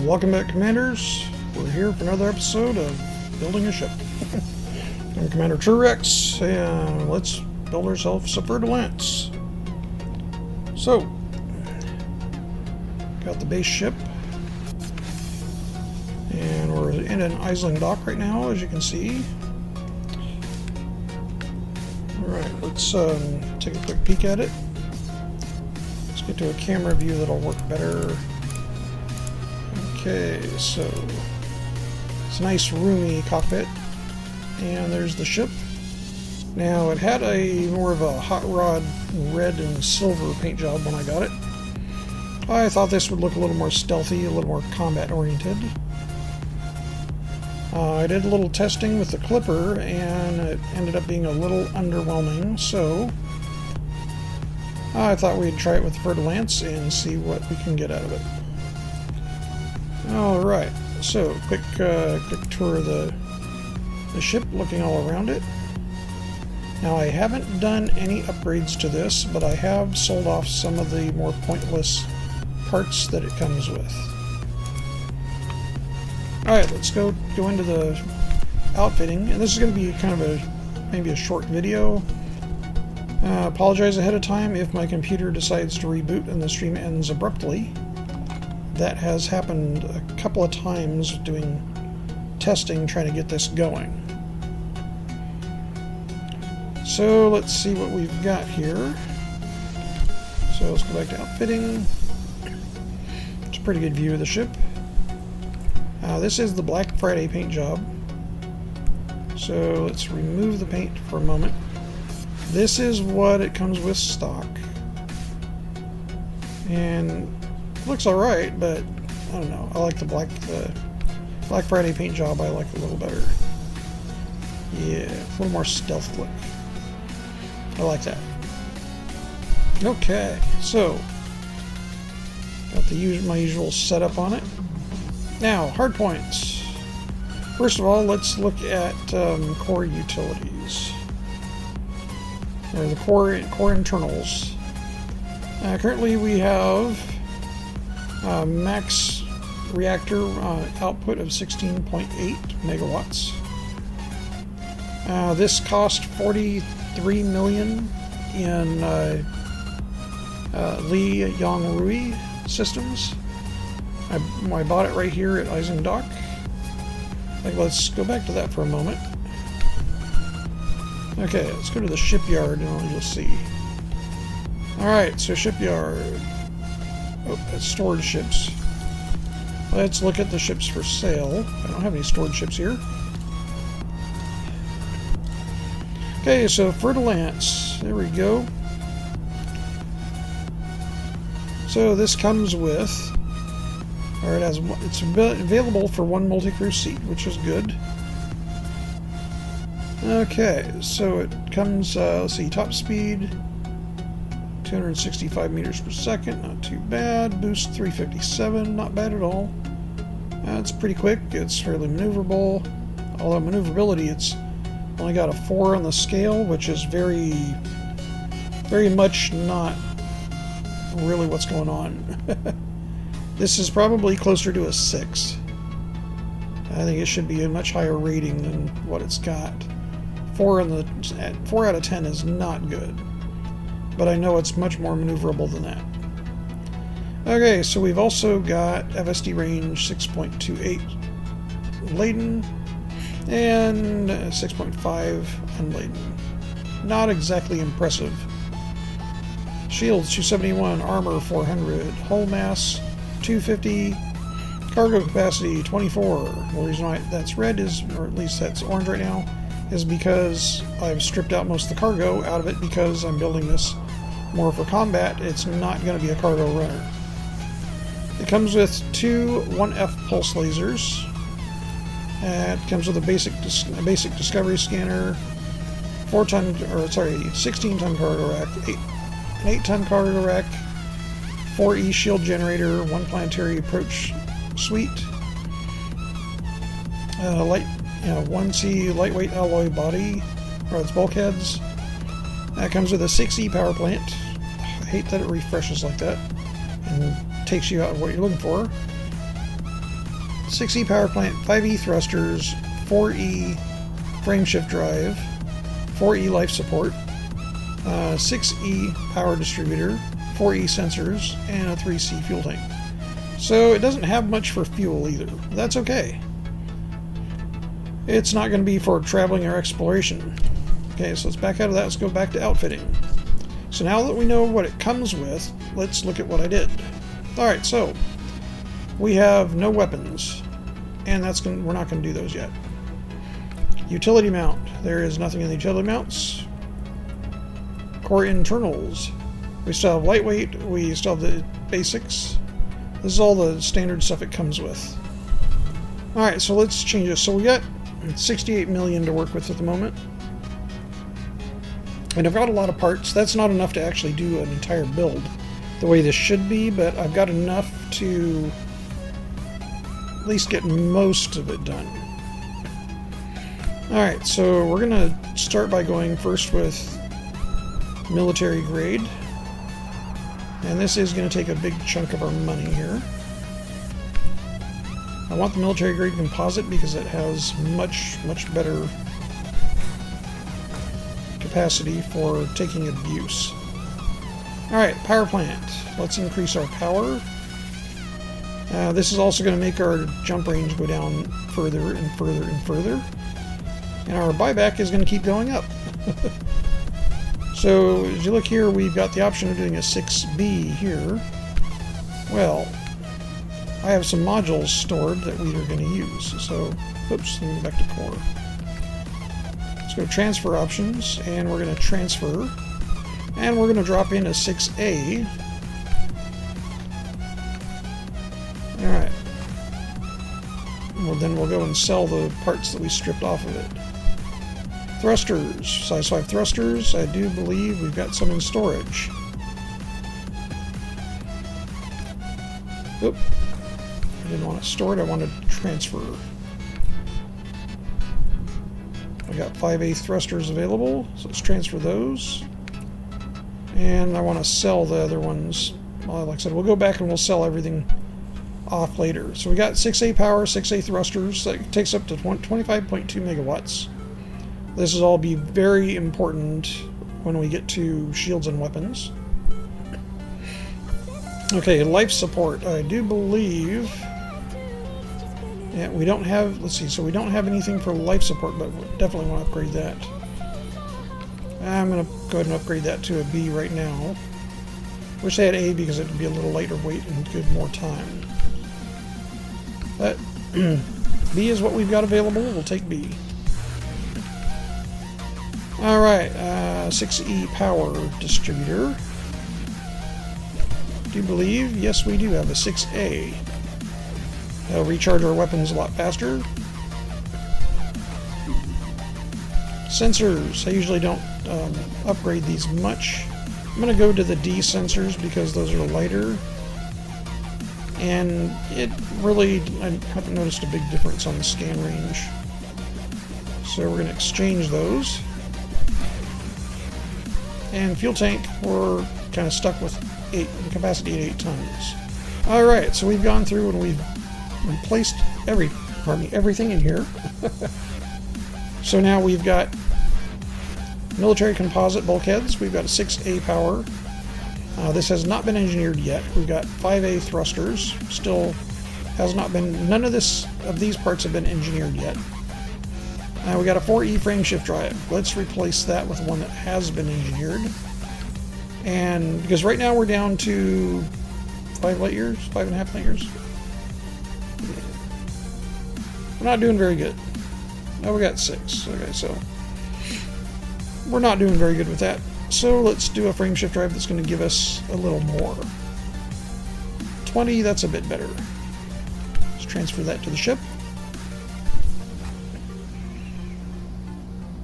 Welcome back, Commanders. We're here for another episode of Building a Ship. I'm Commander Trurex, and let's build ourselves a Fer-De-Lance. So, got the base ship, and we're in an island dock right now, as you can see. Alright, let's take a quick peek at it. Let's get to a camera view that'll work better. Okay, so it's a nice roomy cockpit, and there's the ship. Now, it had a more of a hot rod red and silver paint job when I got it. I thought this would look a little more stealthy, a little more combat oriented. I did a little testing with the clipper, and it ended up being a little underwhelming, so I thought we'd try it with the Fer-De-Lance and see what we can get out of it. Alright, so quick tour of the ship, looking all around it. Now, I haven't done any upgrades to this, but I have sold off some of the more pointless parts that it comes with. Alright, let's go into the outfitting, and this is going to be kind of maybe a short video. Apologize ahead of time if my computer decides to reboot and the stream ends abruptly. That has happened a couple of times doing testing, trying to get this going. So let's see what we've got here. So let's go back to outfitting. It's a pretty good view of the ship. This is the Black Friday paint job. So let's remove the paint for a moment. This is what it comes with stock. And looks alright, but I don't know. I like the Black Friday paint job. I like a little better. Yeah, a little more stealth look. I like that. Okay, so got my usual setup on it. Now, hard points. First of all, let's look at core utilities, or the core internals. Currently, we have max reactor output of 16.8 megawatts. This cost $43 million in Li Yongrui systems. I bought it right here at Island Dock. Let's go back to that for a moment. Okay, let's go to the shipyard and you'll see. Alright, so shipyard. Oh, that's stored ships. Let's look at the ships for sale. I don't have any stored ships here. Okay, so Fer-De-Lance. There we go. So this comes with, or it's available for one multi-crew seat, which is good. Okay, so it comes, let's see, top speed 265 meters per second, not too bad. Boost 357, not bad at all. It's pretty quick, it's fairly maneuverable. Although maneuverability, it's only got a 4 on the scale, which is very much not really what's going on. This is probably closer to a 6. I think it should be a much higher rating than what it's got. 4 out of 10 is not good, but I know it's much more maneuverable than that. Okay, so we've also got FSD range 6.28 laden and 6.5 unladen. Not exactly impressive. Shields 271, armor 400, hull mass 250, cargo capacity 24. The reason why that's red is, or at least that's orange right now, is because I've stripped out most of the cargo out of it because I'm building this more for combat. It's not going to be a cargo runner. It comes with 2 1F pulse lasers. It comes with a basic discovery scanner, 16-ton cargo rack, an 8-ton cargo rack, 4E shield generator, 1 planetary approach suite, 1C lightweight alloy body, or its bulkheads. That comes with a 6E power plant. I hate that it refreshes like that and takes you out of what you're looking for. 6E power plant, 5E thrusters, 4E frame shift drive, 4E life support, 6E power distributor, 4E sensors, and a 3C fuel tank. So it doesn't have much for fuel either. That's okay. It's not going to be for traveling or exploration. Okay, so let's back out of that. Let's go back to outfitting. So now that we know what it comes with, let's look at what I did. Alright, so we have no weapons, and we're not going to do those yet. Utility mount. There is nothing in the utility mounts. Core internals. We still have lightweight. We still have the basics. This is all the standard stuff it comes with. Alright, so let's change this. So we got 68 million to work with at the moment. And I've got a lot of parts. That's not enough to actually do an entire build the way this should be, but I've got enough to at least get most of it done. Alright, so we're going to start by going first with military grade. And this is going to take a big chunk of our money here. I want the military grade composite because it has much better capacity for taking abuse. Alright, power plant. Let's increase our power. This is also going to make our jump range go down further and further and further. And our buyback is going to keep going up. So, as you look here, we've got the option of doing a 6B here. Well, I have some modules stored that we are going to use. So, oops, let me go back to core. Let's go to transfer options, and we're going to transfer. And we're going to drop in a 6A. Alright. Well, then we'll go and sell the parts that we stripped off of it. Thrusters. Size 5 thrusters. I do believe we've got some in storage. Oop. I didn't want it stored. I wanted to transfer. I got 5A thrusters available, so let's transfer those. And I want to sell the other ones. Well, like I said, we'll go back and we'll sell everything off later. So we got 6A power, 6A thrusters. That takes up to 25.2 megawatts. This will all be very important when we get to shields and weapons. Okay, life support. I do believe... Yeah, we don't have... Let's see, so we don't have anything for life support, but we definitely want to upgrade that. I'm going to go ahead and upgrade that to a B right now. Wish they had A because it would be a little lighter weight and give more time. But B is what we've got available. We'll take B. Alright, 6E power distributor. Do you believe? Yes, we do have a 6A. That'll recharge our weapons a lot faster. Sensors. I usually don't upgrade these much. I'm going to go to the D sensors because those are lighter. And it really, I haven't noticed a big difference on the scan range. So we're going to exchange those. And fuel tank, we're kind of stuck with capacity at 8 tons. Alright, so we've gone through and we've replaced everything in here. So now we've got military composite bulkheads. We've got a 6A power. This has not been engineered yet. We've got 5A thrusters. Still has not been... None of these parts have been engineered yet. We got a 4E frame shift drive. Let's replace that with one that has been engineered. And because right now we're down to 5 light years, 5.5 light years. We're not doing very good. Oh, we got 6. Okay, so we're not doing very good with that. So let's do a frame shift drive that's going to give us a little more. 20, that's a bit better. Let's transfer that to the ship.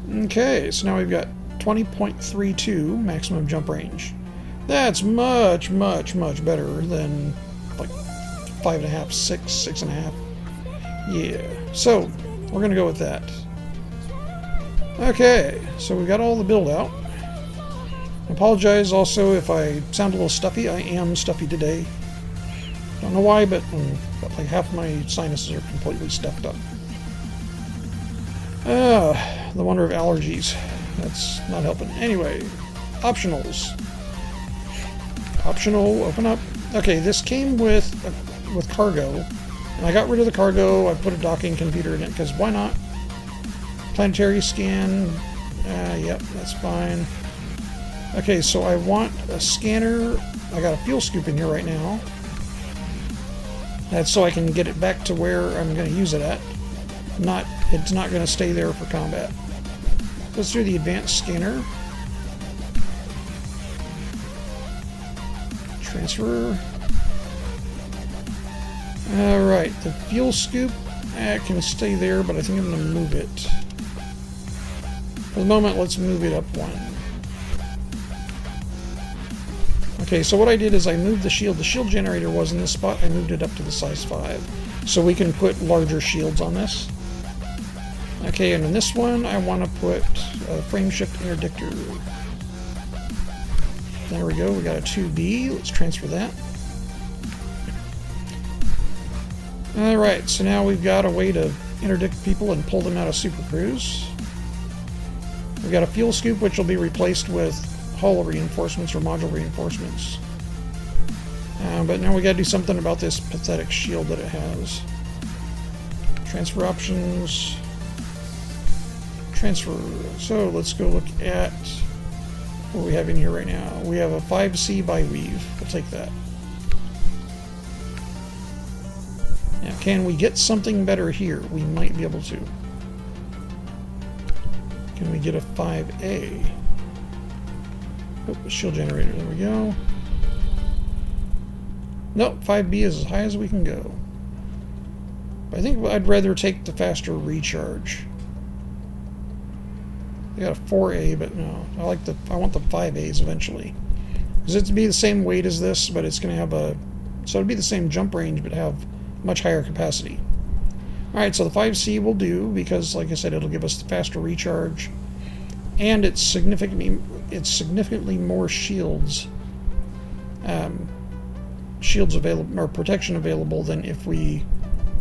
Okay, so now we've got 20.32 maximum jump range. That's much better than like 5.5, 6, 6.5. Yeah, so we're going to go with that. Okay, so we got all the build out. I apologize also if I sound a little stuffy. I am stuffy today. Don't know why, but like half my sinuses are completely stuffed up. The wonder of allergies. That's not helping. Anyway, optionals. Optional, open up. Okay, this came with cargo, and I got rid of the cargo. I put a docking computer in it because why not? Planetary scan. Yep, that's fine. Okay, so I want a scanner. I got a fuel scoop in here right now. That's so I can get it back to where I'm going to use it at. It's not going to stay there for combat. Let's do the advanced scanner. Transfer. Alright, the fuel scoop can stay there, but I think I'm going to move it. For the moment, let's move it up one. Okay, so what I did is I moved the shield. The shield generator was in this spot. I moved it up to the size 5. So we can put larger shields on this. Okay, and in this one, I want to put a frame shift interdictor. There we go. We got a 2B. Let's transfer that. Alright, so now we've got a way to interdict people and pull them out of Super Cruise. We've got a fuel scoop, which will be replaced with hull reinforcements or module reinforcements. But now we got to do something about this pathetic shield that it has. Transfer options. Transfer. So let's go look at what we have in here right now. We have a 5C by weave. We'll take that. Now, can we get something better here? We might be able to. Can we get a 5A? Oh, shield generator. There we go. Nope, 5B is as high as we can go. But I think I'd rather take the faster recharge. I got a 4A, but no. I want the 5As eventually. Because it'd be the same weight as this, but it's going to have so it'd be the same jump range, but have much higher capacity. Alright, so the 5C will do, because, like I said, it'll give us the faster recharge. And it's significantly more shields. Shields available, or protection available, than if we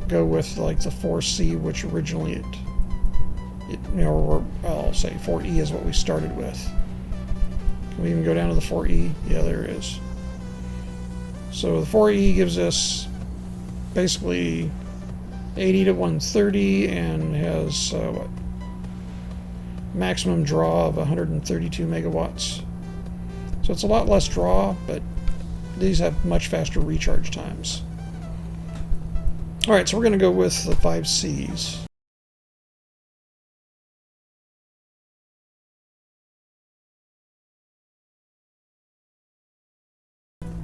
go with, like, the 4C, which originally I'll say 4E is what we started with. Can we even go down to the 4E? Yeah, there it is. So the 4E gives us basically 80 to 130 and has what? Maximum draw of 132 megawatts. So it's a lot less draw, but these have much faster recharge times. Alright, so we're going to go with the 5Cs.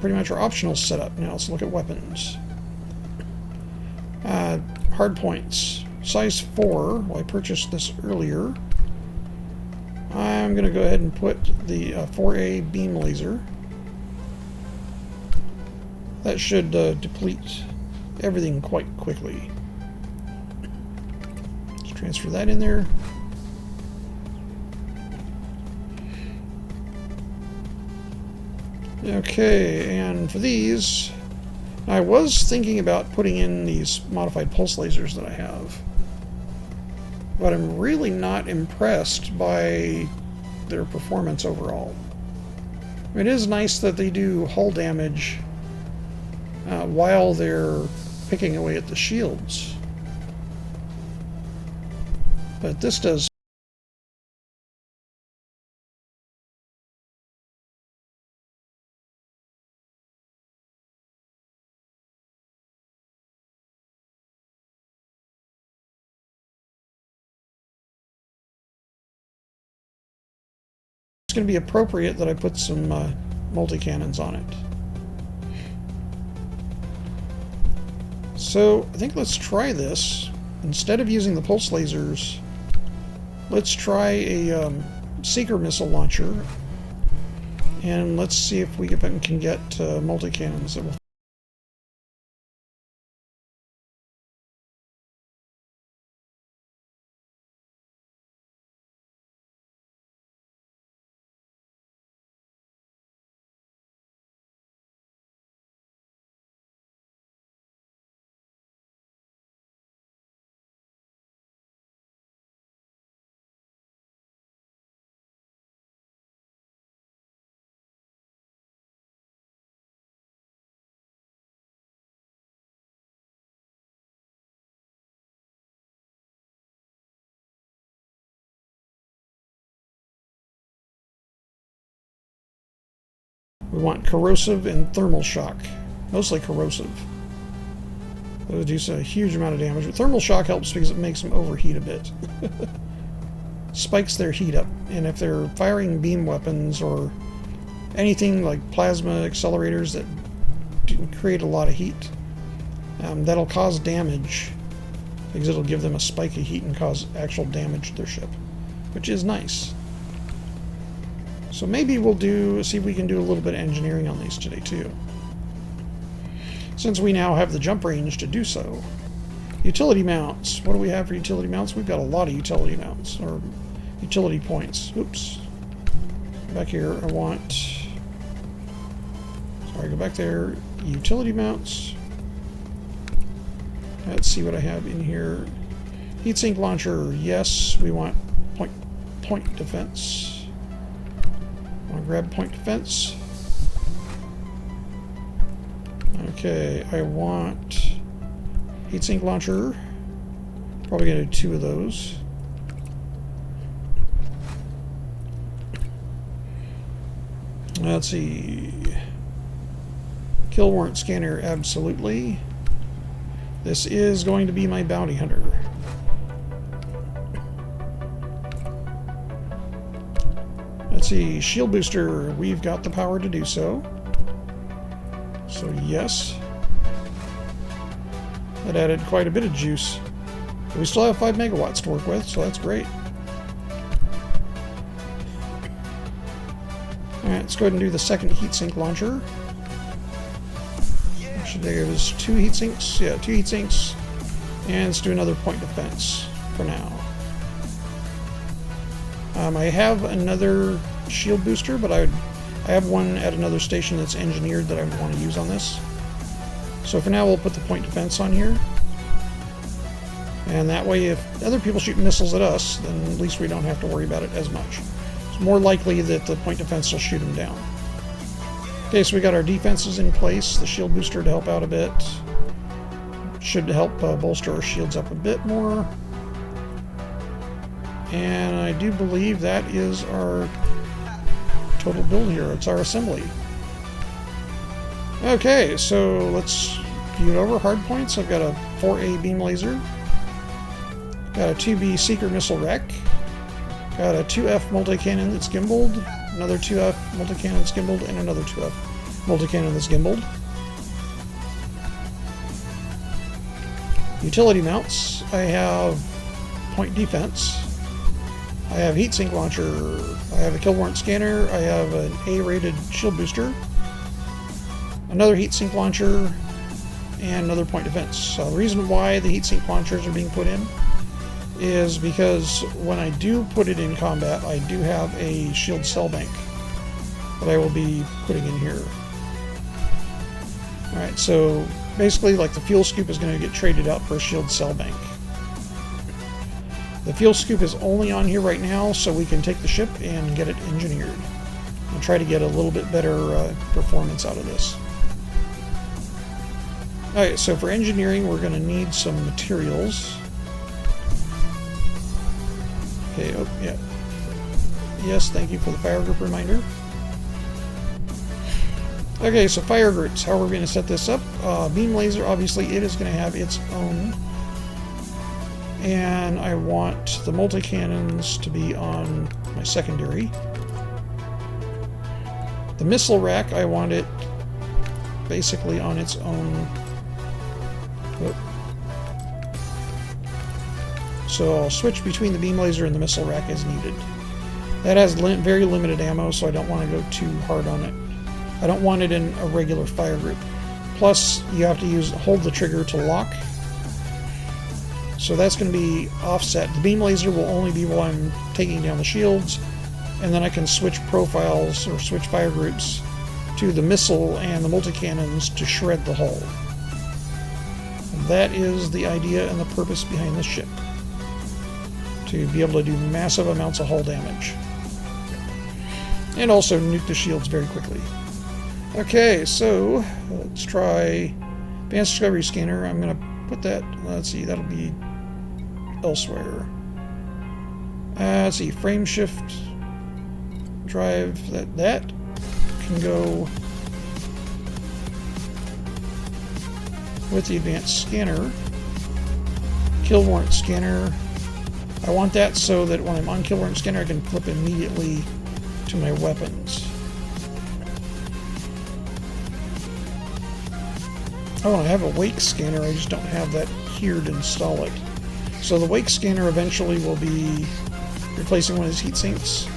Pretty much our optional setup. Now let's look at weapons. Hard points. Size 4. Well, I purchased this earlier. I'm going to go ahead and put the 4A beam laser. That should deplete everything quite quickly. Let's transfer that in there. Okay, and for these, I was thinking about putting in these modified pulse lasers that I have. But I'm really not impressed by their performance overall. It is nice that they do hull damage while they're picking away at the shields. But this does. It's going to be appropriate that I put some multi-cannons on it. So I think let's try this. Instead of using the pulse lasers, let's try a seeker missile launcher, and let's see if we can get multi-cannons that will We want corrosive and thermal shock. Mostly corrosive. It'll do a huge amount of damage. But thermal shock helps because it makes them overheat a bit. Spikes their heat up. And if they're firing beam weapons or anything like plasma accelerators that create a lot of heat, that'll cause damage. Because it'll give them a spike of heat and cause actual damage to their ship. Which is nice. So maybe we'll see if we can do a little bit of engineering on these today too. Since we now have the jump range to do so. Utility mounts. What do we have for utility mounts? We've got a lot of utility mounts, or utility points. Oops. Back here, I want... Sorry, go back there. Utility mounts. Let's see what I have in here. Heatsink launcher. Yes, we want point defense. I want to grab point defense. Okay, I want heatsink launcher. Probably gonna do 2 of those. Let's see. Kill warrant scanner, absolutely. This is going to be my bounty hunter. Let's see, shield booster. We've got the power to do so. So yes, that added quite a bit of juice. But we still have 5 megawatts to work with, so that's great. Alright, let's go ahead and do the second heatsink launcher. Actually, there is 2 heatsinks. Yeah, 2 heatsinks. And let's do another point defense for now. I have another shield booster, but I have one at another station that's engineered that I want to use on this. So for now, we'll put the point defense on here. And that way, if other people shoot missiles at us, then at least we don't have to worry about it as much. It's more likely that the point defense will shoot them down. Okay, so we got our defenses in place. The shield booster to help out a bit. Should help bolster our shields up a bit more. And I do believe that is our total build here. It's our assembly. Okay, so let's view it over. Hard points. I've got a 4A beam laser. Got a 2B seeker missile rack. Got a 2F multicannon that's gimbaled. Another 2F multicannon that's gimbaled. And another 2F multicannon that's gimbaled. Utility mounts. I have point defense. I have heatsink launcher, I have a kill warrant scanner, I have an A-rated shield booster, another heatsink launcher, and another point defense. So the reason why the heatsink launchers are being put in is because when I do put it in combat, I do have a shield cell bank that I will be putting in here. Alright, so basically like the fuel scoop is going to get traded out for a shield cell bank. The fuel scoop is only on here right now, so we can take the ship and get it engineered. And try to get a little bit better performance out of this. Alright, so for engineering, we're going to need some materials. Okay, oh, yeah. Yes, thank you for the fire group reminder. Okay, so fire groups. How are we going to set this up? Beam laser, obviously, it is going to have its own. And I want the multi-cannons to be on my secondary. The missile rack, I want it basically on its own. Oh. So I'll switch between the beam laser and the missile rack as needed. That has very limited ammo, so I don't want to go too hard on it. I don't want it in a regular fire group. Plus, you have to hold the trigger to lock. So that's going to be offset. The beam laser will only be while I'm taking down the shields, and then I can switch profiles or switch fire groups to the missile and the multi-cannons to shred the hull. And that is the idea and the purpose behind this ship. To be able to do massive amounts of hull damage. And also nuke the shields very quickly. Okay, so let's try Advanced Discovery Scanner. I'm going to put that, let's see, that'll be elsewhere. Let's see, frame shift drive, that can go with the advanced scanner. Kill warrant scanner. I want that so that when I'm on kill warrant scanner, I can flip immediately to my weapons. Oh, and I have a wake scanner, I just don't have that here to install it. So the wake scanner eventually will be replacing one of his heat sinks.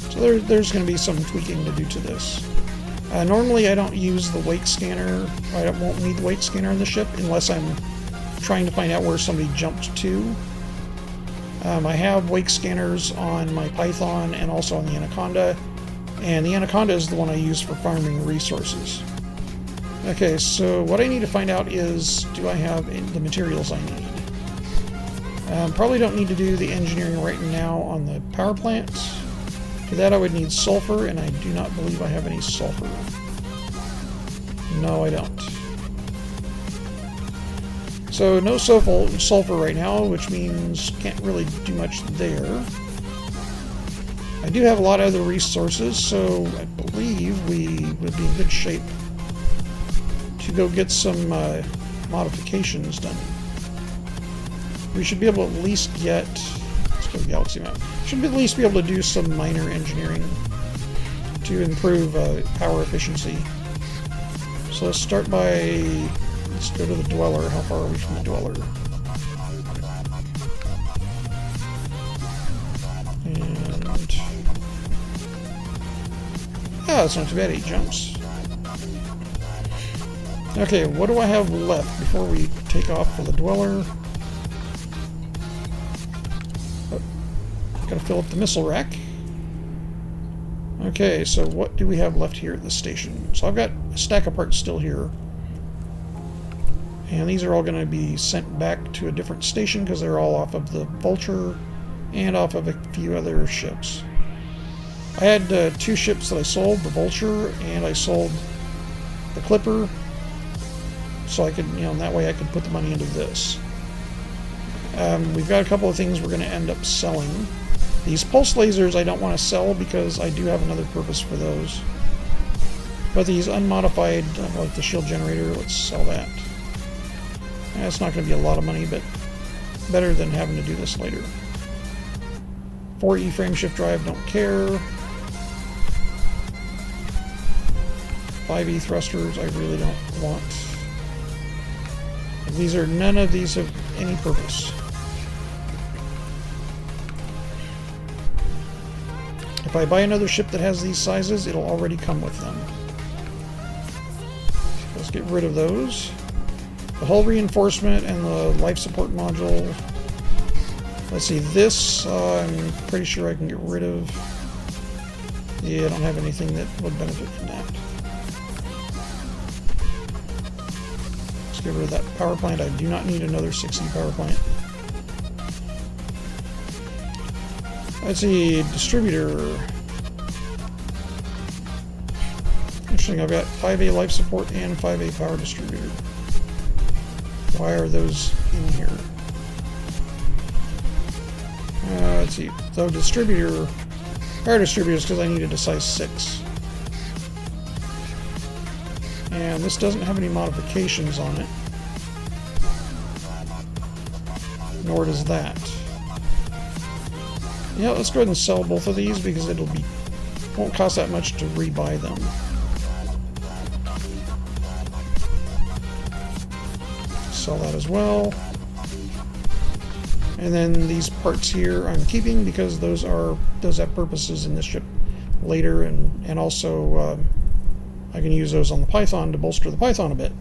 So there's going to be some tweaking to do to this. Normally I don't use the wake scanner, I won't need the wake scanner on the ship unless I'm trying to find out where somebody jumped to. I have wake scanners on my Python and also on the Anaconda, and the Anaconda is the one I use for farming resources. Okay, so what I need to find out is, do I have the materials I need? Probably don't need to do the engineering right now on the power plant. For that I would need sulfur, and I do not believe I have any sulfur. No, I don't. So no sulfur right now, which means can't really do much there. I do have a lot of other resources, so I believe we would be in good shape to go get some modifications done. We should be able to at least get... Let's go to Galaxy Map. Should at least be able to do some minor engineering to improve power efficiency. So let's start by... Let's go to the Dweller. How far are we from the Dweller? And... Ah, it's not too bad, 8 jumps. Okay, what do I have left before we take off for the Dweller? Oh, gotta fill up the missile rack. Okay, so what do we have left here at the station? So I've got a stack of parts still here. And these are all going to be sent back to a different station because they're all off of the Vulture and off of a few other ships. I had 2 ships that I sold, the Vulture, and I sold the Clipper. So I could, that way I could put the money into this. We've got a couple of things we're going to end up selling. These pulse lasers I don't want to sell because I do have another purpose for those. But these unmodified, like the shield generator, let's sell that. It's not going to be a lot of money, but better than having to do this later. 4 E-frame shift drive, don't care. 5 E thrusters, I really don't want. None of these have any purpose. If I buy another ship that has these sizes, it'll already come with them. Let's get rid of those. The hull reinforcement and the life support module. Let's see, this I'm pretty sure I can get rid of. Yeah, I don't have anything that would benefit from that. Let's get rid of that power plant. I do not need another 6E power plant. Let's see, distributor. Interesting, I've got 5A life support and 5A power distributor. Why are those in here? Let's see. So distributor, power distributor is because I needed a size 6. And this doesn't have any modifications on it. Nor does that. Yeah, let's go ahead and sell both of these because won't cost that much to rebuy them. Sell that as well. And then these parts here I'm keeping because those have purposes in this ship later, and also I can use those on the Python to bolster the Python a bit.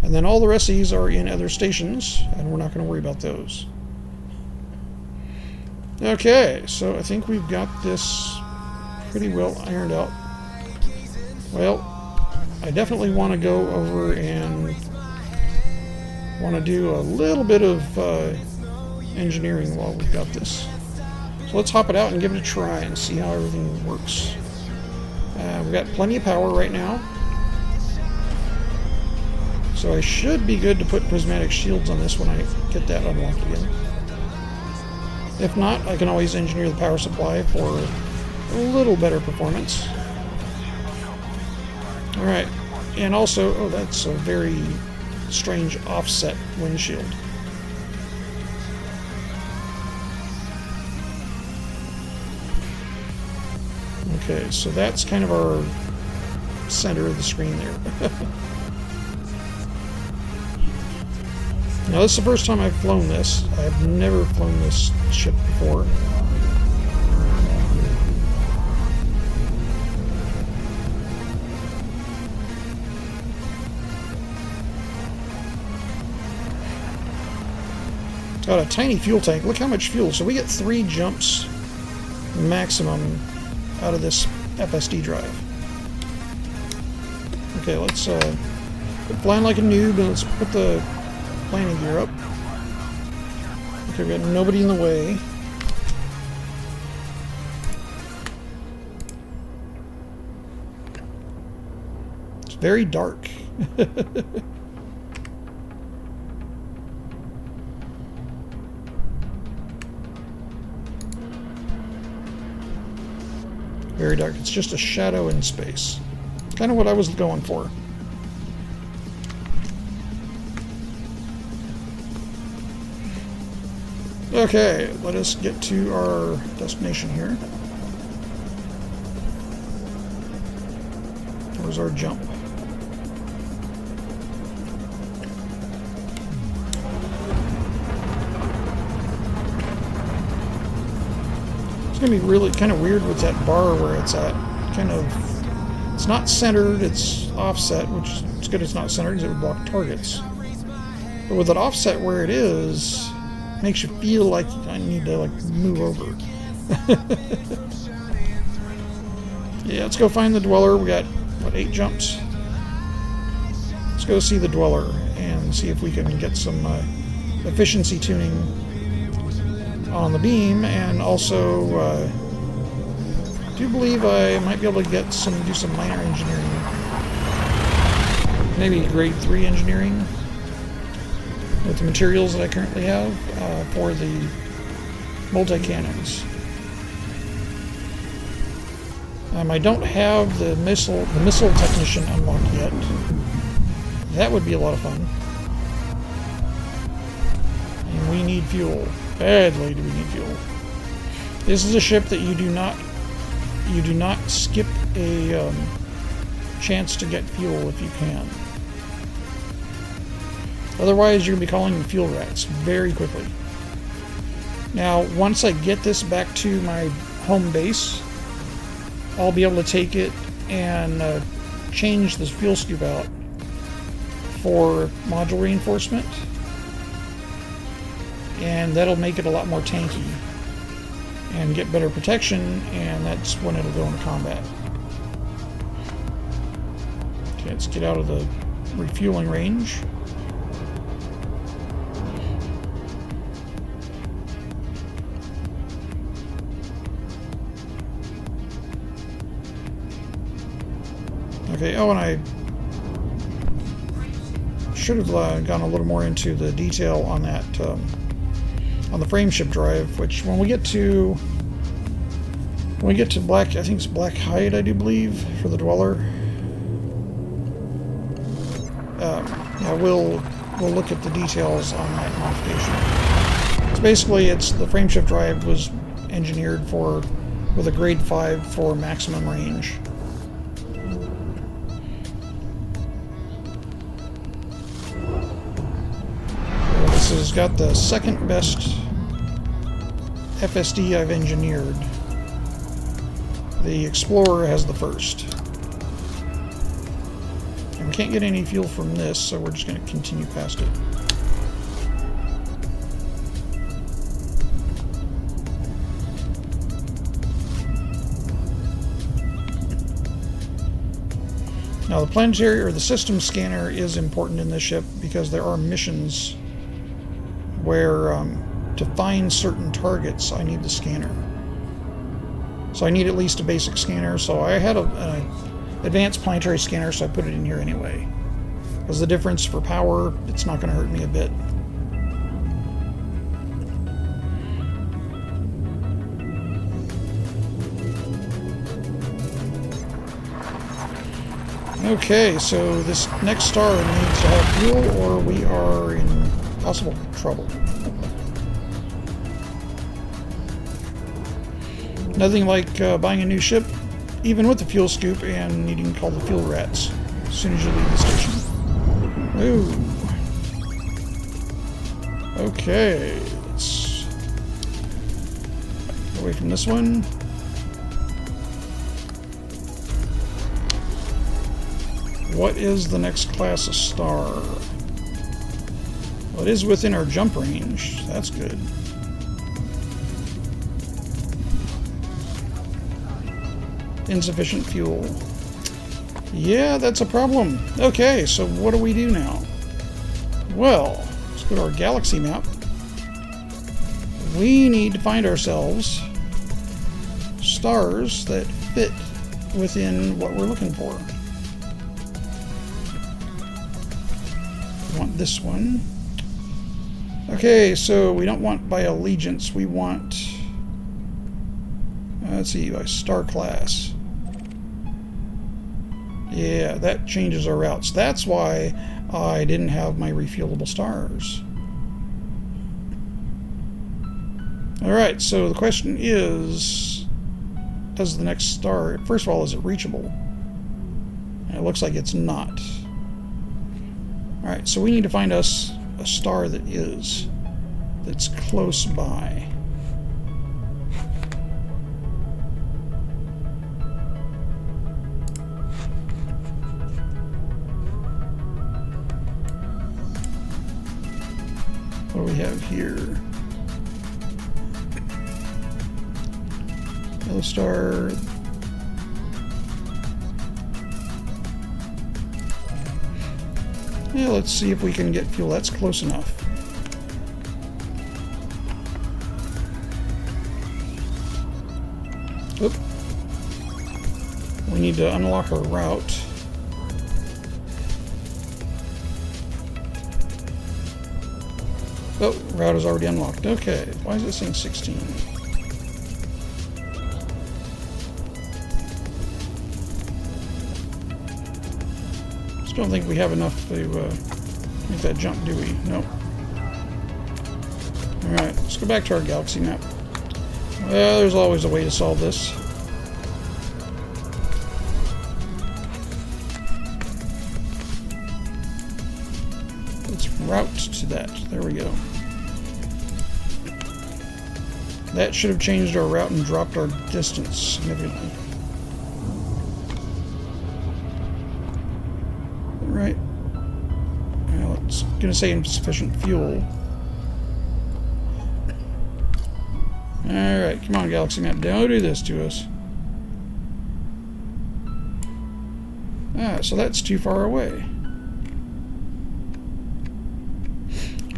And then all the rest of these are in other stations, and we're not going to worry about those. Okay, so I think we've got this pretty well ironed out. Well, I definitely want to go over and want to do a little bit of engineering while we've got this. So let's hop it out and give it a try and see how everything works. We've got plenty of power right now. So I should be good to put prismatic shields on this when I get that unlocked again. If not, I can always engineer the power supply for a little better performance. Alright, And also, oh, that's a very strange offset windshield. Okay, so that's kind of our center of the screen there. Now, this is the first time I've flown this. I've never flown this ship before. It's got a tiny fuel tank. Look how much fuel. So we get 3 jumps maximum out of this FSD drive. Okay, let's quit flying like a noob and let's put the landing gear up. Okay, we got nobody in the way. It's very dark. Very dark. It's just a shadow in space. It's kind of what I was going for. Okay, let us get to our destination here. Where's our jump? It's gonna be really kind of weird with that bar where it's at. Kind of, it's not centered, it's offset, which is it's good it's not centered because it would block targets. But with it offset where it is, makes you feel like I need to like move over. Yeah, let's go find the dweller. We got what, 8 jumps? Let's go see the dweller and see if we can get some efficiency tuning on the beam, and also I do believe I might be able to get do some minor engineering, maybe grade 3 engineering with the materials that I currently have for the multi-cannons. I don't have the missile technician unlocked yet. That would be a lot of fun. And we need fuel. Badly do we need fuel. This is a ship that you do not skip a chance to get fuel if you can. Otherwise, you're going to be calling the fuel rats very quickly. Now, once I get this back to my home base, I'll be able to take it and change this fuel scoop out for module reinforcement. And that'll make it a lot more tanky and get better protection, and that's when it'll go into combat. Okay, let's get out of the refueling range. Okay, oh, and I should have gone a little more into the detail on that, on the frameshift drive, which when we get to black, I think it's black hide, I do believe, for the dweller. Yeah, we'll look at the details on that modification. So basically, the frameshift drive was engineered with a grade 5 for maximum range. This has got the second best FSD I've engineered. The Explorer has the first. And we can't get any fuel from this, so we're just going to continue past it. Now, the planetary or the system scanner is important in this ship because there are missions where to find certain targets I need the scanner. So I need at least a basic scanner. So I had an advanced planetary scanner, so I put it in here anyway. Because the difference for power, it's not going to hurt me a bit. Okay, so this next star needs to have fuel or we are in possible trouble. Nothing like buying a new ship, even with the fuel scoop, and needing to call the fuel rats as soon as you leave the station. Ooh. Okay, let's get away from this one. What is the next class of star? Well, it is within our jump range. That's good. Insufficient fuel. Yeah, that's a problem. Okay, so what do we do now? Well, let's go to our galaxy map. We need to find ourselves stars that fit within what we're looking for. We want this one. Okay, so we don't want by allegiance, we want, let's see, by star class. Yeah, that changes our routes. That's why I didn't have my refuelable stars. Alright, so the question is, does the next star, first of all, is it reachable? And it looks like it's not. Alright, so we need to find us a star that is, that's close by. What do we have here? Yellow star. Yeah, let's see if we can get fuel. That's close enough. Oop. We need to unlock our route. Oh, route is already unlocked. Okay, why is it saying 16? Just don't think we have enough to make that jump, do we? Nope. Alright, let's go back to our galaxy map. Well, there's always a way to solve this. Let's route to that. There we go. That should have changed our route and dropped our distance significantly. Right. Well, it's going to say insufficient fuel. Alright, come on, galaxy map. Don't do this to us. Ah, so that's too far away.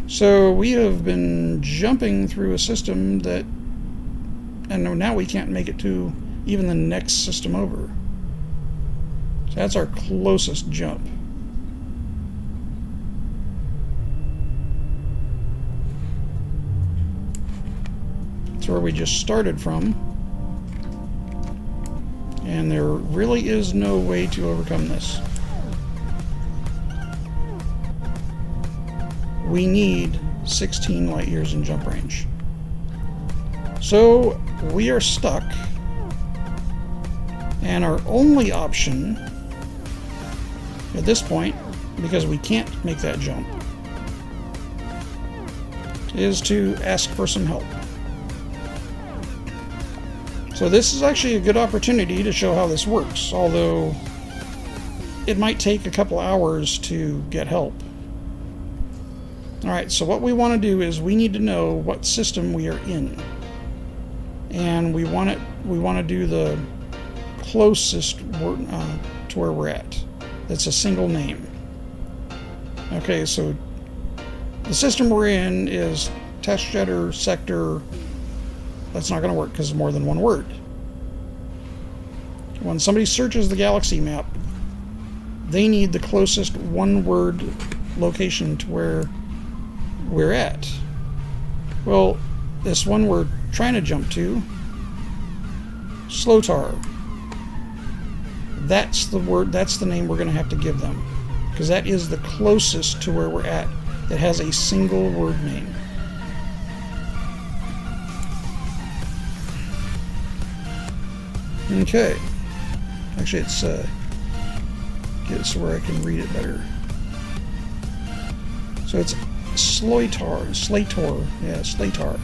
So we have been jumping through a system that, and now we can't make it to even the next system over. So that's our closest jump. That's where we just started from. And there really is no way to overcome this. We need 16 light years in jump range. So we are stuck, and our only option at this point, because we can't make that jump, is to ask for some help. So this is actually a good opportunity to show how this works, although it might take a couple hours to get help. Alright, so what we want to do is we need to know what system we are in. And we want to do the closest to where we're at. That's a single name. Okay, so the system we're in is Fer-De-Shredder sector. That's not going to work because it's more than one word. When somebody searches the galaxy map, they need the closest one-word location to where we're at. Well, this one we're trying to jump to, Slotar. that's the word, that's the name we're going to have to give them, because that is the closest to where we're at that has a single word name. Okay. Actually, it's get it so where I can read it better. So it's Slator. Yeah, Slator.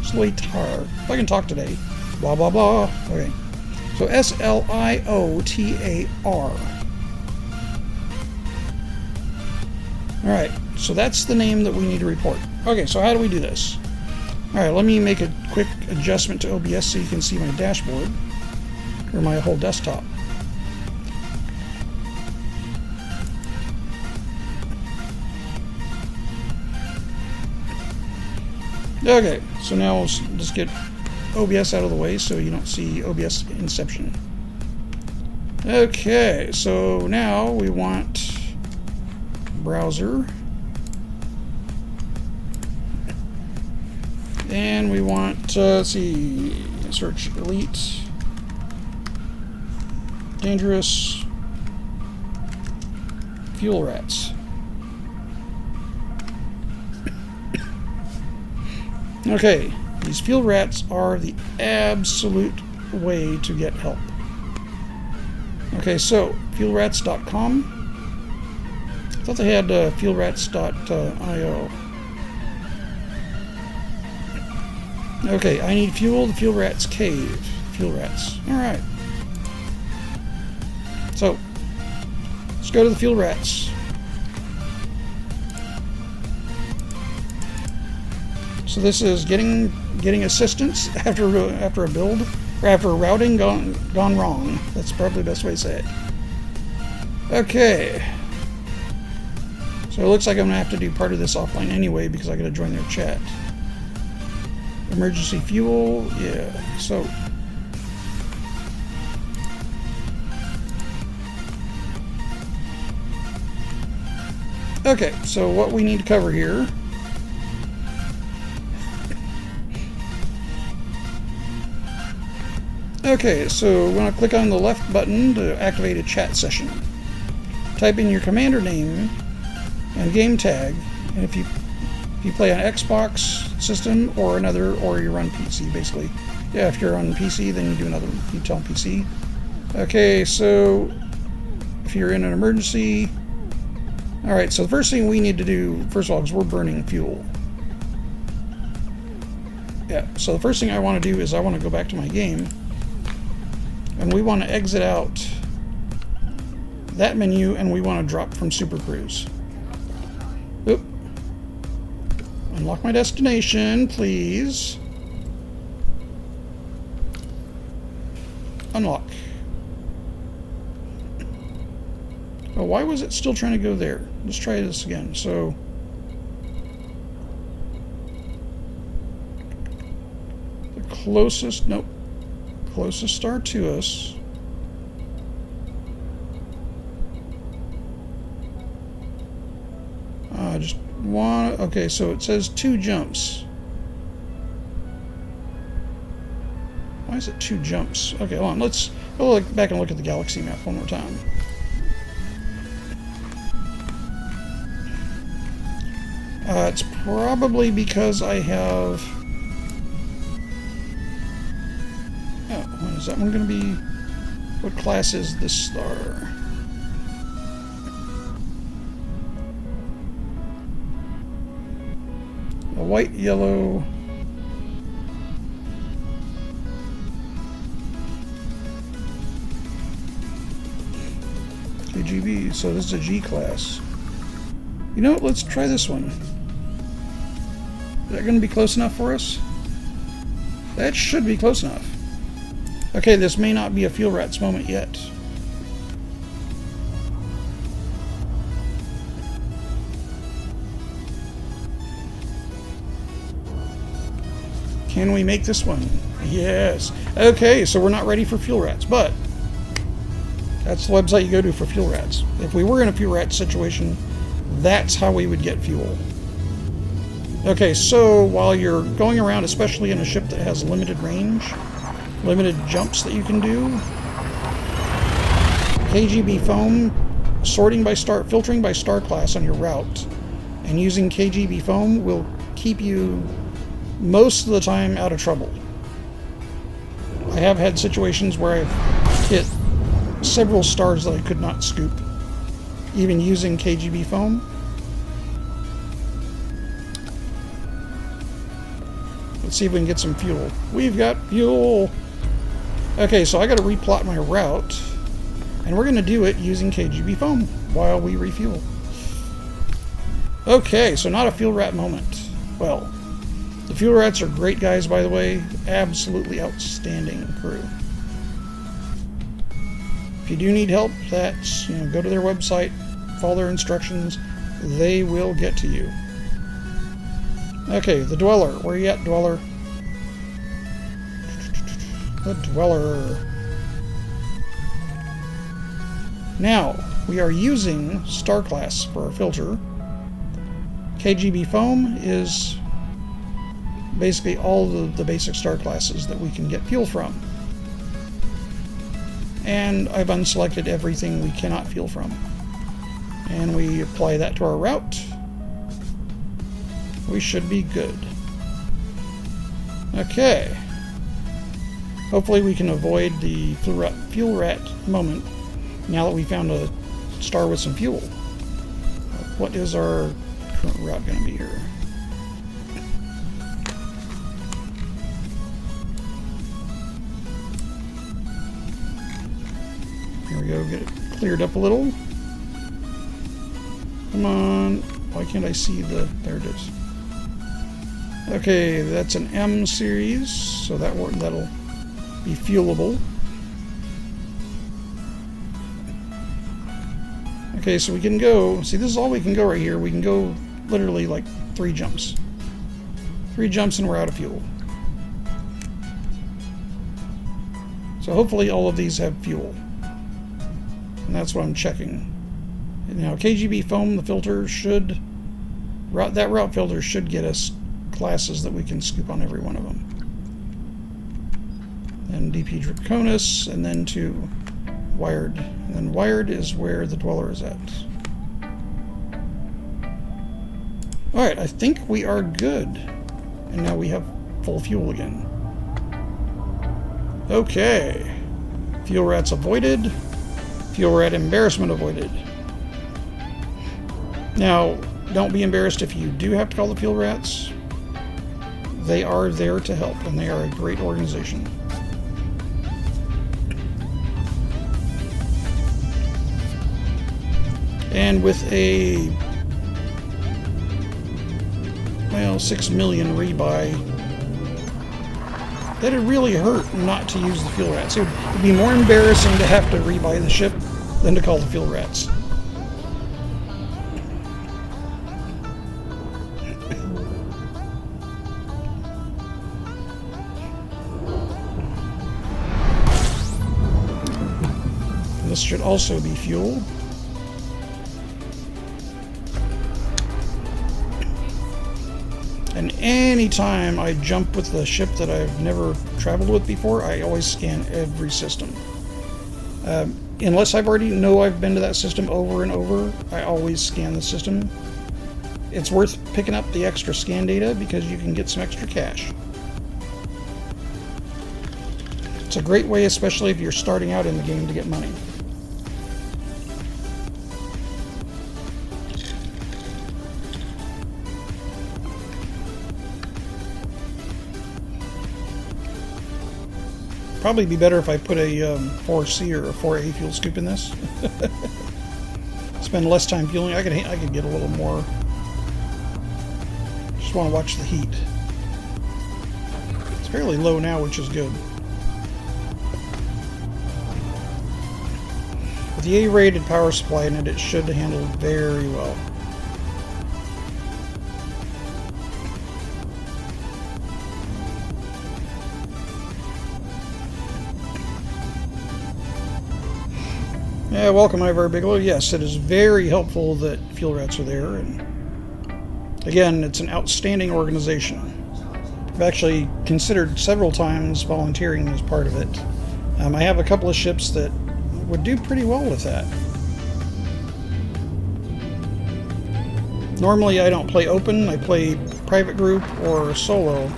If I can talk today. Blah, blah, blah. Okay. So S-L-I-O-T-A-R. Alright, so that's the name that we need to report. Okay, so how do we do this? Alright, let me make a quick adjustment to OBS so you can see my dashboard. Or my whole desktop. Okay, so now we'll just get OBS out of the way so you don't see OBS Inception. Okay, so now we want browser. And we want, let's see, search Elite, Dangerous, Fuel Rats. Okay, these fuel rats are the absolute way to get help. Okay, so fuelrats.com. I thought they had fuelrats.io. Okay, I need fuel. The fuel rats cave. Fuel rats. Alright. So, let's go to the fuel rats. So this is getting assistance after a build, or after a routing gone wrong. That's probably the best way to say it. Okay. So it looks like I'm gonna have to do part of this offline anyway because I gotta join their chat. Emergency fuel, yeah. So okay, so what we need to cover here. Okay, so we're going to click on the left button to activate a chat session. Type in your commander name and game tag, and if you play on Xbox system or another, or you run PC, basically. Yeah, if you're on PC, then you do another, you tell them PC. Okay, so if you're in an emergency, alright, so the first thing we need to do, first of all, is we're burning fuel. Yeah, so the first thing I want to do is I want to go back to my game. And we want to exit out that menu, and we want to drop from Super Cruise. Oop. Unlock my destination, please. Unlock. Oh, why was it still trying to go there? Let's try this again. So, the closest, nope. Closest star to us. Just one. Okay, so it says 2 jumps. Why is it 2 jumps? Okay, hold on. Let's go look back and look at the galaxy map one more time. It's probably because I have. Is that one going to be... What class is this star? A white, yellow... KGB, so this is a G class. You know what, let's try this one. Is that going to be close enough for us? That should be close enough. Okay, this may not be a fuel rats moment yet. Can we make this one? Yes. Okay, so we're not ready for fuel rats, but that's the website you go to for fuel rats. If we were in a fuel rat situation, that's how we would get fuel. Okay, so while you're going around, especially in a ship that has limited range, limited jumps that you can do. KGB foam, sorting by star, filtering by star class on your route, and using KGB foam will keep you most of the time out of trouble. I have had situations where I've hit several stars that I could not scoop, even using KGB foam. Let's see if we can get some fuel. We've got fuel! Okay, so I gotta replot my route, and we're gonna do it using KGB foam while we refuel. Okay, so not a fuel rat moment. Well, the fuel rats are great guys, by the way. Absolutely outstanding crew. If you do need help, that's, go to their website, follow their instructions. They will get to you. Okay, the Dweller. Where you at, Dweller? The Dweller. Now, we are using Star Class for our filter. KGB foam is basically all the basic star classes that we can get fuel from. And I've unselected everything we cannot fuel from. And we apply that to our route. We should be good. Okay. Hopefully we can avoid the fuel rat moment now that we found a star with some fuel. What is our current route going to be here? Here we go, get it cleared up a little. Come on. Why can't I see the... There it is. Okay, that's an M series, so that'll be fuelable. Okay, so we can go... See, this is all we can go right here. We can go literally like 3 jumps. 3 jumps and we're out of fuel. So hopefully all of these have fuel. And that's what I'm checking. Now, KGB foam, the filter should... That route filter should get us classes that we can scoop on every one of them. And DP Draconis, and then to Wired. And then Wired is where the Dweller is at. Alright, I think we are good. And now we have full fuel again. Okay. Fuel rats avoided. Fuel rat embarrassment avoided. Now, don't be embarrassed if you do have to call the fuel rats. They are there to help, and they are a great organization. And with a, well, 6 million rebuy, that'd really hurt not to use the fuel rats. It would be more embarrassing to have to rebuy the ship than to call the fuel rats. This should also be fuel. And anytime I jump with the ship that I've never traveled with before, I always scan every system. Unless I've been to that system over and over, I always scan the system. It's worth picking up the extra scan data because you can get some extra cash. It's a great way, especially if you're starting out in the game, to get money. Probably be better if I put a 4C or a 4A fuel scoop in this. Spend less time fueling. I could get a little more. Just want to watch the heat. It's fairly low now, which is good. With the A-rated power supply in it, it should handle very well. Yeah, welcome, Ivar Bigelow. Yes, it is very helpful that fuel rats are there, and again, it's an outstanding organization. I've actually considered several times volunteering as part of it. I have a couple of ships that would do pretty well with that. Normally I don't play open, I play private group or solo.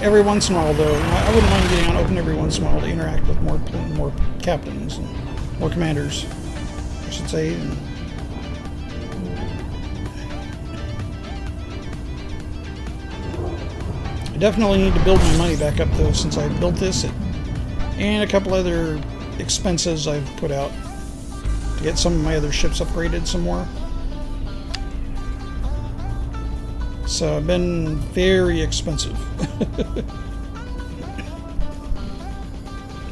Every once in a while though, I wouldn't mind getting on open every once in a while to interact with more captains and more commanders, I should say. I definitely need to build my money back up though, since I built this and a couple other expenses I've put out to get some of my other ships upgraded some more. So I've been very expensive.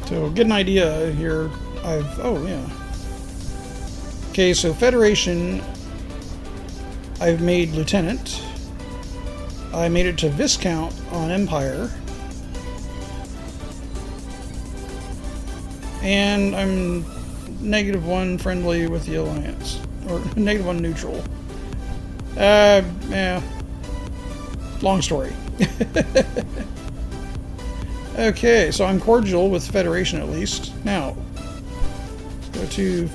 So get an idea here. Oh yeah. Okay, so Federation, I've made Lieutenant. I made it to Viscount on Empire. And I'm -1 friendly with the Alliance. Or -1 neutral. Yeah. Long story. Okay, so I'm cordial with Federation at least. Now, go to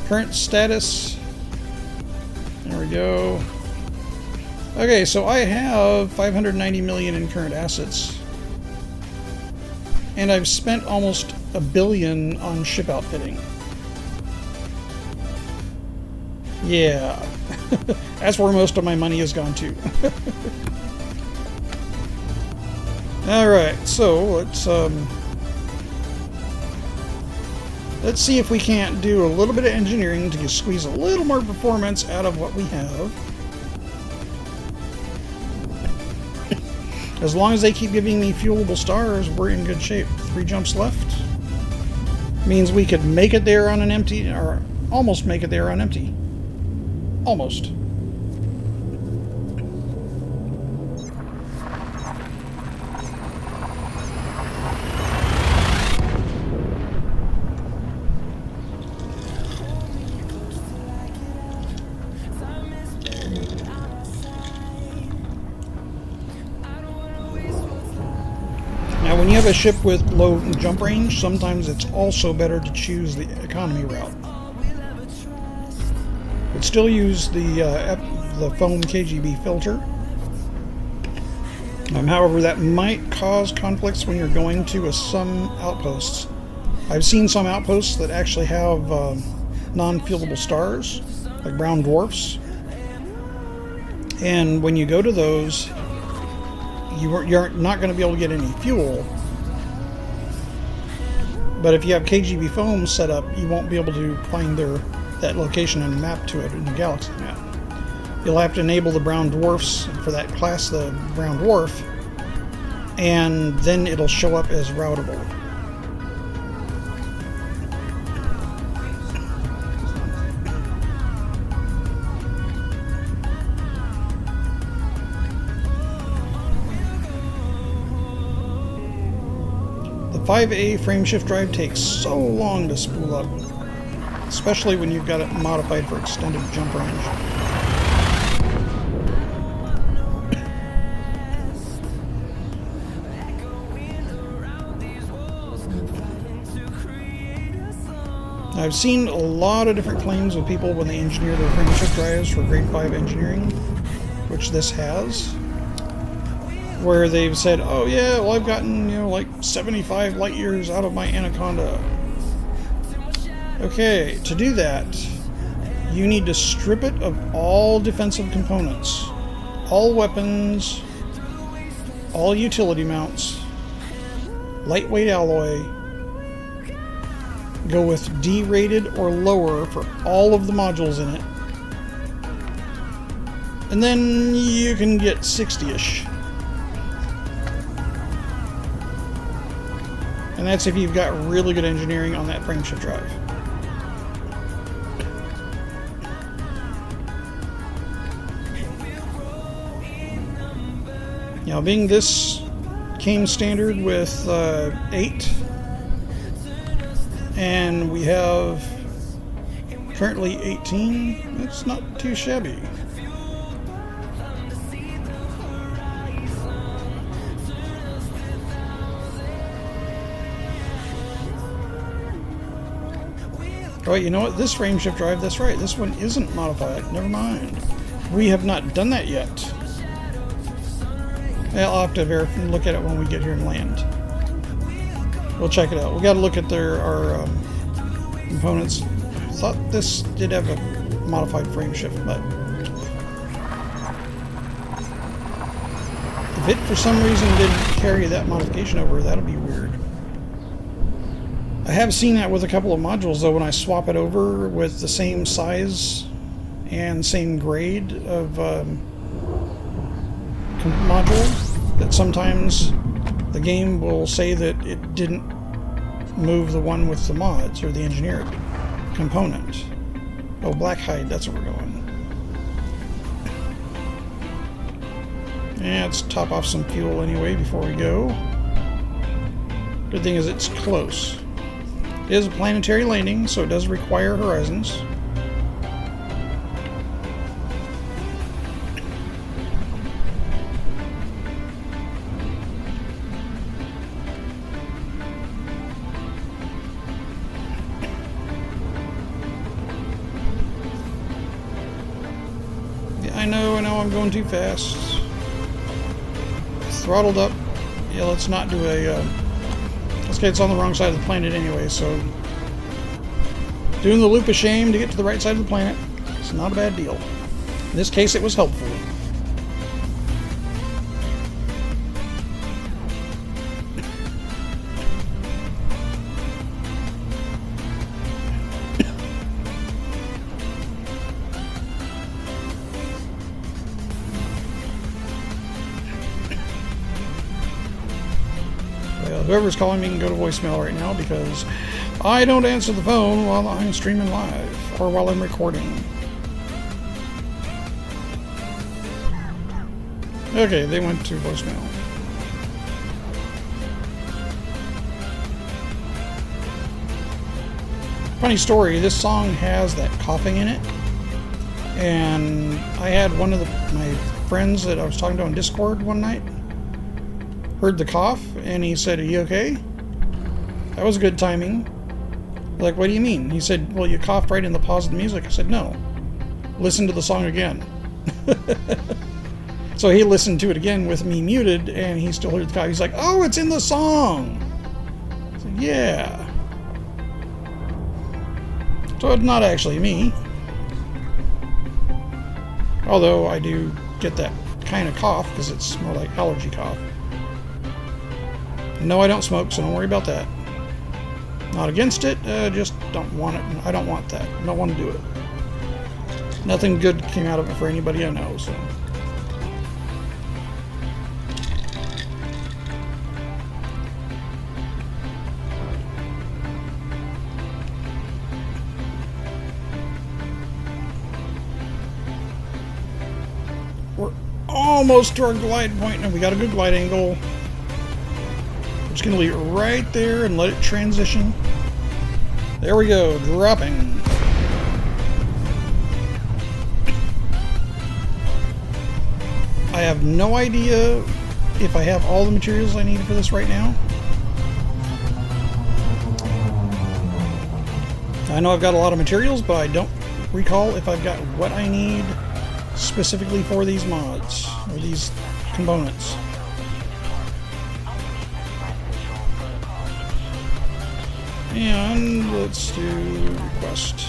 current status. There we go. Okay, so I have 590 million in current assets. And I've spent almost $1 billion on ship outfitting. Yeah. That's where most of my money has gone to. Alright, so let's see if we can't do a little bit of engineering to squeeze a little more performance out of what we have. As long as they keep giving me fuelable stars, we're in good shape. 3 jumps left. Means we could make it there on an empty, or almost make it there on empty. Almost. Now, when you have a ship with low jump range, sometimes it's also better to choose the economy route. But still use the foam KGB filter. However, that might cause conflicts when you're going to some outposts. I've seen some outposts that actually have non-fuelable stars, like brown dwarfs. And when you go to those, you're not going to be able to get any fuel. But if you have KGB foam set up, you won't be able to find that location and map to it in the galaxy map. You'll have to enable the brown dwarfs for that class, the brown dwarf, and then it'll show up as routable. The 5A frameshift drive takes so long to spool up, especially when you've got it modified for extended jump range. I've seen a lot of different claims of people when they engineer their frameshift drives for grade 5 engineering, which this has, where they've said, oh yeah, well I've gotten, like 75 light years out of my Anaconda. Okay, to do that, you need to strip it of all defensive components, all weapons, all utility mounts, lightweight alloy, go with D-rated or lower for all of the modules in it, and then you can get 60-ish. And that's if you've got really good engineering on that frameshift drive. Now, being this came standard with 8, and we have currently 18, it's not too shabby. Oh, wait, you know what? This frame shift drive, that's right. This one isn't modified. Never mind. We have not done that yet. I'll have to look at it when we get here and land. We'll check it out. We got to look at our components. I thought this did have a modified frame shift, but if it for some reason didn't carry that modification over, that'll be weird. I have seen that with a couple of modules though, when I swap it over with the same size and same grade of module, that sometimes the game will say that it didn't move the one with the mods or the engineered component. Oh, black hide, that's where we're going. Yeah, let's top off some fuel anyway before we go. Good thing is it's close. It is a planetary landing, so it does require horizons. Yeah, I know I'm going too fast. Throttled up. Yeah, let's not do a... Okay, it's on the wrong side of the planet anyway, so doing the loop of shame to get to the right side of the planet, it's not a bad deal. In this case, it was helpful. Whoever's calling me can go to voicemail right now because I don't answer the phone while I'm streaming live or while I'm recording. Okay, they went to voicemail. Funny story, this song has that coughing in it. And I had one of my friends that I was talking to on Discord one night heard the cough, and he said, "Are you okay?" That was good timing. Like, what do you mean? He said, "Well, you coughed right in the pause of the music." I said, "No. Listen to the song again." So he listened to it again with me muted, and he still heard the cough. He's like, "Oh, it's in the song." I said, "Yeah." So it's not actually me. Although I do get that kind of cough, because it's more like allergy cough. No, I don't smoke, so don't worry about that. Not against it, just don't want it. I don't want that. Don't want to do it. Nothing good came out of it for anybody I know, so. We're almost to our glide point, and we got a good glide angle. Just gonna leave it right there and let it transition. There we go, dropping. I have no idea if I have all the materials I need for this right now. I know I've got a lot of materials, but I don't recall if I've got what I need specifically for these mods or these components. And let's do request.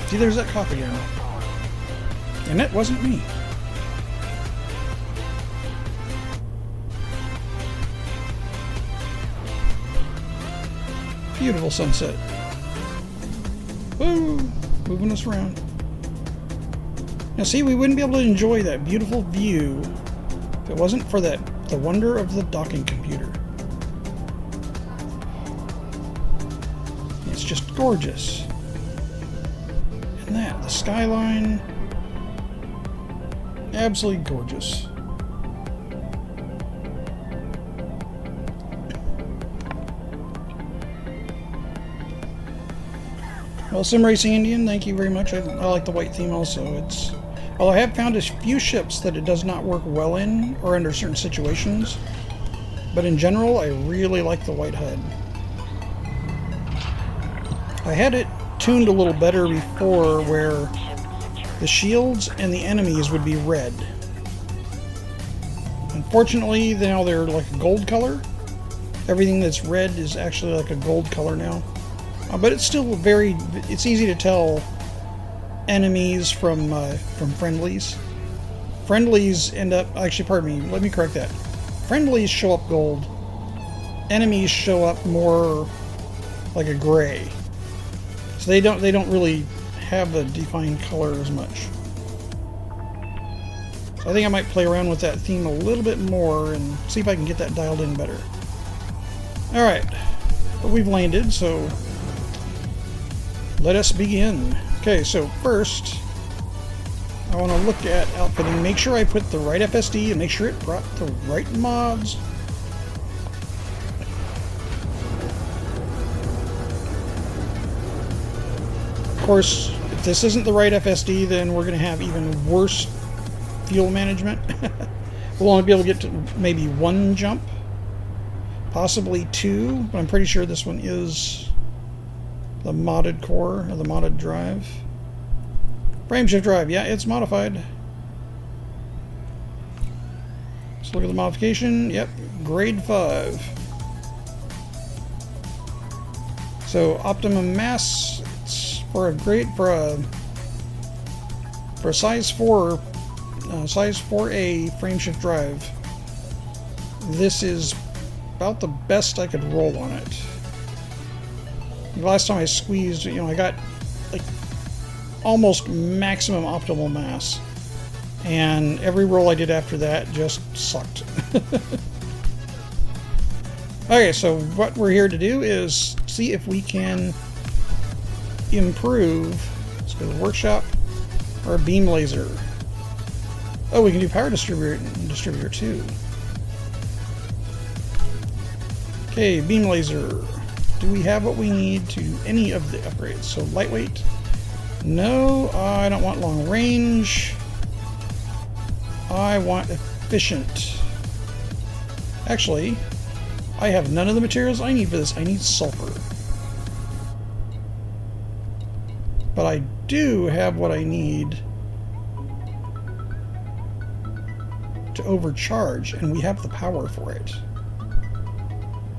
See, there's that cough again. And that wasn't me. Beautiful sunset. Woo! Moving us around. Now see, we wouldn't be able to enjoy that beautiful view if it wasn't for the wonder of the docking computer. It's just gorgeous. And that, the skyline, absolutely gorgeous. Well, Sim Racing Indian, thank you very much. I like the white theme also. It's Although I have found a few ships that it does not work well in, or under certain situations. But in general, I really like the white HUD. I had it tuned a little better before, where the shields and the enemies would be red. Unfortunately, now they're like a gold color. Everything that's red is actually like a gold color now. But it's still it's easy to tell enemies from friendlies. Friendlies end up, actually, pardon me, let me correct that. Friendlies show up gold. Enemies show up more like a gray. So they don't really have a defined color as much. So I think I might play around with that theme a little bit more and see if I can get that dialed in better. Alright, but we've landed, so let us begin. Okay, so first, I want to look at outfitting, make sure I put the right FSD and make sure it brought the right mods. Of course, if this isn't the right FSD, then we're going to have even worse fuel management. We'll only be able to get to maybe one jump, possibly two, but I'm pretty sure this one is the modded core, or the modded drive. Frameshift drive, yeah, it's modified. Let's look at the modification. Yep, grade 5. So optimum mass, it's for a grade for a size 4 size 4A frameshift drive. This is about the best I could roll on it. The last time I squeezed, you know, I got like almost maximum optimal mass, and every roll I did after that just sucked. Okay, so what we're here to do is see if we can improve. Let's go to the workshop, or beam laser. Oh, we can do power distributor too. Okay, beam laser. Do we have what we need to any of the upgrades? So lightweight. No, I don't want long range. I want efficient. Actually, I have none of the materials I need for this. I need sulfur. But I do have what I need to overcharge, and we have the power for it.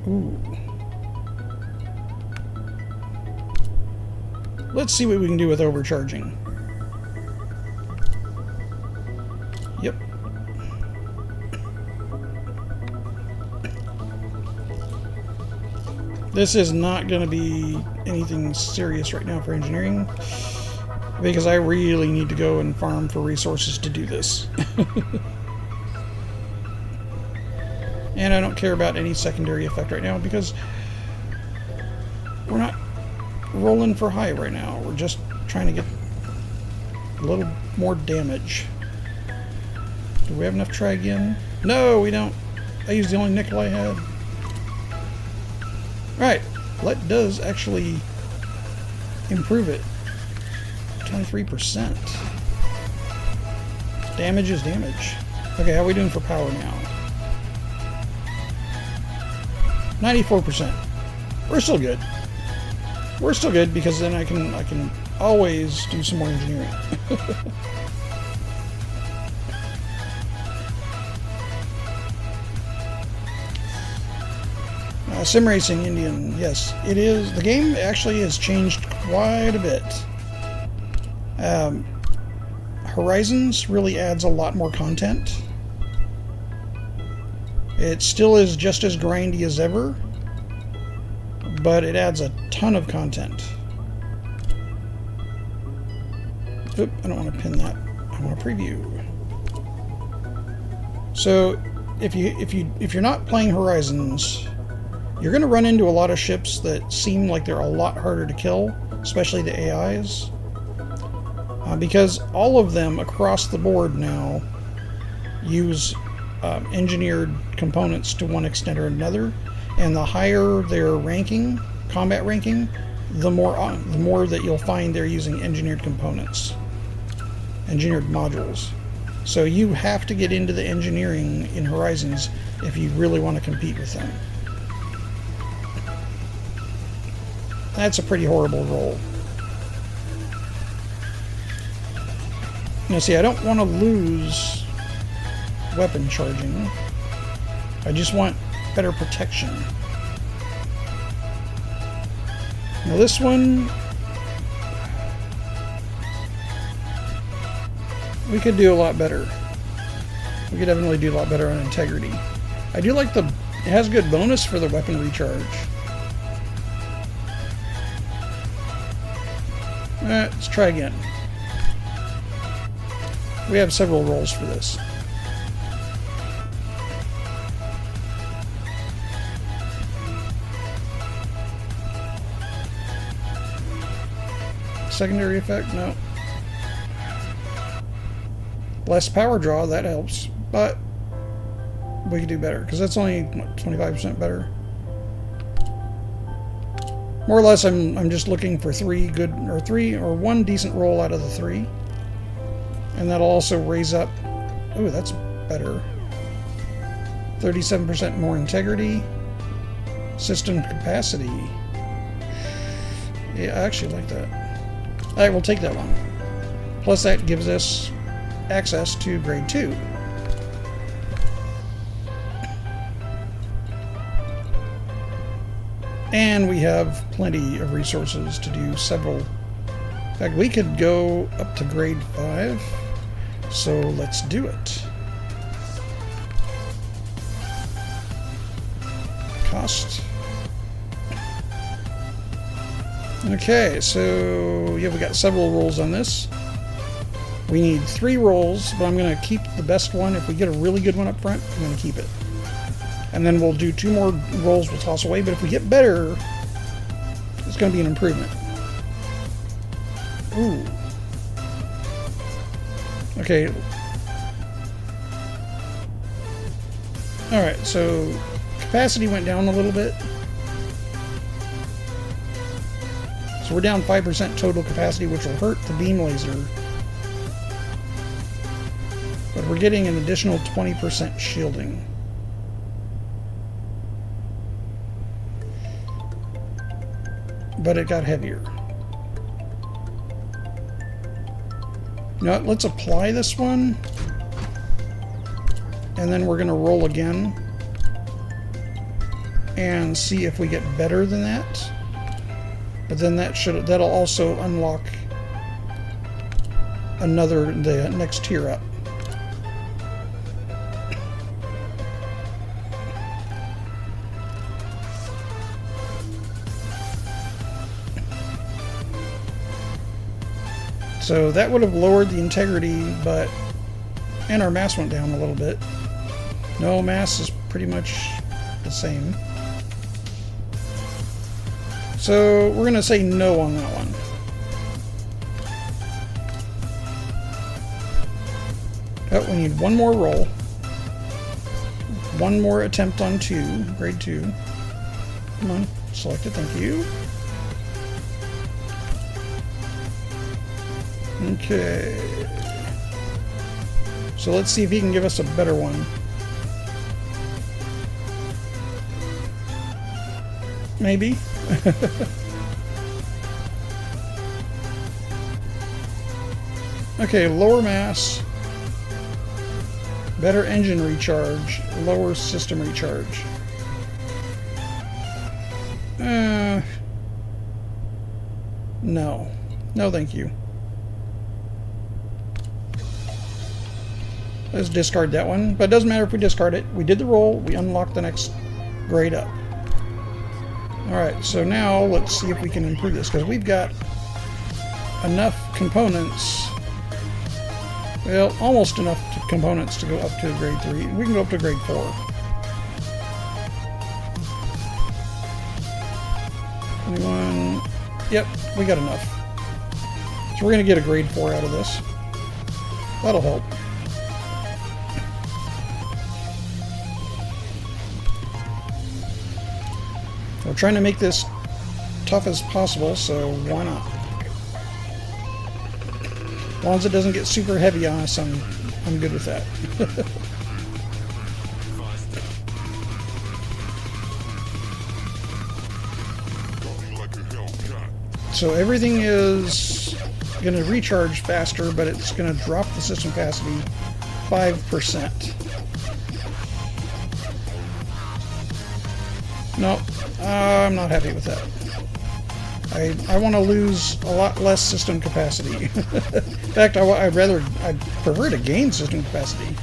Ooh. Let's see what we can do with overcharging. Yep. This is not going to be anything serious right now for engineering, because I really need to go and farm for resources to do this. And I don't care about any secondary effect right now, because we're not rolling for high right now. We're just trying to get a little more damage. Do we have enough trag in? No, we don't. I used the only nickel I had. Right. Well, that does actually improve it. 23%. Damage is damage. Okay, how are we doing for power now? 94%. We're still good. We're still good, because then I can always do some more engineering. Sim Racing Indian, yes, it is. The game actually has changed quite a bit. Horizons really adds a lot more content. It still is just as grindy as ever, but it adds a ton of content. Oop, I don't want to pin that. I want to preview. So, if you're not playing Horizons, you're going to run into a lot of ships that seem like they're a lot harder to kill, especially the AIs, because all of them across the board now use engineered components to one extent or another, and the higher their ranking, combat ranking, the more that you'll find they're using engineered components. engineered modules. So you have to get into the engineering in Horizons if you really want to compete with them. That's a pretty horrible roll. Now see, I don't want to lose weapon charging. I just want better protection. Now this one, we could do a lot better. We could definitely do a lot better on integrity. I do like it has good bonus for the weapon recharge. Let's try again. We have several rolls for this. Secondary effect? No. Less power draw, that helps, but we could do better because that's only what, 25% better. More or less, I'm just looking for three or one decent roll out of the three, and that'll also raise up. Oh, that's better. 37% more integrity. System capacity. Yeah, I actually like that. Alright, we'll take that one. Plus that gives us access to grade 2. And we have plenty of resources to do several. In fact, we could go up to grade 5. So let's do it. Cost. Okay, so yeah, we got several rolls on this. We need 3 rolls, but I'm going to keep the best one. If we get a really good one up front, I'm going to keep it. And then we'll do 2 more rolls we'll toss away, but if we get better, it's going to be an improvement. Ooh. Okay. Alright, so capacity went down a little bit. So we're down 5% total capacity, which will hurt the beam laser. But we're getting an additional 20% shielding. But it got heavier. You know what, let's apply this one. And then we're going to roll again. And see if we get better than that. But then that'll also unlock the next tier up. So that would have lowered the integrity, and our mass went down a little bit. No, mass is pretty much the same. So we're going to say no on that one. Oh, we need one more roll. One more attempt on 2, grade 2. Come on, select it, thank you. Okay. So let's see if he can give us a better one. Maybe. Okay, lower mass, better engine recharge, lower system recharge. No. No, thank you. Let's discard that one, but it doesn't matter if we discard it. We did the roll, we unlocked the next grade up. Alright, so now let's see if we can improve this, because we've got enough components, well, almost enough components to go up to grade 3. We can go up to grade 4. Anyone? Yep, we got enough. So we're going to get a grade 4 out of this. That'll help. We're trying to make this tough as possible, so why not? As long as it doesn't get super heavy on us, I'm good with that. So everything is going to recharge faster, but it's going to drop the system capacity 5%. No, I'm not happy with that. I want to lose a lot less system capacity. In fact, I'd prefer to gain system capacity.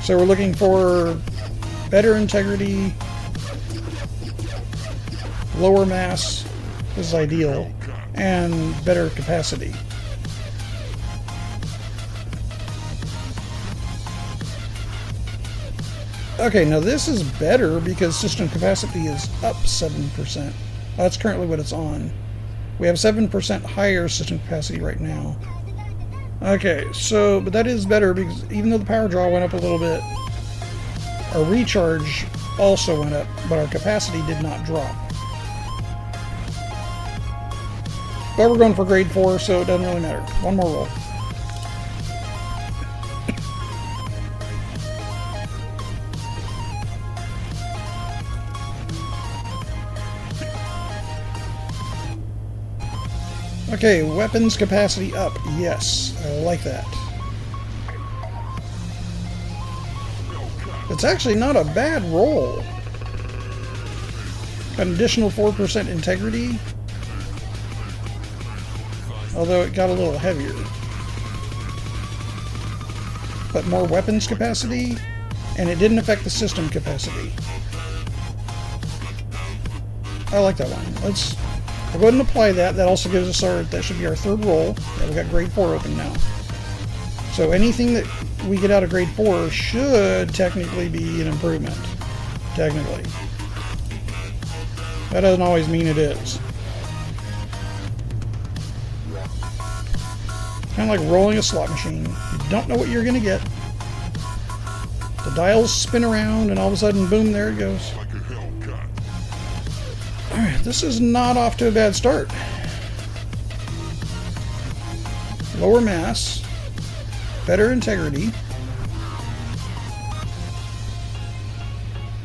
So we're looking for better integrity, lower mass, this is ideal, and better capacity. Okay, now this is better because system capacity is up 7%. That's currently what it's on. We have 7% higher system capacity right now. Okay, so, but that is better because even though the power draw went up a little bit, our recharge also went up, but our capacity did not drop. But we're going for grade 4, so it doesn't really matter. One more roll. Okay, weapons capacity up. Yes, I like that. It's actually not a bad roll. Got an additional 4% integrity. Although it got a little heavier. But more weapons capacity, and it didn't affect the system capacity. I like that one. We'll go ahead and apply that. That also gives us that should be our third roll. Yeah, we got grade 4 open now. So anything that we get out of grade 4 should technically be an improvement. Technically. That doesn't always mean it is. Kind of like rolling a slot machine. You don't know what you're going to get. The dials spin around and all of a sudden, boom, there it goes. Alright, this is not off to a bad start. Lower mass. Better integrity.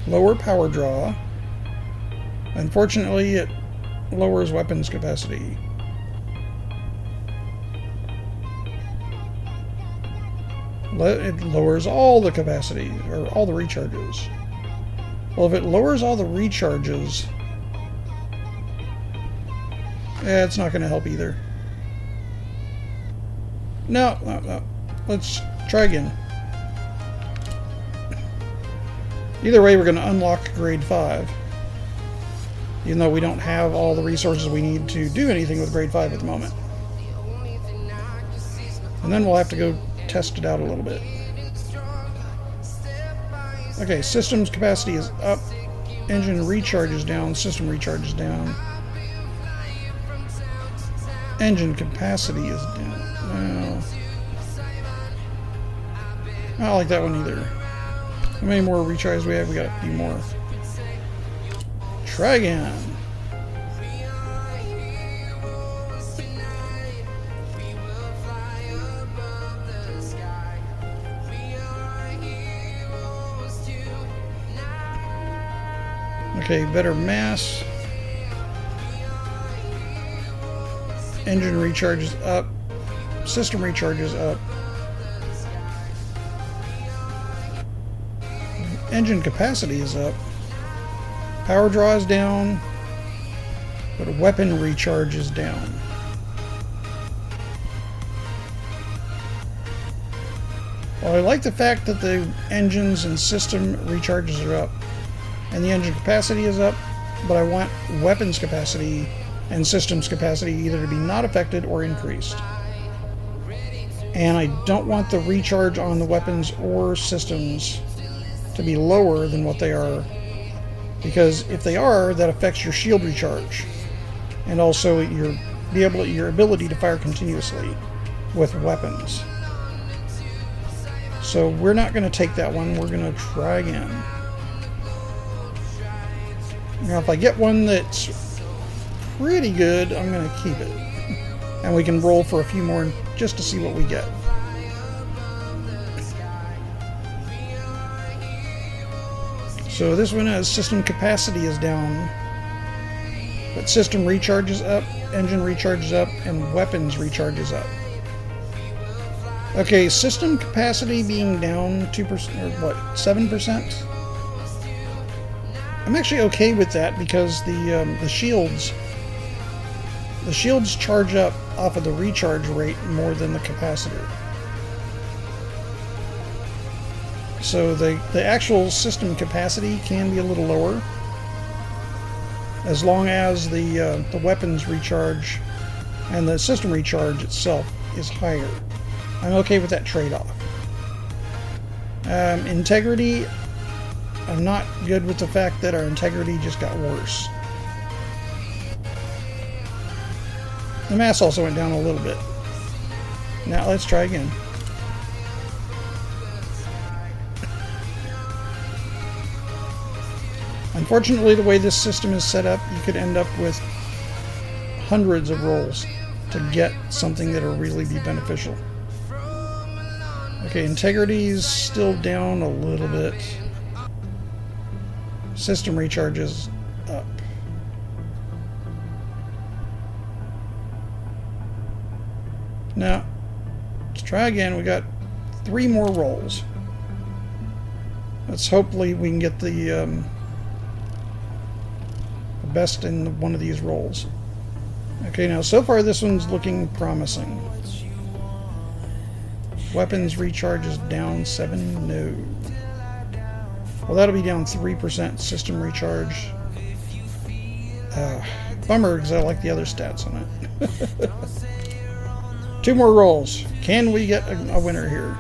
Lower power draw. Unfortunately, it lowers weapons capacity. It lowers all the capacity, or all the recharges. Well, if it lowers all the recharges, it's not going to help either. No. Let's try again. Either way, we're going to unlock grade 5. Even though we don't have all the resources we need to do anything with grade 5 at the moment. And then we'll have to go test it out a little bit. Okay, systems capacity is up. Engine recharge is down. System recharge is down. Engine capacity is down. No. I don't like that one either. How many more recharges do we have? We got a few more. Try again. Okay, better mass. Engine recharge is up. System recharge is up. Engine capacity is up. Power draw is down. But weapon recharge is down. Well, I like the fact that the engines and system recharges are up. And the engine capacity is up, but I want weapons capacity and systems capacity either to be not affected or increased. And I don't want the recharge on the weapons or systems to be lower than what they are, because if they are, that affects your shield recharge and also your ability to fire continuously with weapons. So we're not going to take that one. We're going to try again. Now, if I get one that's pretty good, I'm going to keep it. And we can roll for a few more just to see what we get. So this one has system capacity is down, but system recharges up, engine recharges up, and weapons recharges up. Okay, system capacity being down 2%, or what, 7%? I'm actually okay with that because the shields charge up off of the recharge rate more than the capacitor. So the actual system capacity can be a little lower as long as the weapons recharge and the system recharge itself is higher. I'm okay with that trade-off. Integrity, I'm not good with the fact that our integrity just got worse. The mass also went down a little bit. Now let's try again. Unfortunately, the way this system is set up, you could end up with hundreds of rolls to get something that will really be beneficial. Okay, integrity is still down a little bit. System recharges up. Now, let's try again. We got 3 more rolls. Let's hopefully we can get the best in one of these rolls. Okay, now so far this one's looking promising. Weapons recharge is down 7. No. Well, that'll be down 3% system recharge. Bummer, because I like the other stats on it. 2 more rolls. Can we get a winner here?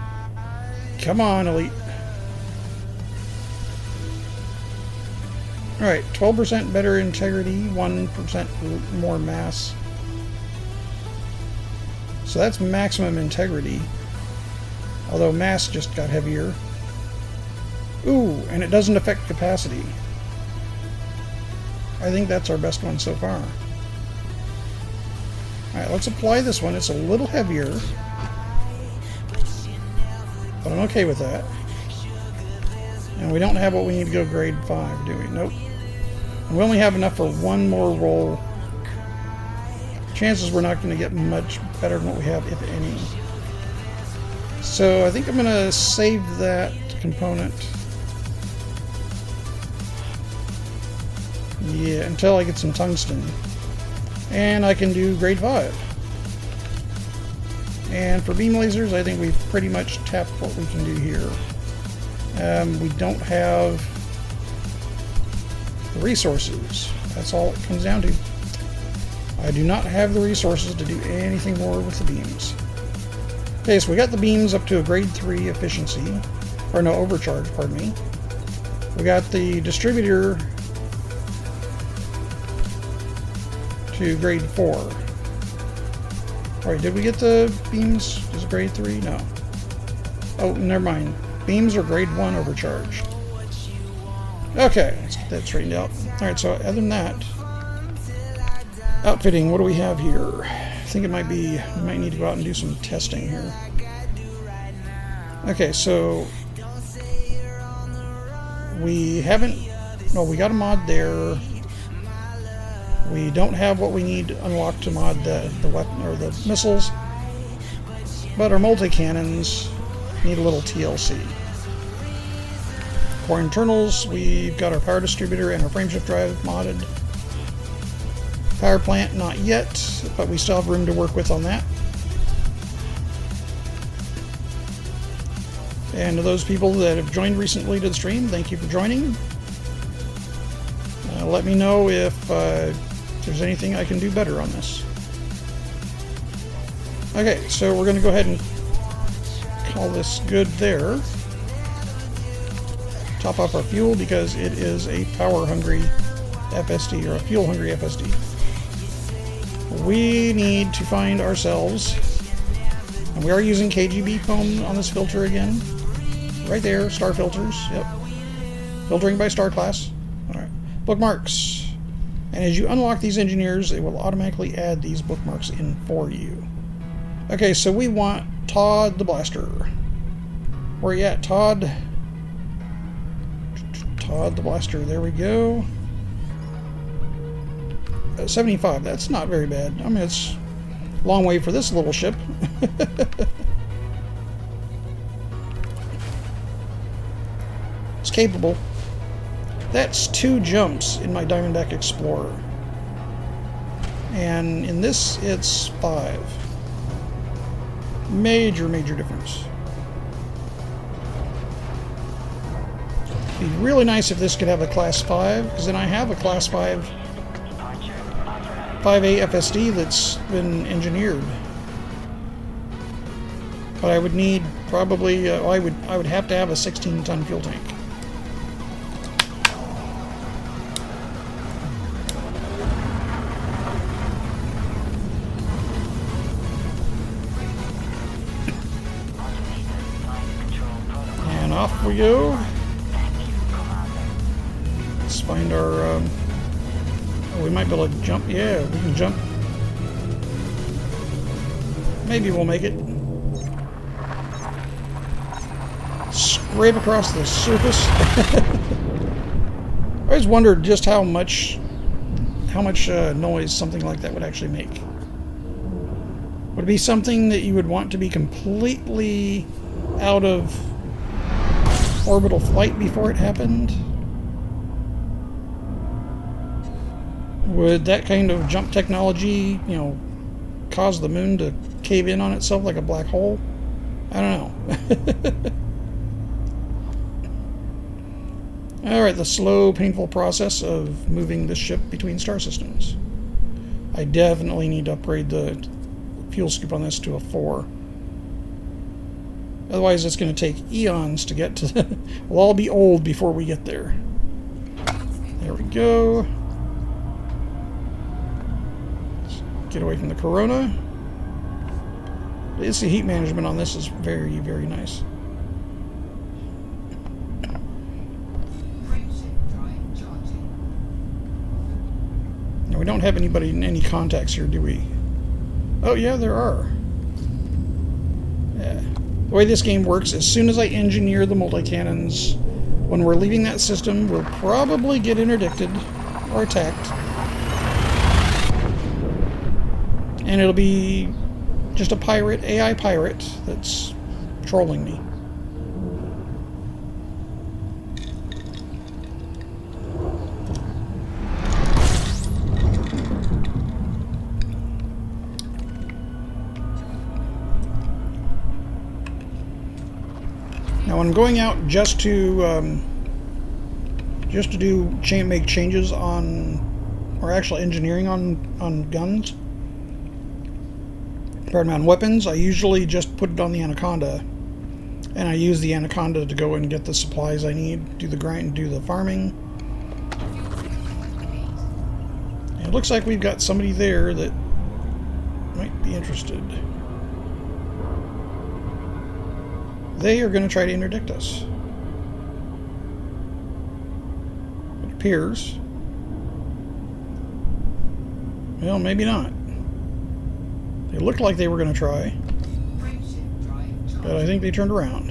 Come on, Elite. Alright, 12% better integrity, 1% more mass. So that's maximum integrity. Although mass just got heavier. Ooh, and it doesn't affect capacity. I think that's our best one so far. Alright, let's apply this one. It's a little heavier, but I'm okay with that. And we don't have what we need to go grade 5, do we? Nope. And we only have enough for 1 more roll. Chances we're not going to get much better than what we have, if any. So I think I'm going to save that component. Yeah, until I get some tungsten. And I can do grade 5. And for beam lasers, I think we've pretty much tapped what we can do here. We don't have the resources. That's all it comes down to. I do not have the resources to do anything more with the beams. Okay, so we got the beams up to a grade 3 efficiency. Or no, overcharge, pardon me. We got the distributor to grade 4. Alright, did we get the beams? Is it grade 3? No. Oh, never mind. Beams are grade 1 overcharged. Okay, let's get that straightened out. Alright, so other than that, outfitting, what do we have here? I think it might be, we might need to go out and do some testing here. Okay, so we haven't, no, we got a mod there. We don't have what we need to unlock to mod the weapon or the missiles, but our multi-cannons need a little TLC. For internals, we've got our power distributor and our frameshift drive modded. Power plant, not yet, but we still have room to work with on that. And to those people that have joined recently to the stream, thank you for joining. Let me know if there's anything I can do better on this. Okay, so we're going to go ahead and call this good there. Top off our fuel because it is a power-hungry FSD, or a fuel-hungry FSD. We need to find ourselves, and we are using KGB foam on this filter again. Right there, star filters, yep. Filtering by star class. Alright, bookmarks. And as you unlock these engineers, it will automatically add these bookmarks in for you. Okay, so we want Todd the Blaster. Where you at, Todd? Todd the Blaster, there we go. 75, that's not very bad. I mean, it's a long way for this little ship. It's capable. That's 2 jumps in my Diamondback Explorer. And in this, it's 5. Major, major difference. It'd be really nice if this could have a Class 5, because then I have a Class 5 5A FSD that's been engineered. But I would need probably, I would have to have a 16-ton fuel tank. And off we go. Let's find our, we might be able to jump. Yeah, we can jump. Maybe we'll make it. Scrape across the surface. I always wondered just how much noise something like that would actually make. Would it be something that you would want to be completely out of orbital flight before it happened? Would that kind of jump technology, you know, cause the moon to cave in on itself like a black hole? I don't know. Alright, the slow, painful process of moving this ship between star systems. I definitely need to upgrade the fuel scoop on this to a 4. Otherwise, it's going to take eons to get to the... We'll all be old before we get there. There we go. Get away from the corona. The heat management on this is very, very nice. Now, we don't have any contacts here, do we? Oh yeah, there are. Yeah. The way this game works, as soon as I engineer the multi-cannons, when we're leaving that system, we'll probably get interdicted or attacked. And it'll be just a pirate, AI pirate, that's trolling me. Now, when I'm going out just to make changes on, or actual engineering on guns, pardon me, on weapons, I usually just put it on the Anaconda, and I use the Anaconda to go and get the supplies I need, do the grind, do the farming. And it looks like we've got somebody there that might be interested. They are going to try to interdict us. It appears. Well, maybe not. They looked like they were going to try, but I think they turned around.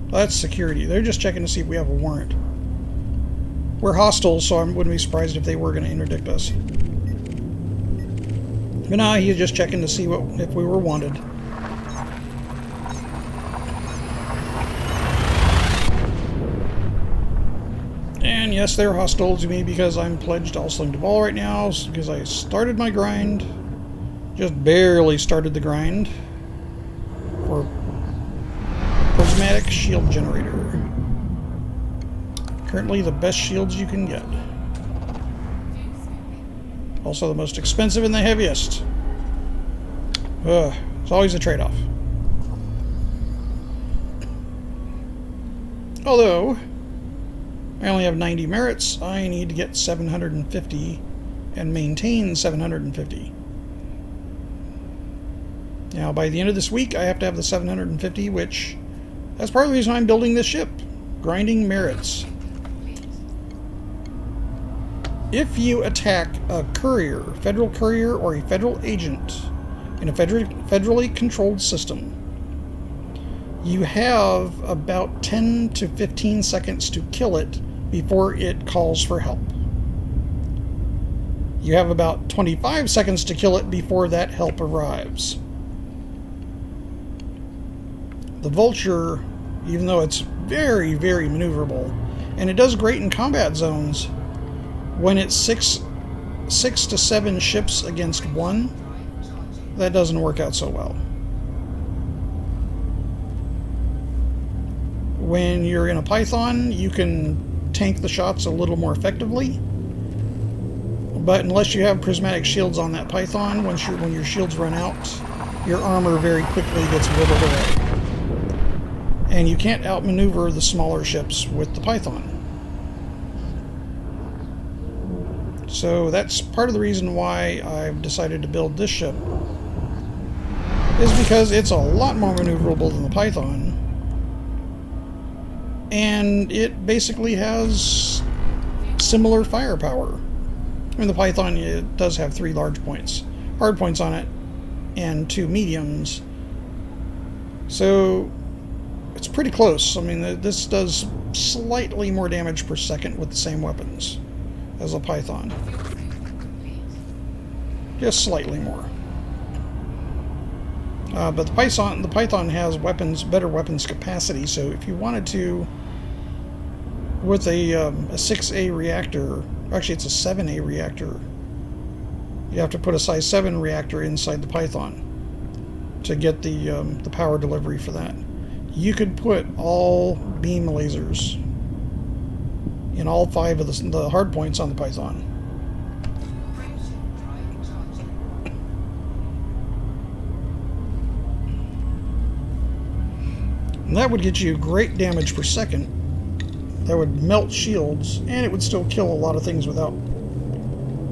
Well, that's security. They're just checking to see if we have a warrant. We're hostile, so I wouldn't be surprised if they were going to interdict us. But no, he's just checking to see if we were wanted. And yes, they're hostile to me because I'm pledged to All-Sling Duvall right now, because I started my grind. Just barely started the grind for prismatic shield generator. Currently the best shields you can get. Also the most expensive and the heaviest. It's always a trade-off. Although I only have 90 merits, I need to get 750 and maintain 750. Now, by the end of this week, I have to have the 750, which, that's part of the reason I'm building this ship. Grinding merits. If you attack a courier, federal courier, or a federal agent in a federally controlled system, you have about 10 to 15 seconds to kill it before it calls for help. You have about 25 seconds to kill it before that help arrives. The Vulture, even though it's very, very maneuverable, and it does great in combat zones, when it's six to seven ships against one, that doesn't work out so well. When you're in a Python, you can tank the shots a little more effectively. But unless you have prismatic shields on that Python, when your shields run out, your armor very quickly gets whittled away. And you can't outmaneuver the smaller ships with the Python. So that's part of the reason why I've decided to build this ship, is because it's a lot more maneuverable than the Python. And it basically has similar firepower. I mean, the Python, it does have 3 large points, hard points on it, and 2 mediums. So it's pretty close. I mean, this does slightly more damage per second with the same weapons as a Python. Just slightly more. But the Python has better weapons capacity, so if you wanted to, with a 6A reactor, actually it's a 7A reactor, you have to put a size 7 reactor inside the Python to get the power delivery for that. You could put all beam lasers in all 5 of the hard points on the Python. And that would get you great damage per second. That would melt shields, and it would still kill a lot of things without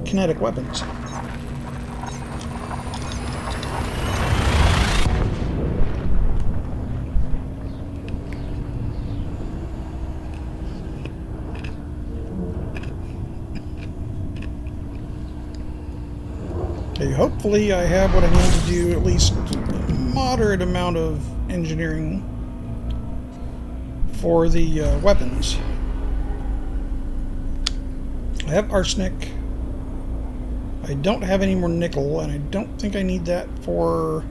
kinetic weapons. Okay, hopefully I have what I need to do, at least a moderate amount of engineering for the weapons. I have arsenic. I don't have any more nickel, and I don't think I need that for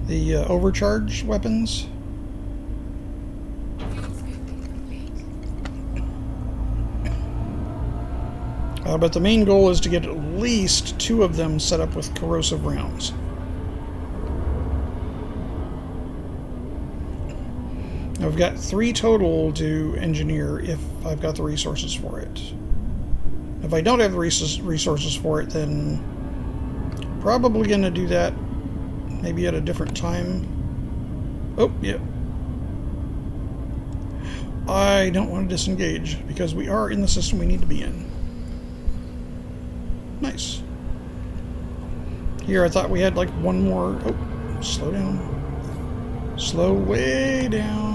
the overcharge weapons. But the main goal is to get at least 2 of them set up with corrosive rounds. I've got 3 total to engineer if I've got the resources for it. If I don't have the resources for it, then probably going to do that maybe at a different time. Oh, yeah. I don't want to disengage because we are in the system we need to be in. Nice. Here, I thought we had like one more. Oh, slow down. Slow way down.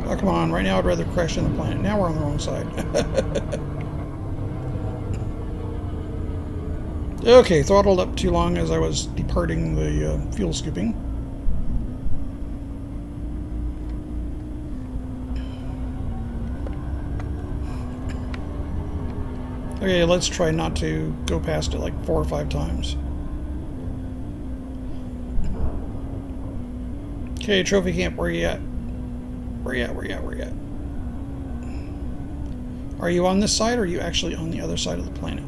Oh, come on. Right now, I'd rather crash into the planet. Now we're on the wrong side. Okay, throttled up too long as I was departing the fuel scooping. Okay, let's try not to go past it like 4 or 5 times. Okay, trophy camp, where you at? Where you at? Where you at? Where you at? Are you on this side, or are you actually on the other side of the planet?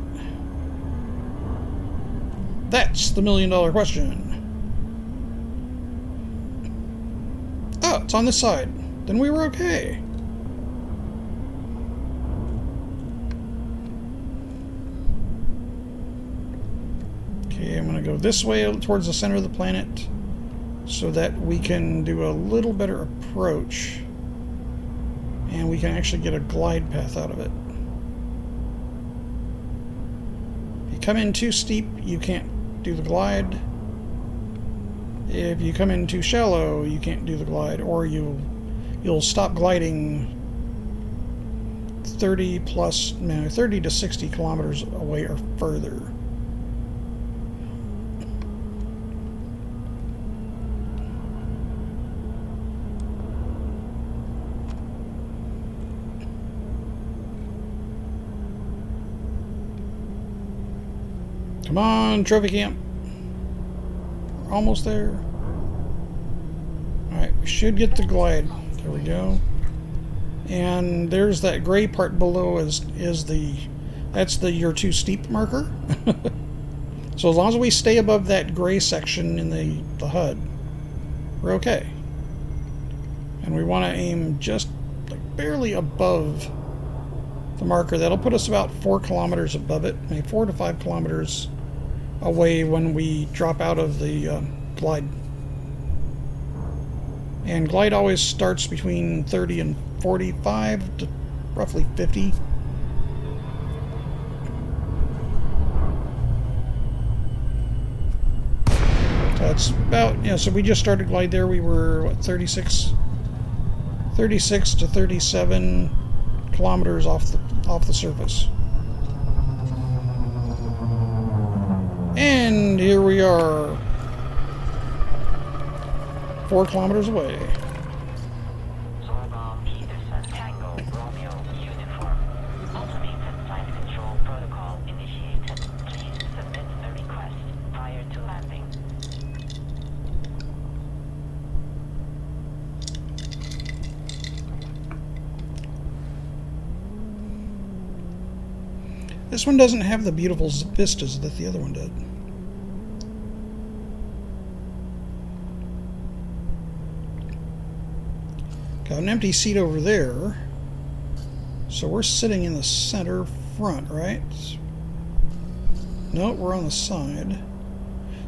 That's the $1,000,000 question. Oh, it's on this side. Then we were okay. Okay, I'm going to go this way towards the center of the planet so that we can do a little better approach and we can actually get a glide path out of it. If you come in too steep, you can't do the glide. If you come in too shallow, you can't do the glide, or you'll stop gliding 30 to 60 kilometers away or further. Come on, trophy camp. We're almost there. Alright, we should get the glide. There we go. And there's that gray part below that's your too steep marker. So as long as we stay above that gray section in the HUD, we're okay. And we want to aim just like barely above the marker. That'll put us about 4 kilometers above it, maybe 4 to 5 kilometers away when we drop out of the glide. And glide always starts between 30 and 45 to roughly 50. So that's about, yeah, so we just started glide there. We were, what, 36 to 37 kilometers off the surface. And here we are, 4 kilometers away. This one doesn't have the beautiful vistas that the other one did. Got an empty seat over there. So we're sitting in the center front, right? No, we're on the side.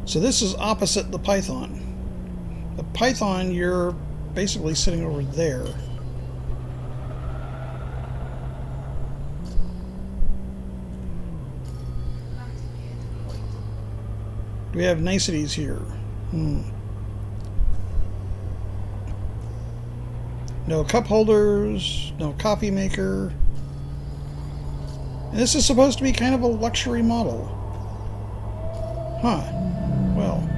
So this is opposite the Python. The Python, you're basically sitting over there. We have niceties here. No cup holders, no coffee maker. And this is supposed to be kind of a luxury model. Huh. Well.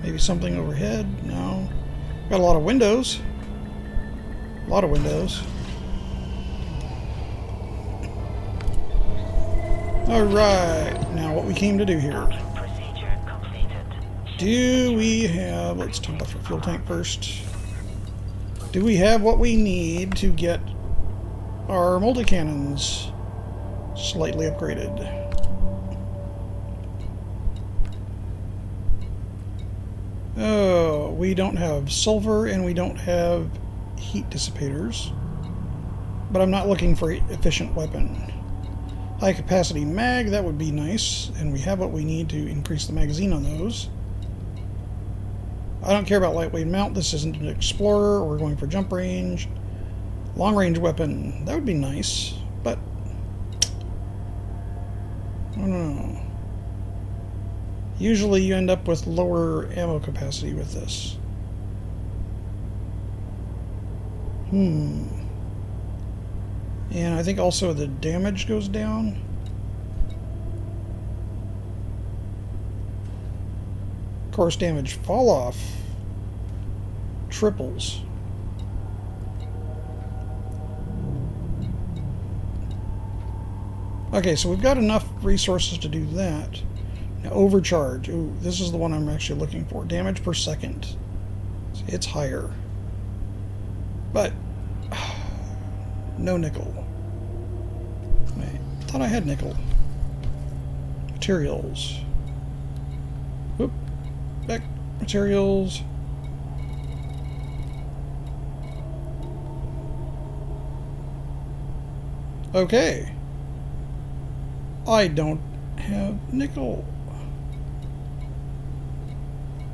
Maybe something overhead? No. Got a lot of windows. A lot of windows. Alright, now what we came to do here. Do we have, let's top off our fuel tank first. Do we have what we need to get our multicannons slightly upgraded? Oh, we don't have silver and we don't have heat dissipators. But I'm not looking for an efficient weapon. High capacity mag, that would be nice, and we have what we need to increase the magazine on those. I don't care about lightweight mount, this isn't an explorer, we're going for jump range. Long range weapon, that would be nice, but I don't know. Usually you end up with lower ammo capacity with this. And I think also the damage goes down. Of course, damage fall off triples. Okay, so we've got enough resources to do that. Now, overcharge. Ooh, this is the one I'm actually looking for. Damage per second. It's higher. But no nickel. Wait, I thought I had nickel. Materials. Whoop. Back. Materials. Okay. I don't have nickel.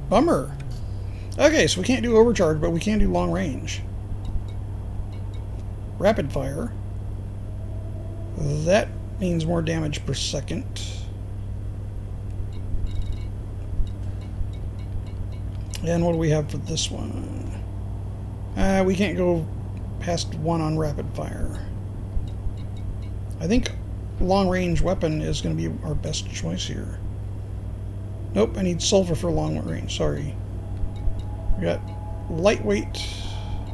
Bummer. Okay, so we can't do overcharge, but we can do long range. Rapid fire. That means more damage per second. And what do we have for this one? We can't go past 1 on rapid fire. I think long-range weapon is going to be our best choice here. Nope, I need sulfur for long range. Sorry. We got lightweight.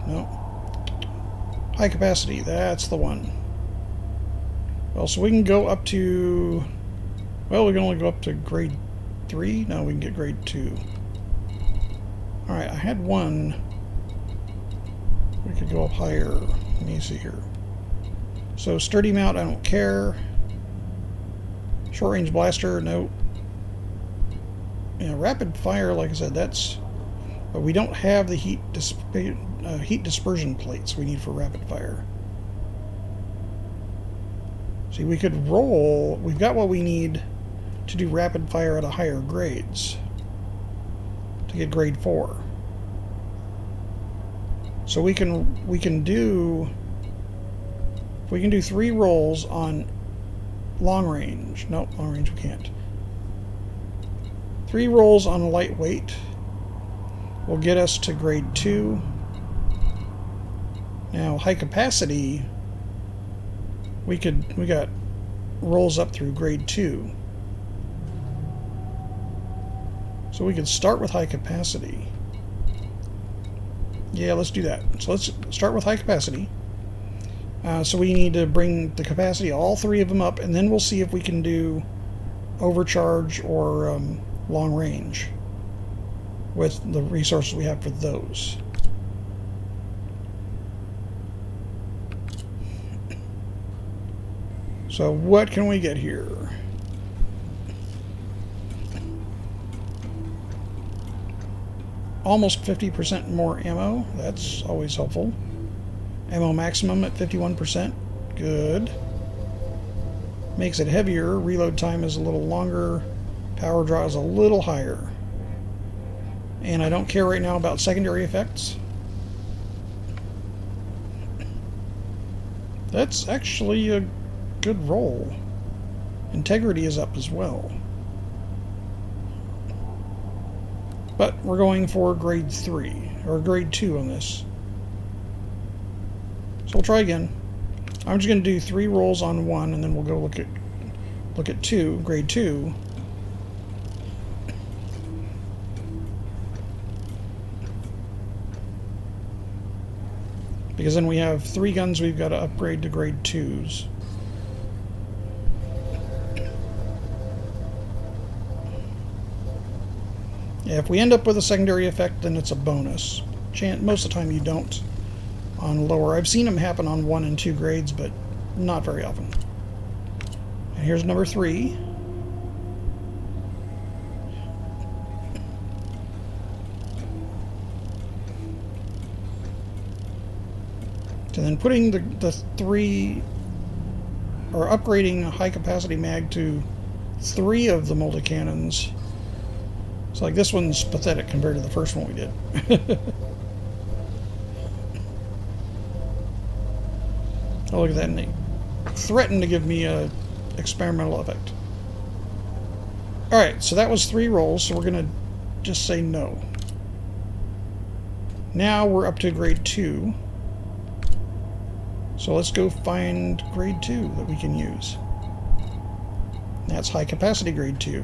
No. High capacity. That's the one. Well, so we can go up to... Well, we can only go up to grade 3. No, we can get grade 2. Alright, I had 1. We could go up higher. Let me see here. So, sturdy mount, I don't care. Short range blaster, no. Yeah, rapid fire, like I said, that's... But we don't have the heat dispersion plates we need for rapid fire. See, we could roll... We've got what we need to do rapid fire at a higher grades. To get grade 4. So we can do... We can do 3 rolls on long range. Nope, long range we can't. 3 rolls on a lightweight will get us to grade 2. Now, high capacity, we got rolls up through grade 2. So we could start with high capacity. Yeah, let's do that. So let's start with high capacity. So we need to bring the capacity, all 3 of them up, and then we'll see if we can do overcharge or long range with the resources we have for those. So what can we get here? Almost 50% more ammo. That's always helpful. Ammo maximum at 51%. Good. Makes it heavier. Reload time is a little longer. Power draw is a little higher. And I don't care right now about secondary effects. That's actually a good roll. Integrity is up as well. But we're going for grade 3, or grade 2 on this. So we'll try again. I'm just going to do 3 rolls on 1, and then we'll go look at 2, grade 2. Because then we have 3 guns we've got to upgrade to grade 2s. Yeah, if we end up with a secondary effect, then it's a bonus. Most of the time you don't on lower. I've seen them happen on 1 and 2 grades, but not very often. And here's number 3. And then putting the 3, or upgrading a high capacity mag to 3 of the multicannons. It's like this one's pathetic compared to the first one we did. Oh, look at that. And they threatened to give me a experimental effect. Alright, so that was 3 rolls, so we're going to just say no. Now we're up to grade 2. So let's go find grade 2 that we can use. That's high capacity grade 2.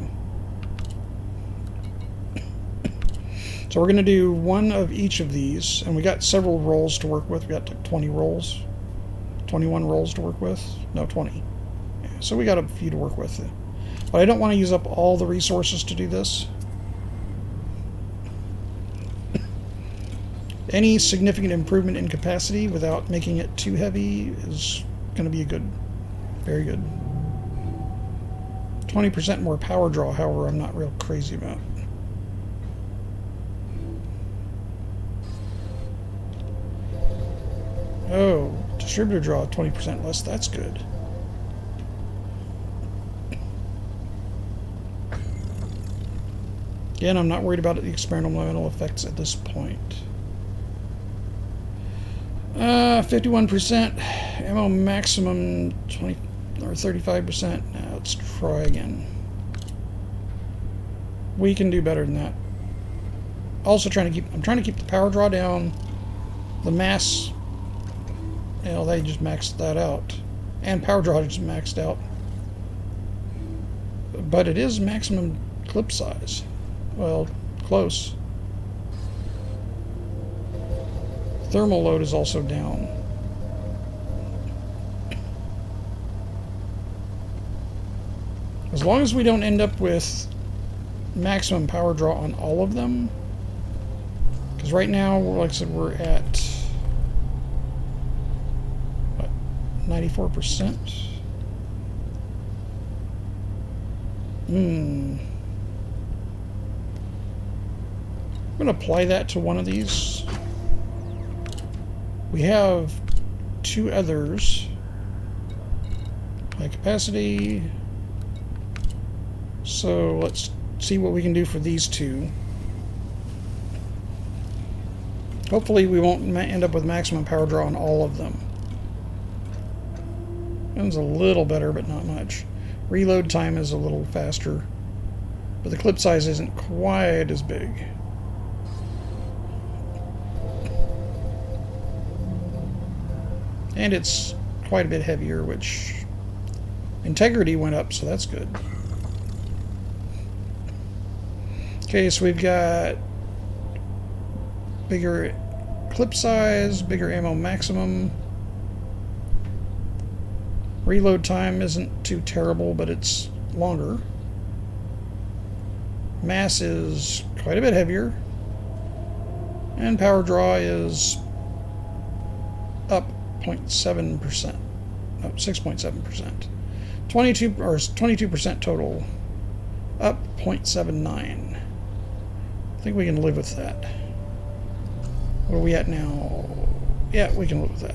So we're going to do 1 of each of these, and we got several rolls to work with. We got like 20 rolls. 21 rolls to work with. No, 20. Yeah, so we got a few to work with. But I don't want to use up all the resources to do this. Any significant improvement in capacity without making it too heavy is going to be a good, very good. 20% more power draw, however, I'm not real crazy about. Oh, distributor draw 20% less, that's good. Again, I'm not worried about the experimental effects at this point. 51%, ammo maximum 20 or 35%. Now let's try again. We can do better than that. also trying to keep the power draw down. The mass, you know, they just maxed that out, and power draw just maxed out. But it is maximum clip size. Well, close. Thermal load is also down. As long as we don't end up with maximum power draw on all of them, because right now, like I said, we're at what, 94%. I'm going to apply that to one of these. We have two others. High capacity. So let's see what we can do for these two. Hopefully we won't end up with maximum power draw on all of them. One's a little better, but not much. Reload time is a little faster, but the clip size isn't quite as big. And it's quite a bit heavier, which integrity went up, so that's good. Okay, so we've got bigger clip size, bigger ammo maximum. Reload time isn't too terrible, but it's longer. Mass is quite a bit heavier. And power draw is up 0.7%. No, 6.7%. 22% total. Up 0.79. I think we can live with that. Where are we at now? Yeah, we can live with that.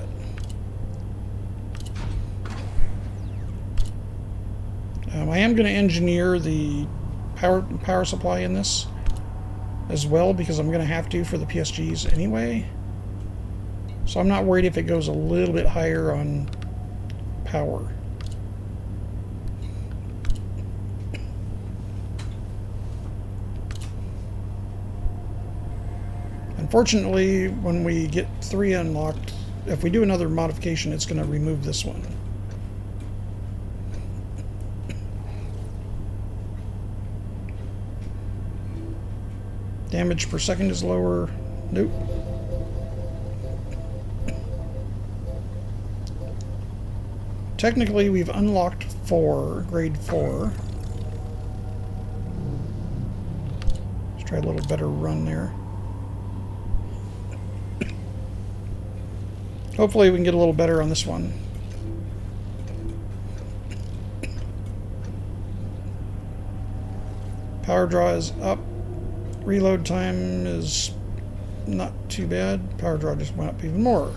I am going to engineer the power supply in this as well, because I'm going to have to for the PSGs anyway. So I'm not worried if it goes a little bit higher on power. Unfortunately, when we get 3 unlocked, if we do another modification, it's going to remove this one. Damage per second is lower. Nope. Technically, we've unlocked 4, grade 4. Let's try a little better run there. Hopefully we can get a little better on this one. Power draw is up. Reload time is not too bad. Power draw just went up even more.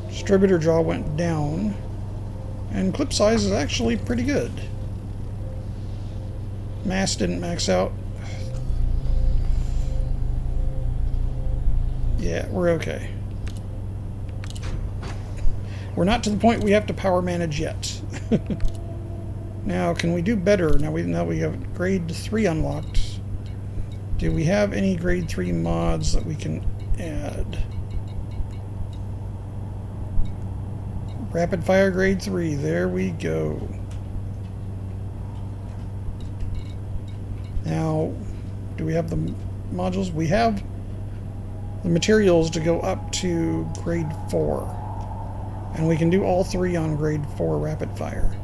Distributor draw went down. And clip size is actually pretty good. Mass didn't max out. Yeah, we're okay. We're not to the point we have to power manage yet. Now, can we do better? Now we have grade 3 unlocked. Do we have any grade 3 mods that we can add? Rapid fire grade 3. There we go. Now, do we have the modules? We have the materials to go up to grade 4. And we can do all 3 on grade 4 rapid fire.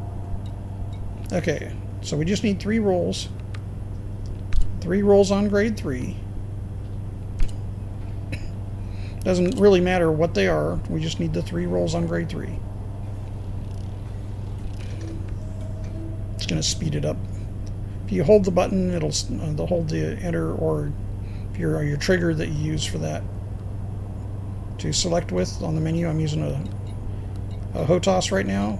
Okay, so we just need 3 rolls. 3 rolls on grade 3. Doesn't really matter what they are. We just need the 3 rolls on grade 3. It's going to speed it up. If you hold the button, it'll hold the enter, or if your trigger that you use for that to select with on the menu. I'm using a HOTAS right now.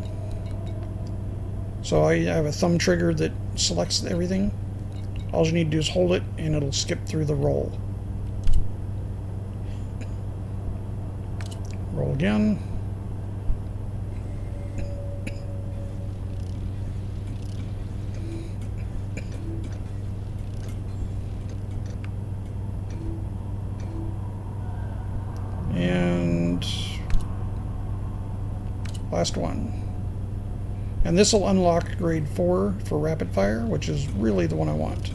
So I have a thumb trigger that selects everything. All you need to do is hold it and it'll skip through the roll. Roll again. last one. And this will unlock grade 4 for rapid fire, which is really the one I want.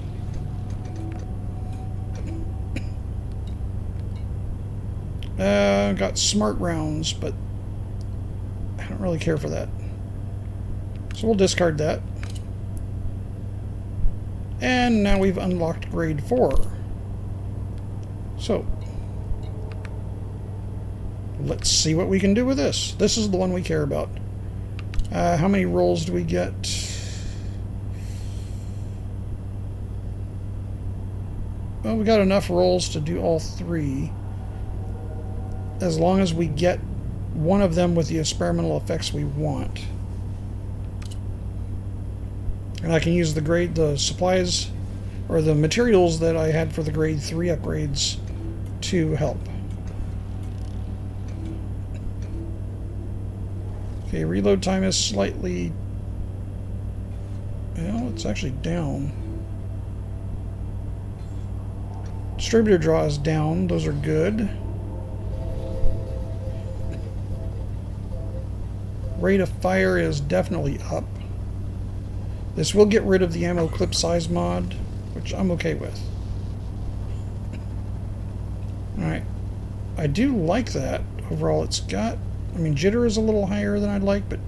Got smart rounds, but I don't really care for that. So we'll discard that. And now we've unlocked grade 4. So let's see what we can do with this. This is the one we care about. How many rolls do we get? Well, we got enough rolls to do all 3. As long as we get one of them with the experimental effects we want. And I can use the supplies or the materials that I had for the grade 3 upgrades to help. Okay, reload time is slightly... well, it's actually down. Distributor draw is down. Those are good. Rate of fire is definitely up. This will get rid of the ammo clip size mod, which I'm okay with. Alright. I do like that. Overall, it's got... I mean, jitter is a little higher than I'd like, but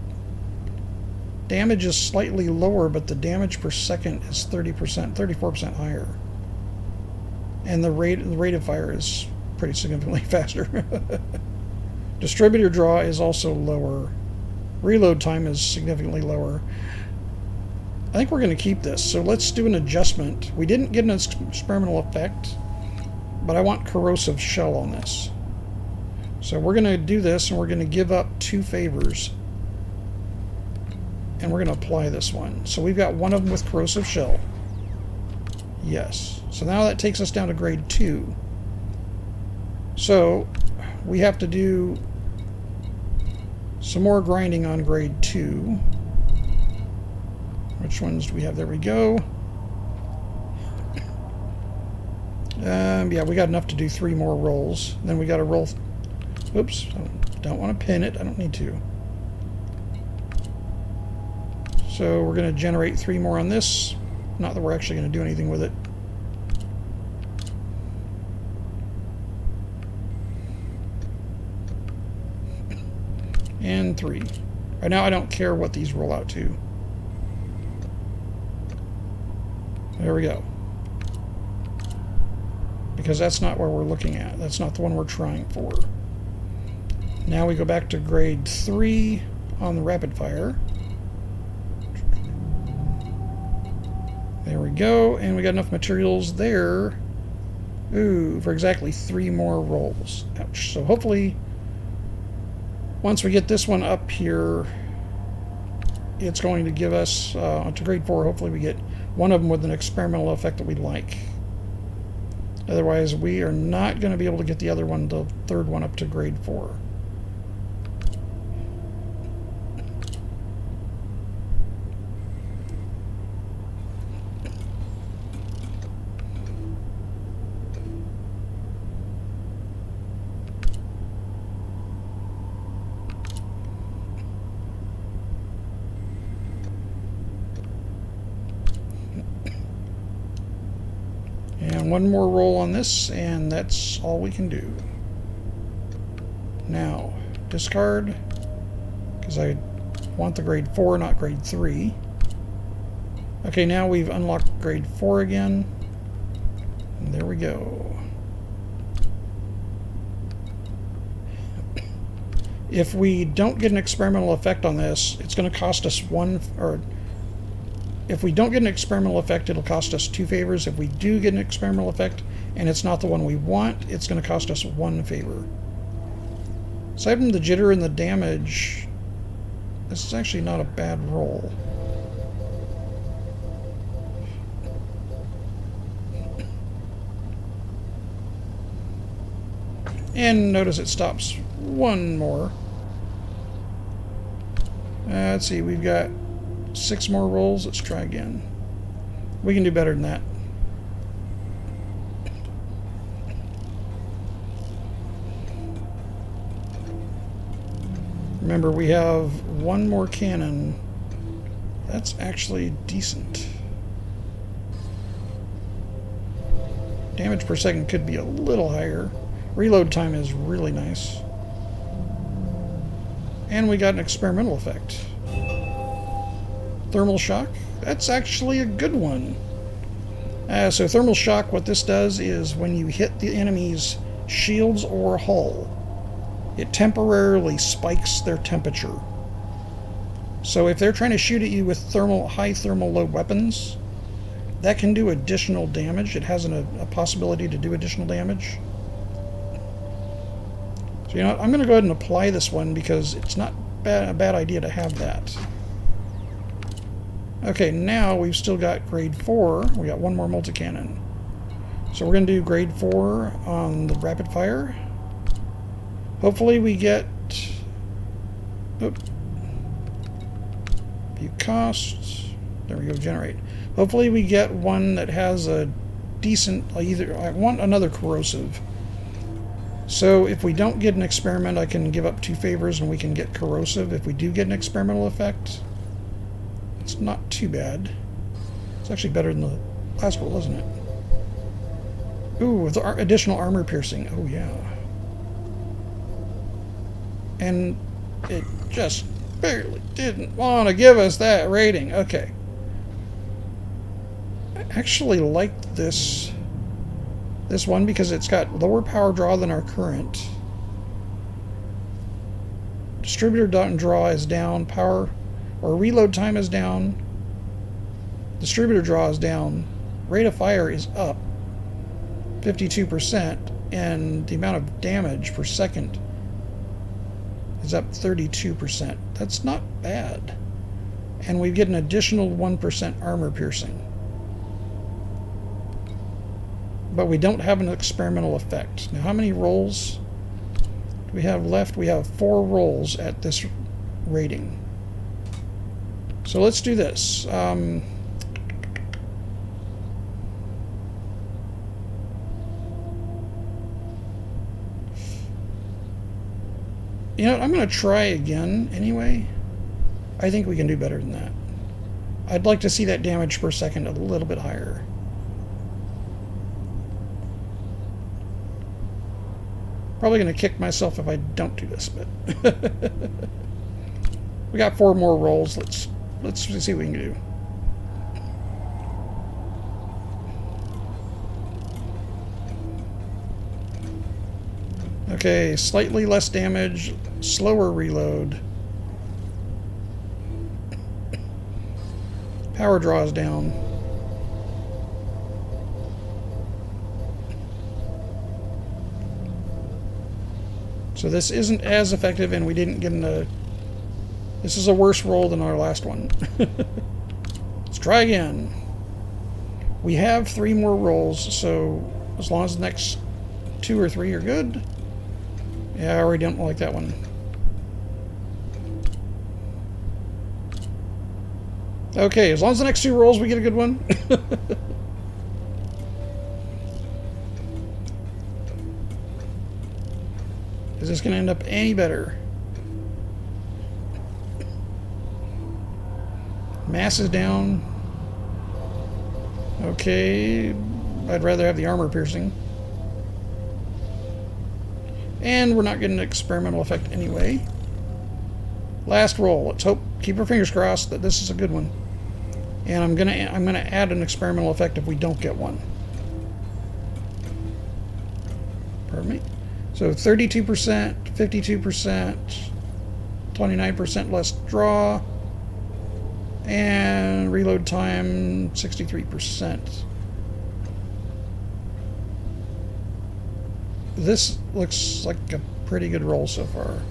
damage is slightly lower, but the damage per second is 30%, 34% higher. And the rate of fire is pretty significantly faster. Distributor draw is also lower. Reload time is significantly lower. I think we're going to keep this, so let's do an adjustment. We didn't get an experimental effect, but I want corrosive shell on this. So we're going to do this, and we're going to give up 2 favors. And we're going to apply this one. So we've got one of them with corrosive shell. Yes. So now that takes us down to grade 2. So we have to do some more grinding on grade 2. Which ones do we have? There we go. Yeah, we got enough to do 3 more rolls. Then we got to roll... Oops, I don't want to pin it. I don't need to. So we're going to generate 3 more on this. Not that we're actually going to do anything with it. And 3. Right now I don't care what these roll out to. There we go. Because that's not where we're looking at. That's not the one we're trying for. Now we go back to grade 3 on the rapid fire. There we go. And we got enough materials there. Ooh, for exactly 3 more rolls. Ouch. So hopefully, once we get this one up here, it's going to give us, to grade 4, hopefully we get one of them with an experimental effect that we like. Otherwise, we are not going to be able to get the other one, the 3rd one, up to grade 4. And one more roll on this, and that's all we can do. Now, discard, because I want the grade 4, not grade 3. Okay, now we've unlocked grade 4 again. And there we go. If we don't get an experimental effect on this, it's going to cost us if we don't get an experimental effect, it'll cost us 2 favors. If we do get an experimental effect, and it's not the one we want, it's going to cost us 1 favor. Aside from the jitter and the damage, this is actually not a bad roll. And notice it stops 1 more. Let's see, we've got 6 more rolls. Let's try again. We can do better than that. Remember, we have one more cannon. That's actually decent. Damage per second could be a little higher. Reload time is really nice. And we got an experimental effect. Thermal shock. That's actually a good one. So thermal shock, what this does is when you hit the enemy's shields or hull, it temporarily spikes their temperature. So if they're trying to shoot at you with high thermal load weapons, that can do additional damage. It has a possibility to do additional damage. So you know what? I'm going to go ahead and apply this one because it's not a bad idea to have that. Okay, now we've still got grade 4. We got one more multicannon. So we're going to do grade 4 on the rapid fire. Hopefully we get... View costs. There we go, generate. Hopefully we get one that has a decent... I want another corrosive. So if we don't get an experiment, I can give up 2 favors and we can get corrosive. If we do get an experimental effect, it's not too bad. It's actually better than the last roll, isn't it? Ooh, with additional armor piercing. Oh, yeah. And it just barely didn't want to give us that rating. Okay. I actually like this one because it's got lower power draw than our current. Distributor draw is down. Power or reload time is down. Distributor draw is down. Rate of fire is up 52%, and the amount of damage per second is up 32%. That's not bad. And we get an additional 1% armor piercing. But we don't have an experimental effect. Now, how many rolls do we have left? We have 4 rolls at this rating. So let's do this. You know what, I'm going to try again anyway. I think we can do better than that. I'd like to see that damage per second a little bit higher. Probably going to kick myself if I don't do this, but we got 4 more rolls. Let's see what we can do. Okay, slightly less damage, slower reload. Power draw is down. So this isn't as effective, and we didn't get this is a worse roll than our last one. Let's try again. We have 3 more rolls, so as long as the next 2 or 3 are good. Yeah, I already don't like that one. Okay, as long as the next 2 rolls we get a good one. Is this going to end up any better? Mass is down. Okay, I'd rather have the armor piercing. And we're not getting an experimental effect anyway. Last roll. Let's hope, keep our fingers crossed that this is a good one. And I'm gonna add an experimental effect if we don't get one. Pardon me. So 32%, 52%, 29% less draw, and reload time 63%. This looks like a pretty good roll so far.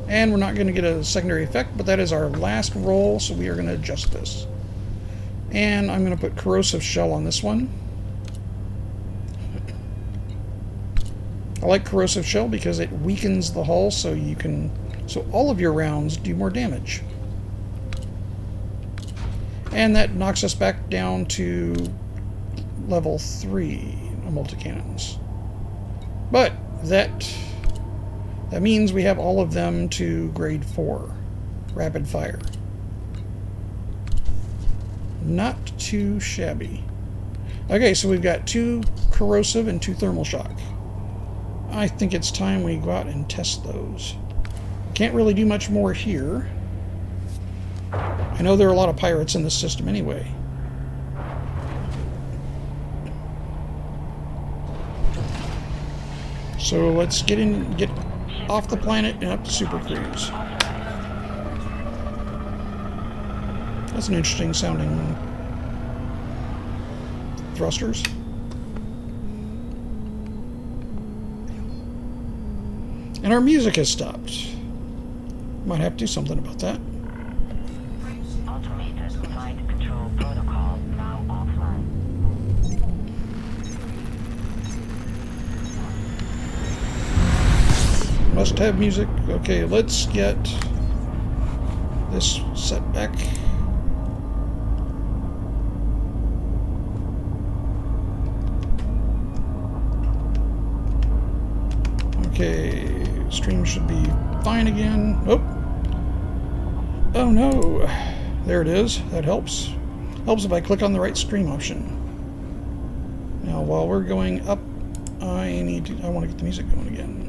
And we're not going to get a secondary effect, but that is our last roll, so we are going to adjust this. And I'm going to put corrosive shell on this one. I like corrosive shell because it weakens the hull, so all of your rounds do more damage. And that knocks us back down to level 3. of multicannons. But that means we have all of them to grade 4. Rapid fire. Not too shabby. Okay, so we've got 2 corrosive and 2 thermal shock. I think it's time we go out and test those. Can't really do much more here. I know there are a lot of pirates in this system anyway. So let's get off the planet and up to Super Cruise. That's an interesting sounding thrusters. And our music has stopped. Might have to do something about that. Automated flight control protocol now offline. Must have music. Okay, let's get this set back. Okay, stream should be fine again. Oh no, there it is. That helps. Helps if I click on the right stream option. Now, while we're going up, I want to get the music going again.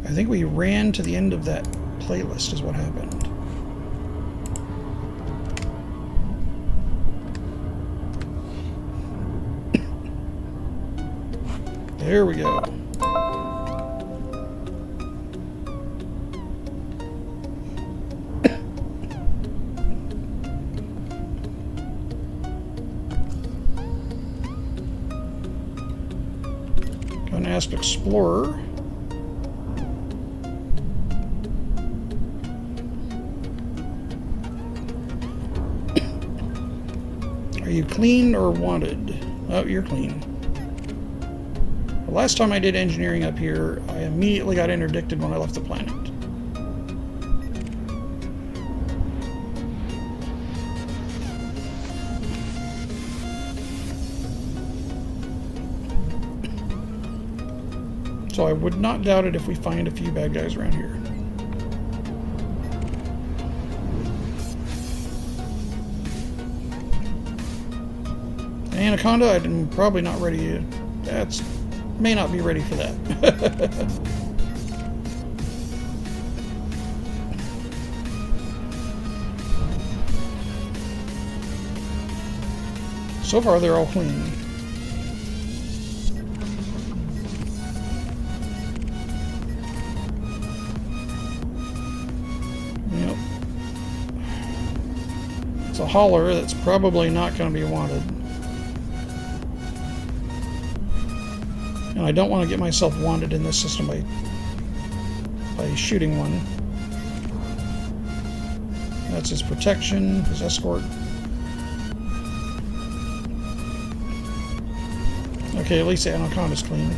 I think we ran to the end of that playlist is what happened. There we go. Gonna ask Explorer. Are you clean or wanted? Oh, you're clean. The last time I did engineering up here, I immediately got interdicted when I left the planet. So I would not doubt it if we find a few bad guys around here. Anaconda, I'm probably not ready. May not be ready for that. So far, they're all clean. Yep. It's a hauler that's probably not going to be wanted. And I don't want to get myself wanted in this system by shooting one. That's his protection, his escort. Okay, at least the Anaconda's clean.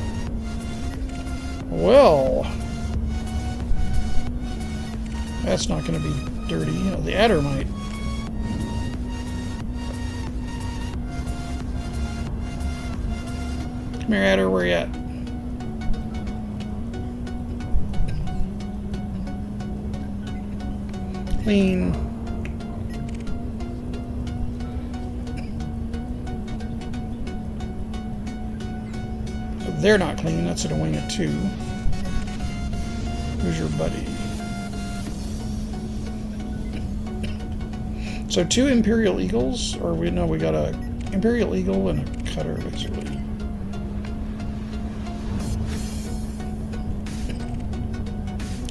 Well, that's not going to be dirty. You know, the Adder might. Come here, Adder, where you at? Clean. They're not clean. That's at a wing of 2. Who's your buddy? So 2 Imperial Eagles, or we got a Imperial Eagle and a cutter, basically.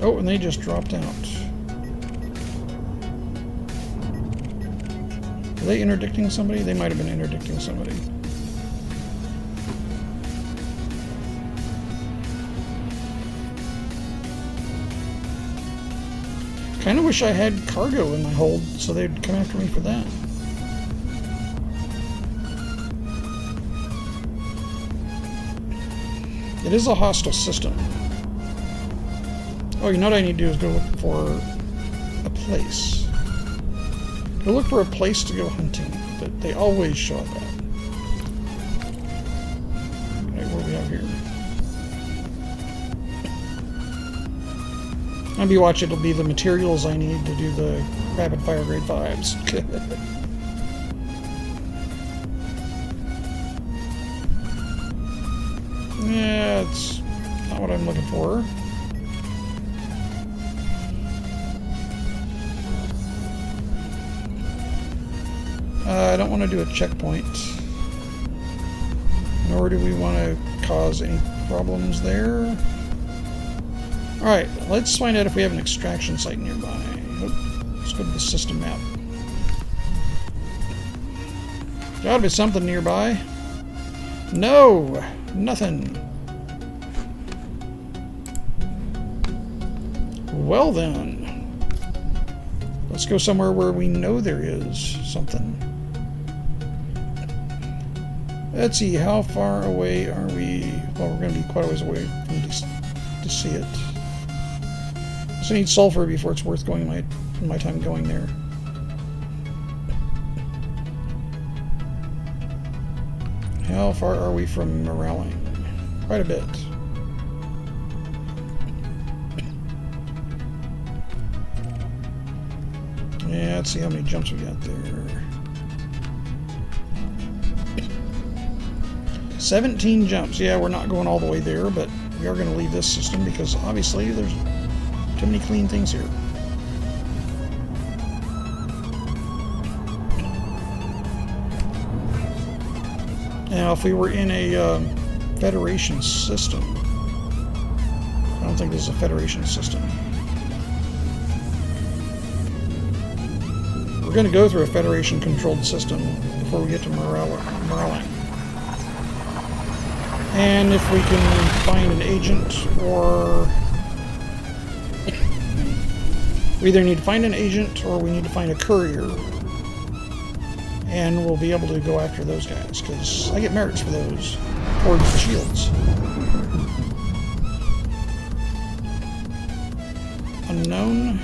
Oh, and they just dropped out. Are they interdicting somebody? They might have been interdicting somebody. Kind of wish I had cargo in my hold so they'd come after me for that. It is a hostile system. Oh Oh, you know what I need to do is go look for a place. Go look for a place to go hunting that they always show up at. Okay, what do we have here? Maybe watch, it'll be the materials I need to do the rapid fire grade 5s. Yeah, it's not what I'm looking for. I don't want to do a checkpoint. Nor do we want to cause any problems there. Alright, let's find out if we have an extraction site nearby. Oh, let's go to the system map. Gotta be something nearby. No! Nothing. Well then. Let's go somewhere where we know there is something. Let's see, how far away are we? Well, we're going to be quite a ways away from to see it. So I need sulfur before it's worth going my time going there. How far are we from Morelling? Quite a bit. Yeah, let's see how many jumps we got there. 17 jumps. Yeah, we're not going all the way there, but we are going to leave this system because obviously there's too many clean things here. Now, if we were in a Federation system, I don't think this is a Federation system. We're going to go through a Federation-controlled system before we get to Morelling. And if we can find an agent, or we either need to find an agent or we need to find a courier, and we'll be able to go after those guys, because I get merits for those towards the shields. Unknown.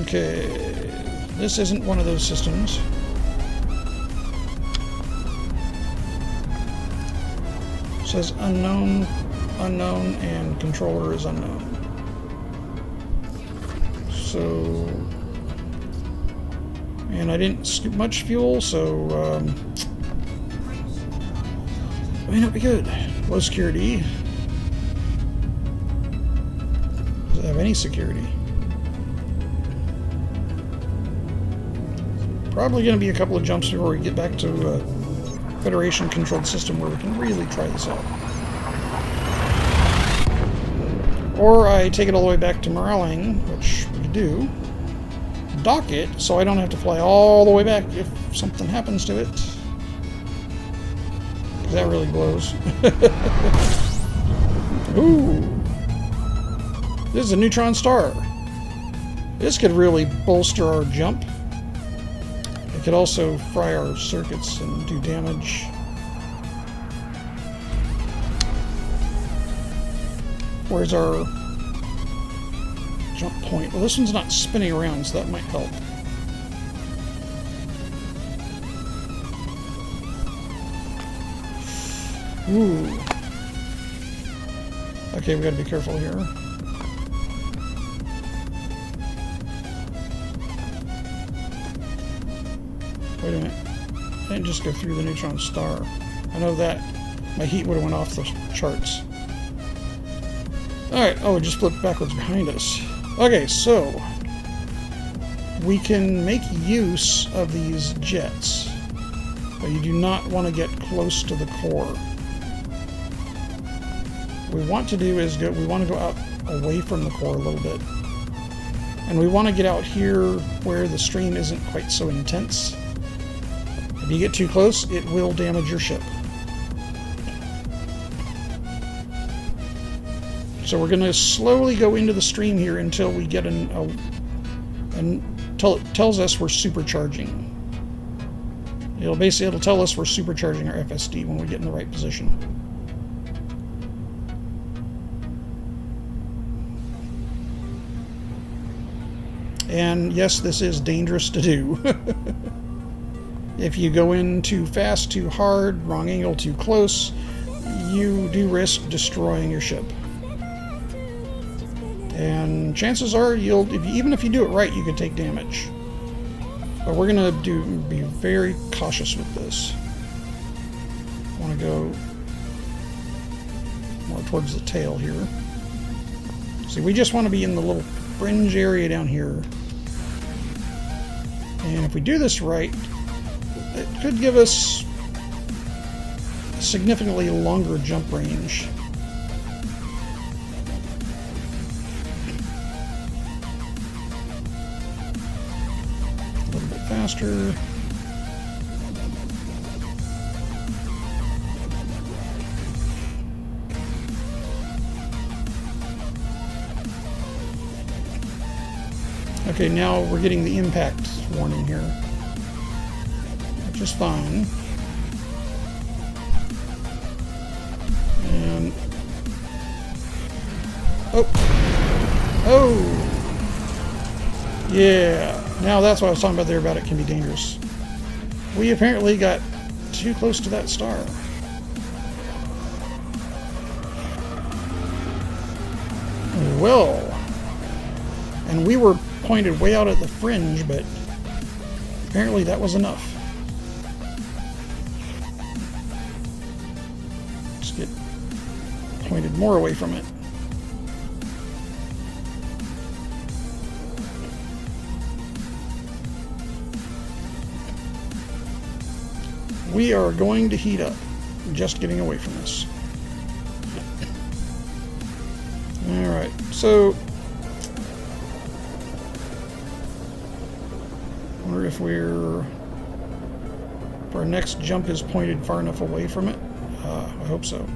Okay, this isn't one of those systems. It says unknown, unknown, and controller is unknown. So, and I didn't scoop much fuel, so may not be good. Low security. Does it have any security? Probably going to be a couple of jumps before we get back to a Federation-controlled system where we can really try this out. Or I take it all the way back to Morelling, which we do. Dock it, so I don't have to fly all the way back if something happens to it. Because that really blows. Ooh! This is a neutron star. This could really bolster our jump. It could also fry our circuits and do damage. Where's our jump point? Well, this one's not spinning around, so that might help. Ooh. Okay, we gotta be careful here. Wait a minute. I didn't just go through the neutron star. I know that. My heat would have went off the charts. Alright, oh, it just flipped backwards behind us. Okay, so we can make use of these jets, but you do not want to get close to the core. What we want to do is we want to go out away from the core a little bit. And we want to get out here where the stream isn't quite so intense. If you get too close, it will damage your ship. So we're going to slowly go into the stream here until we get until it tells us we're supercharging. It'll tell us we're supercharging our FSD when we get in the right position. And yes, this is dangerous to do. If you go in too fast, too hard, wrong angle, too close, you do risk destroying your ship. And chances are, even if you do it right, you could take damage. But we're gonna be very cautious with this. I want to go more towards the tail here. See, we just want to be in the little fringe area down here. And if we do this right, it could give us a significantly longer jump range. A little bit faster. Okay, now we're getting the impact warning here, which is fine. And oh, yeah. Now that's what I was talking about there about it can be dangerous. We apparently got too close to that star. Well, and we were pointed way out at the fringe, but apparently that was enough. Let's get pointed more away from it. We are going to heat up, just getting away from this. Alright, so I wonder if our next jump is pointed far enough away from it. I hope so.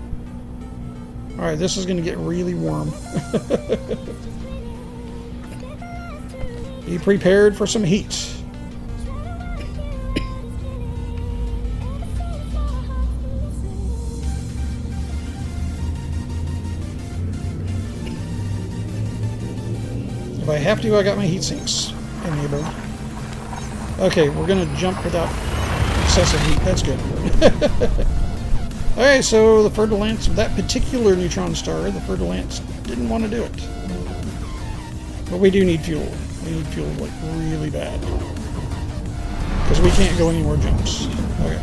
Alright, this is going to get really warm. Be prepared for some heat. If I have to, I got my heat sinks enabled. Okay, we're going to jump without excessive heat. That's good. Alright, so the Fer-De-Lance of that particular neutron star, the Fer-De-Lance didn't want to do it. But we do need fuel. We need fuel, like, really bad. Because we can't go any more jumps. Okay,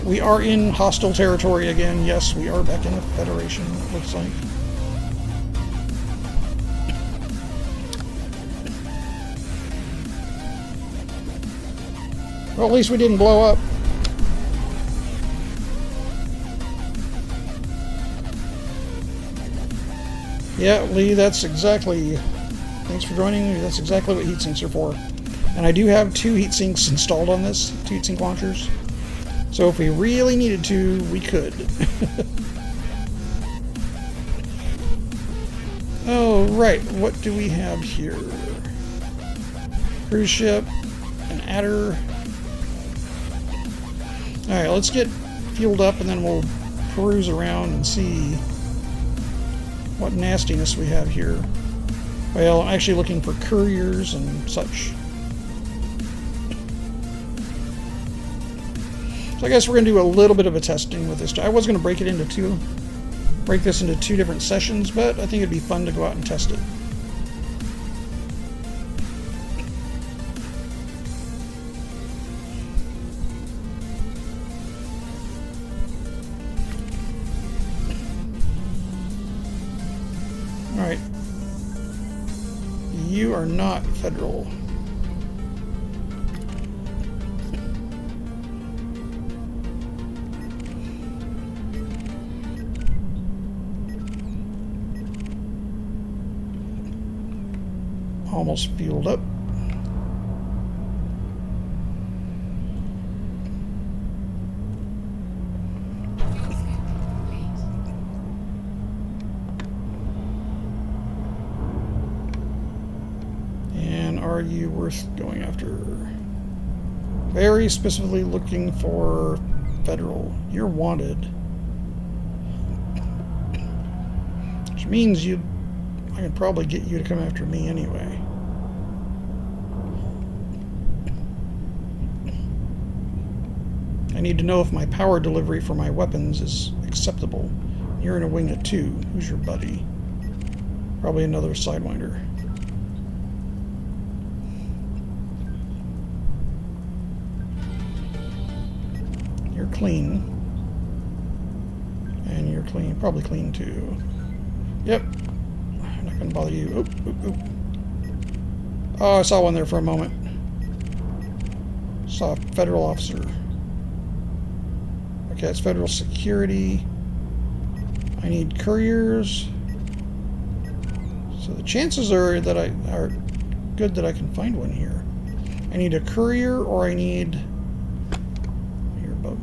we are in hostile territory again. Yes, we are back in the Federation, it looks like. Well, at least we didn't blow up. Yeah, Lee, that's exactly... Thanks for joining me. That's exactly what heat sinks are for. And I do have 2 heat sinks installed on this, 2 heat sink launchers. So if we really needed to, we could. Oh, right. What do we have here? Cruise ship, an adder. Alright, let's get fueled up and then we'll peruse around and see what nastiness we have here. Well, I'm actually looking for couriers and such. So I guess we're going to do a little bit of a testing with this. I was going to break this into 2 different sessions, but I think it'd be fun to go out and test it. Alright. You are not federal. Almost fueled up. And are you worth going after? Very specifically looking for federal. You're wanted. Which means I can probably get you to come after me anyway. I need to know if my power delivery for my weapons is acceptable. You're in a wing of 2. Who's your buddy? Probably another Sidewinder. You're clean. And you're clean. Probably clean too. Yep. I'm not going to bother you. Oop, oop, oop. Oh, I saw one there for a moment. Saw a federal officer. Okay, it's federal security. I need couriers. So the chances are that are good that I can find one here. I need a courier, or I need...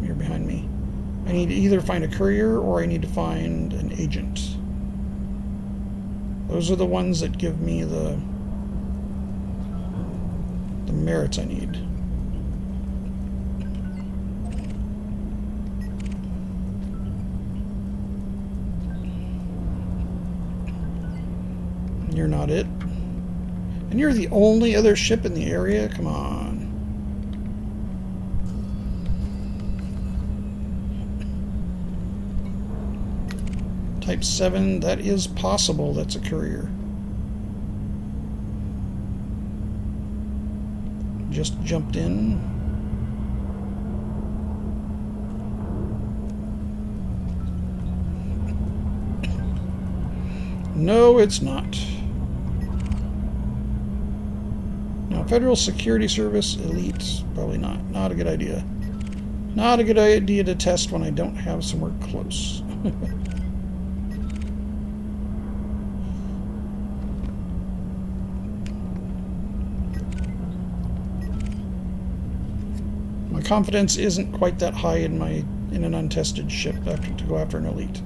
You're behind me. I need to either find a courier or I need to find an agent. Those are the ones that give me the merits I need. You're not it. And you're the only other ship in the area? Come on. Type 7, that is possible. That's a courier. Just jumped in. No, it's not. Now, Federal Security Service Elite, probably not. Not a good idea. Not a good idea to test when I don't have somewhere close. My confidence isn't quite that high in an untested ship to go after an elite.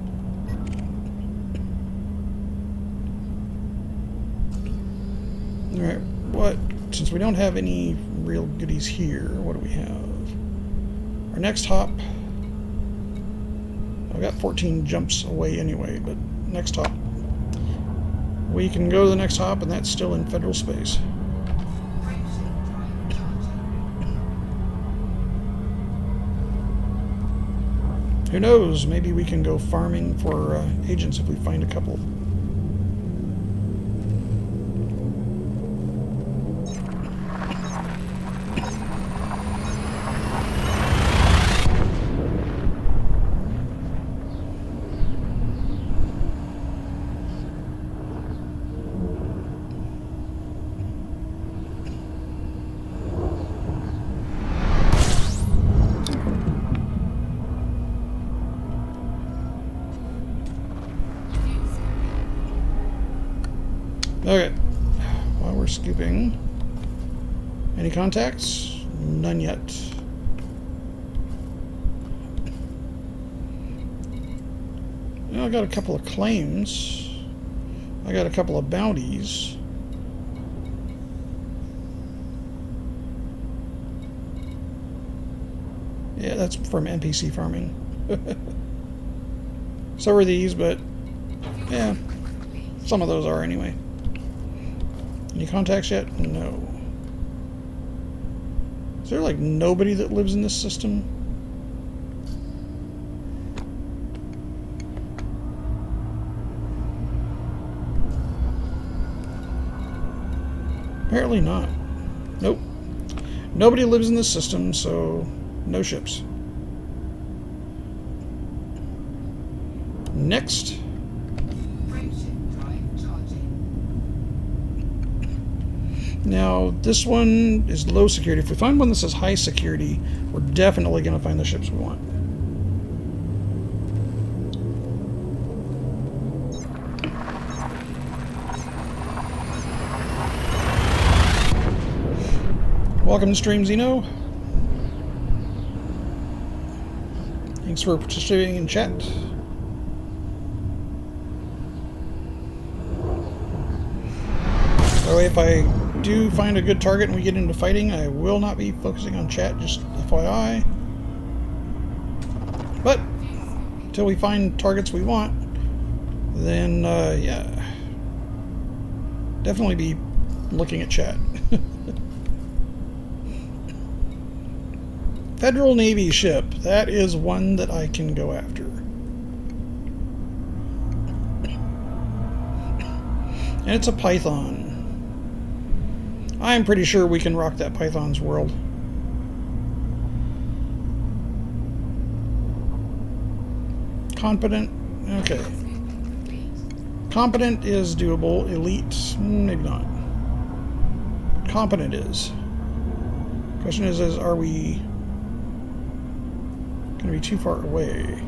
Alright, since we don't have any real goodies here, what do we have? Our next hop, I've got 14 jumps away anyway, but next hop, we can go to the next hop, and that's still in federal space. Who knows, maybe we can go farming for agents if we find a couple. Okay, while we're scooping, any contacts? None yet. I got a couple of claims. I got a couple of bounties. Yeah, that's from NPC farming. So are these, but yeah, some of those are anyway. Any contacts yet? No. Is there like nobody that lives in this system? Apparently not. Nope. Nobody lives in this system, so no ships. Next. Now, this one is low security. If we find one that says high security, we're definitely going to find the ships we want. Welcome to Stream Xeno. Thanks for participating in chat. By the way, if I do find a good target and we get into fighting, I will not be focusing on chat, just FYI. But until we find targets we want, then yeah, definitely be looking at chat. Federal Navy ship, that is one that I can go after. And it's a Python. I'm pretty sure we can rock that Python's world. Competent, okay. Competent is doable. Elite, maybe not. Competent is. Question is are we going to be too far away?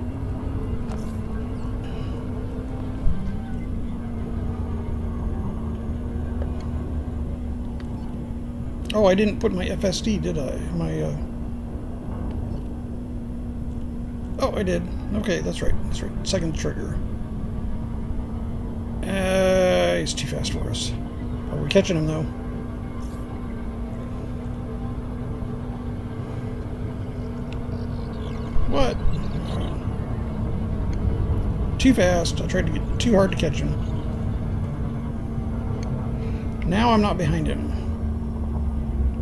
Oh, I didn't put my FSD, did I? Oh, I did. Okay, that's right. That's right. Second trigger. He's too fast for us. Are we catching him, though? What? Too fast. I tried to get too hard to catch him. Now I'm not behind him.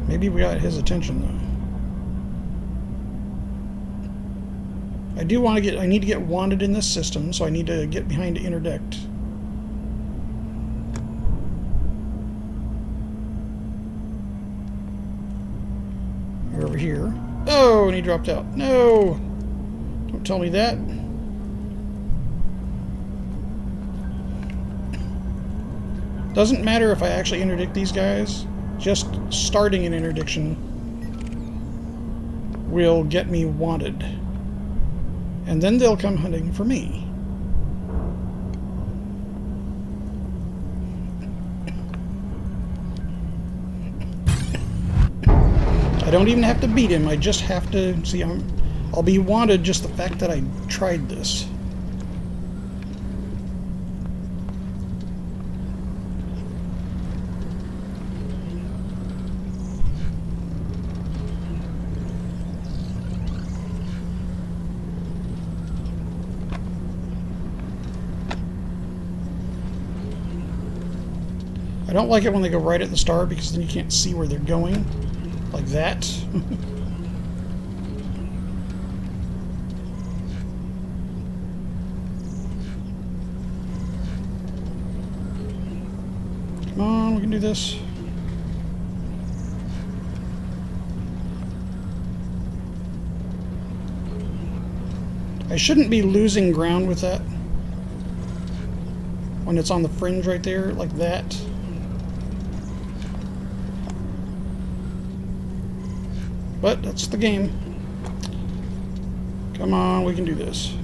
Maybe we got his attention, though. I do want to get... I need to get wanted in this system, so I need to get behind to interdict. We're over here. Oh, and he dropped out. No! Don't tell me that. Doesn't matter if I actually interdict these guys. Just starting an interdiction will get me wanted. And then they'll come hunting for me. I don't even have to beat him. I just have to... See, I'll be wanted just the fact that I tried this. I don't like it when they go right at the star because then you can't see where they're going. Like that. Come on, we can do this. I shouldn't be losing ground with that. When it's on the fringe right there, like that. But that's the game. Come on, we can do this.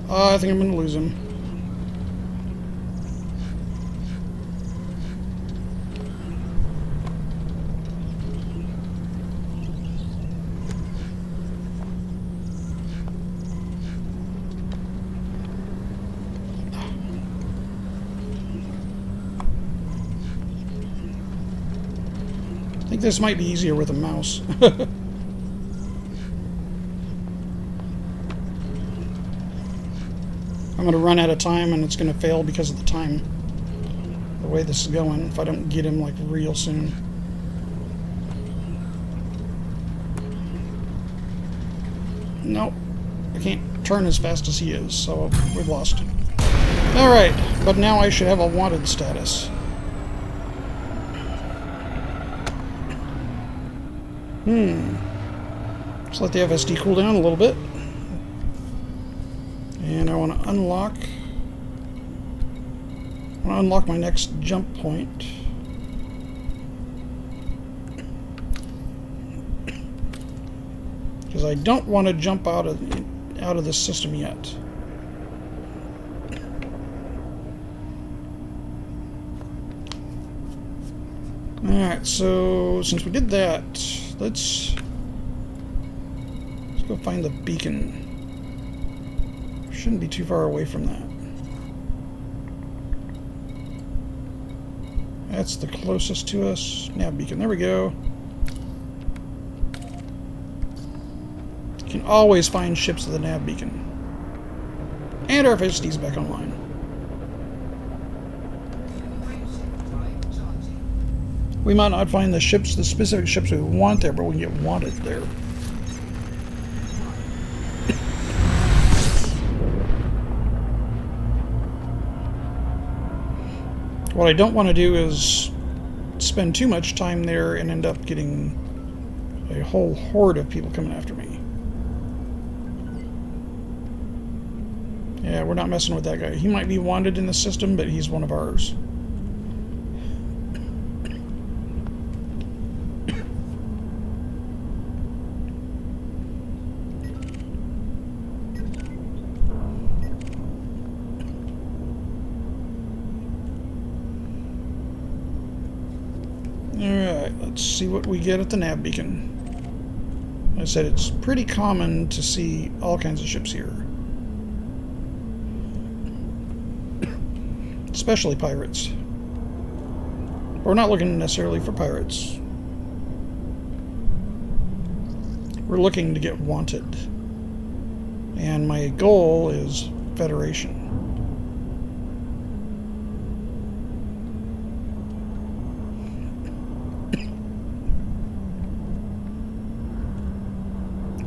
Oh, I think I'm going to lose him. I think this might be easier with a mouse. I'm going to run out of time and it's going to fail because of the time. The way this is going, if I don't get him like real soon. Nope. I can't turn as fast as he is, so we've lost. Alright, but now I should have a wanted status. Let's let the FSD cool down a little bit. And I want to unlock my next jump point. Because I don't want to jump out of this system yet. Alright, so since we did that, let's go find the beacon. Shouldn't be too far away from that. That's the closest to us. Nav beacon. There we go. You can always find ships with the nav beacon. And our FSD's back online. We might not find the ships, the specific ships we want there, but we can get wanted there. What I don't want to do is spend too much time there and end up getting a whole horde of people coming after me. Yeah, we're not messing with that guy. He might be wanted in the system, but he's one of ours. Alright, let's see what we get at the nav beacon. Like I said, it's pretty common to see all kinds of ships here. Especially pirates. We're not looking necessarily for pirates. We're looking to get wanted. And my goal is Federation.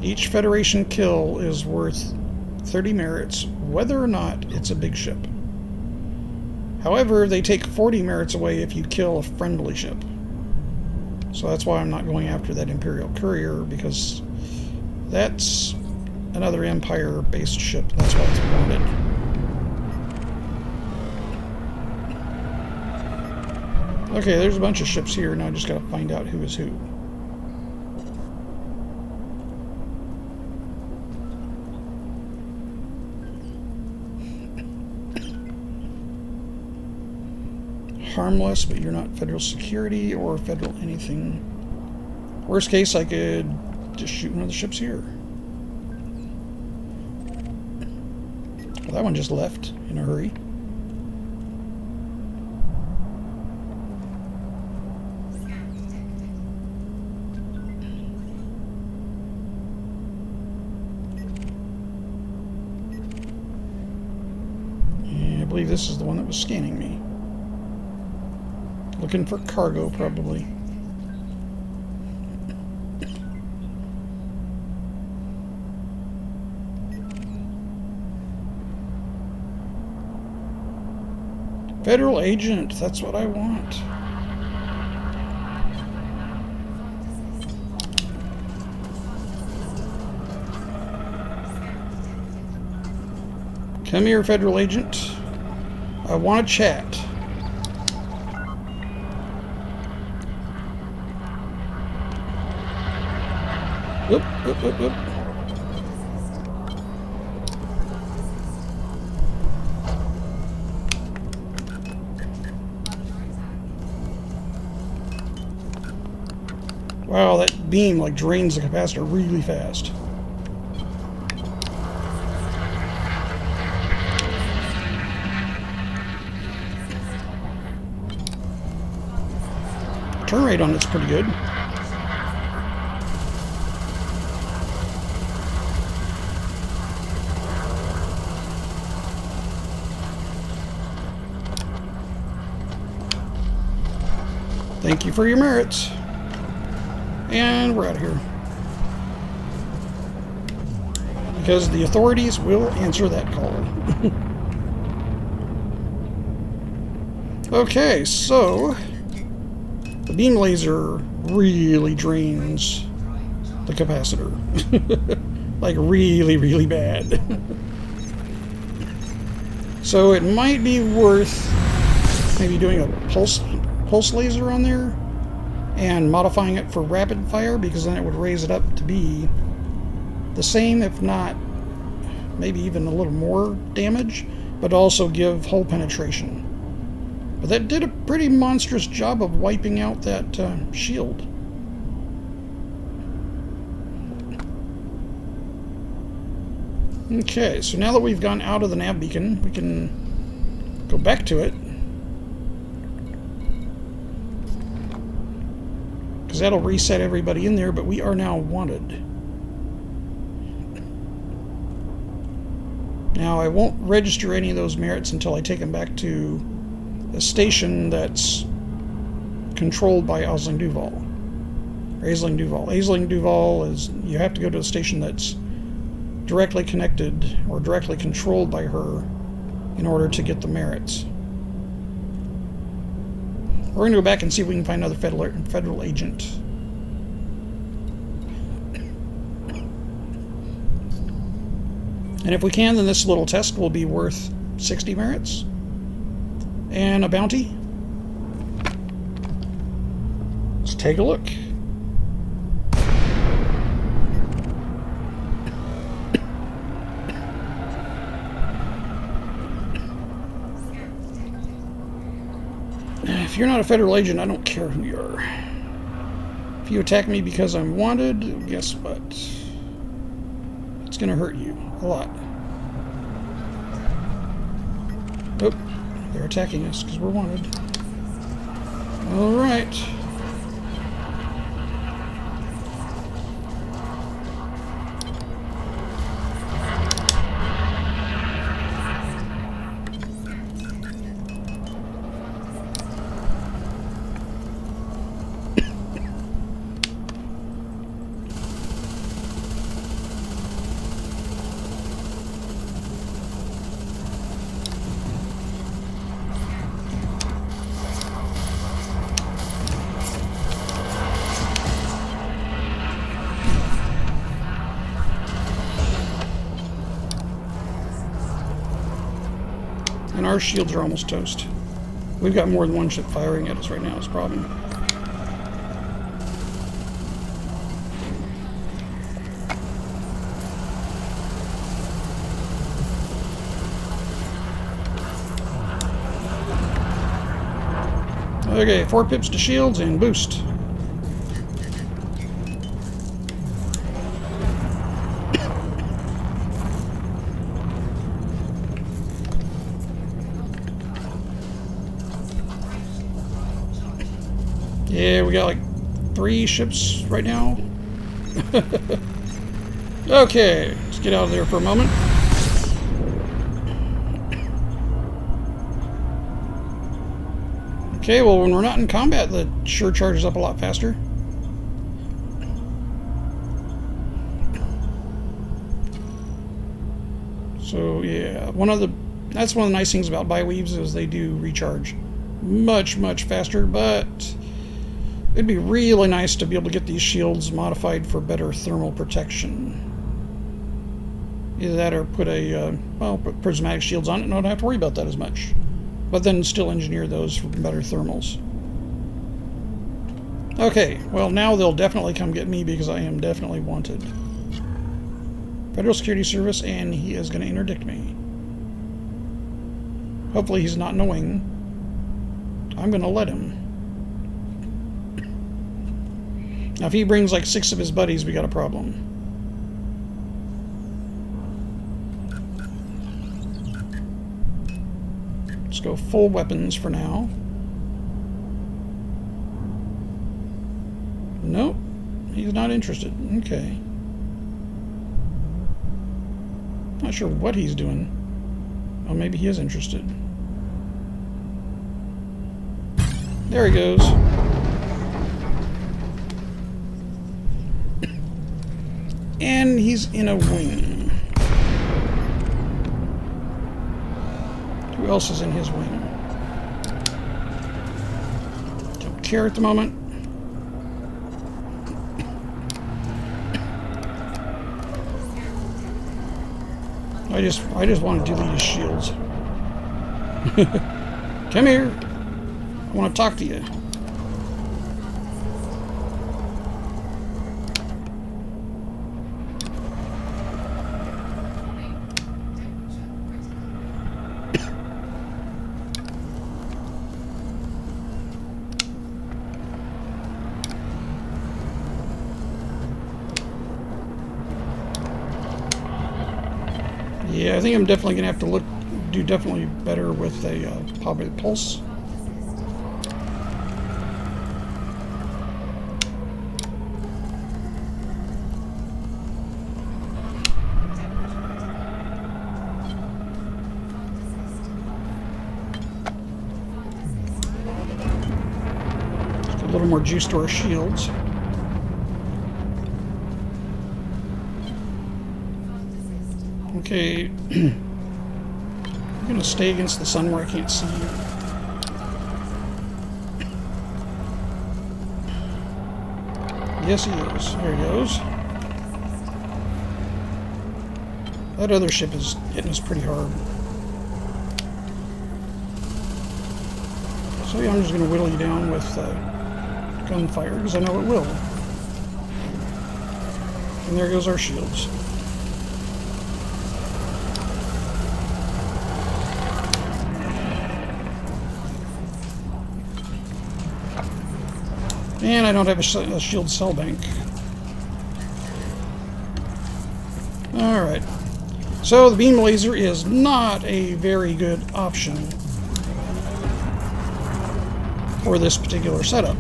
Each Federation kill is worth 30 merits, whether or not it's a big ship. However, they take 40 merits away if you kill a friendly ship. So that's why I'm not going after that Imperial Courier, because that's another Empire-based ship. That's why it's wanted. Okay, there's a bunch of ships here, now I just gotta find out who is who. Harmless, but you're not federal security or federal anything. Worst case, I could just shoot one of the ships here. Well, that one just left in a hurry. Yeah, I believe this is the one that was scanning me. Looking for cargo, probably. Federal agent, that's what I want. Come here, federal agent. I want to chat. Oop, oop, oop, oop. Wow, that beam like drains the capacitor really fast. Turn rate on it's pretty good. Thank you for your merits. And we're out of here. Because the authorities will answer that call. Okay, so the beam laser really drains the capacitor. Like really, really bad. So it might be worth maybe doing a pulse laser on there and modifying it for rapid fire, because then it would raise it up to be the same, if not maybe even a little more damage, but also give hull penetration. But that did a pretty monstrous job of wiping out that shield. Okay, so now that we've gone out of the nav beacon, we can go back to it. that'll reset everybody in there, but we are now wanted. Now, I won't register any of those merits until I take them back to a station that's controlled by Aisling Duval. Aisling Duval is, you have to go to a station that's directly connected or directly controlled by her in order to get the merits. We're going to go back and see if we can find another federal agent. And if we can, then this little test will be worth 60 merits and a bounty. Let's take a look. If you're not a federal agent, I don't care who you are. If you attack me because I'm wanted, guess what? It's gonna hurt you a lot. Oh, they're attacking us because we're wanted. All right. And our shields are almost toast. We've got more than one ship firing at us right now, is the problem. Okay, 4 pips to shields and boost. Yeah, we got like 3 ships right now. Okay, let's get out of there for a moment. Okay, well, when we're not in combat, the sure charges up a lot faster. So yeah, that's one of the nice things about bi-weaves is they do recharge much faster, but it'd be really nice to be able to get these shields modified for better thermal protection. Either that or put put prismatic shields on it and not have to worry about that as much. But then still engineer those for better thermals. Okay, well now they'll definitely come get me because I am definitely wanted. Federal Security Service, and he is going to interdict me. Hopefully he's not annoying. I'm going to let him. Now if he brings like 6 of his buddies, we got a problem. Let's go full weapons for now. Nope, he's not interested. Okay. Not sure what he's doing. Oh, maybe he is interested. There he goes. And he's in a wing. Who else is in his wing? Don't care at the moment. I just want to delete his shields. Come here. I want to talk to you. Yeah, I think I'm definitely going to have to do definitely better with a probably pulse. little more juice to our shields. Okay. I'm going to stay against the sun where I can't see you. Yes, he is. There he goes. That other ship is hitting us pretty hard. So yeah, I'm just going to whittle you down with gunfire, because I know it will. And there goes our shields. And I don't have a shield cell bank. Alright. So the beam laser is not a very good option for this particular setup.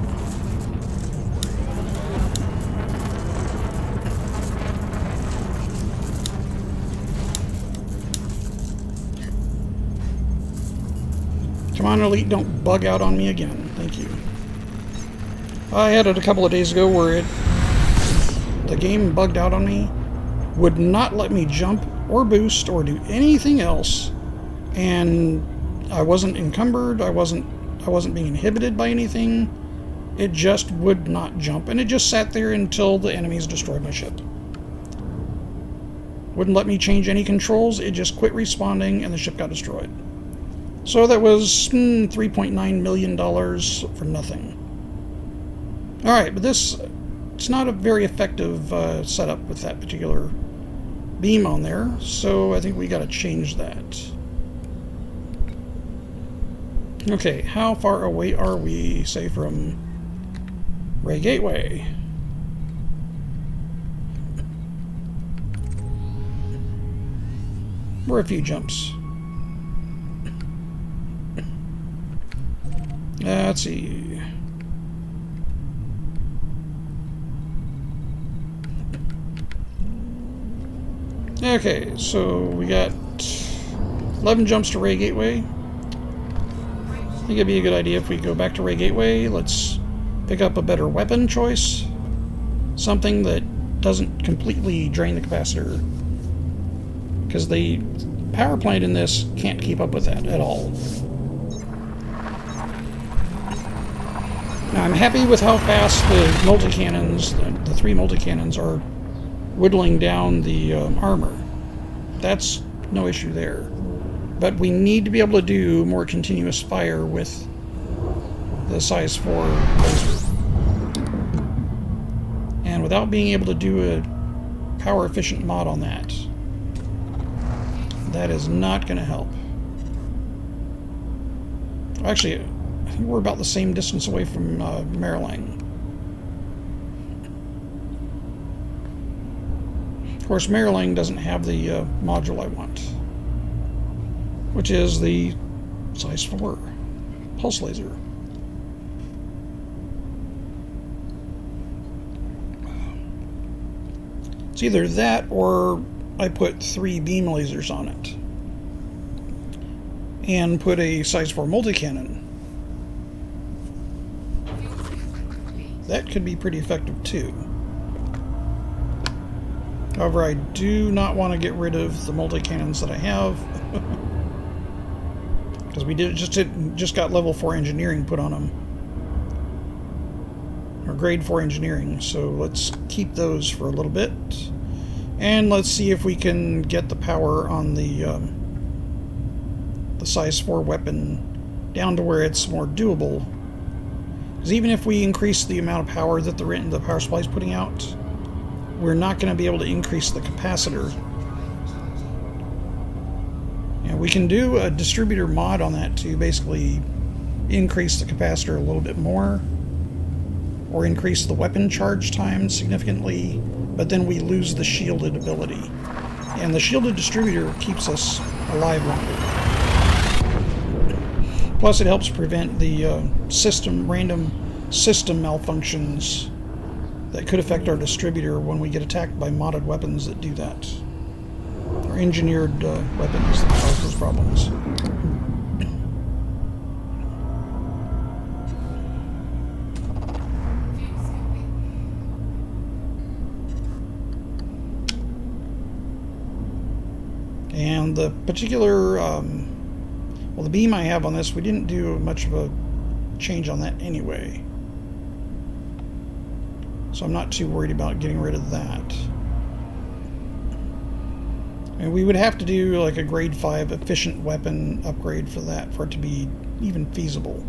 Come on, Elite, don't bug out on me again. Thank you. I had it a couple of days ago where the game bugged out on me, would not let me jump or boost or do anything else, and I wasn't encumbered, I wasn't being inhibited by anything. It just would not jump, and it just sat there until the enemies destroyed my ship. Wouldn't let me change any controls, it just quit responding and the ship got destroyed. So that was $3.9 million for nothing. Alright, but it's not a very effective setup with that particular beam on there, so I think we gotta change that. Okay, how far away are we, say, from Ray Gateway? We're a few jumps. Let's see. Okay, so we got 11 jumps to Ray Gateway. I think it'd be a good idea if we go back to Ray Gateway. Let's pick up a better weapon choice. Something that doesn't completely drain the capacitor. Because the power plant in this can't keep up with that at all. Now I'm happy with how fast the multi-cannons, the 3 multi-cannons, are whittling down the armor. That's no issue there. But we need to be able to do more continuous fire with the size 4 laser. And without being able to do a power efficient mod on that, that is not going to help. Actually, I think we're about the same distance away from Marilang. Of course, Marilang doesn't have the module I want, which is the size 4 pulse laser. It's either that or I put 3 beam lasers on it and put a size 4 multi-cannon. That could be pretty effective too. However, I do not want to get rid of the multi-cannons that I have. Because we just got level 4 engineering put on them. Or grade 4 engineering. So let's keep those for a little bit. And let's see if we can get the power on the size 4 weapon down to where it's more doable. Because even if we increase the amount of power that the power supply is putting out, we're not going to be able to increase the capacitor. And we can do a distributor mod on that to basically increase the capacitor a little bit more, or increase the weapon charge time significantly, but then we lose the shielded ability. And the shielded distributor keeps us alive longer. Plus it helps prevent the random system malfunctions that could affect our distributor when we get attacked by modded weapons that do that. Or engineered weapons that cause those problems. And the particular, well, the beam I have on this, we didn't do much of a change on that anyway. So I'm not too worried about getting rid of that. And we would have to do like a grade 5 efficient weapon upgrade for that, for it to be even feasible.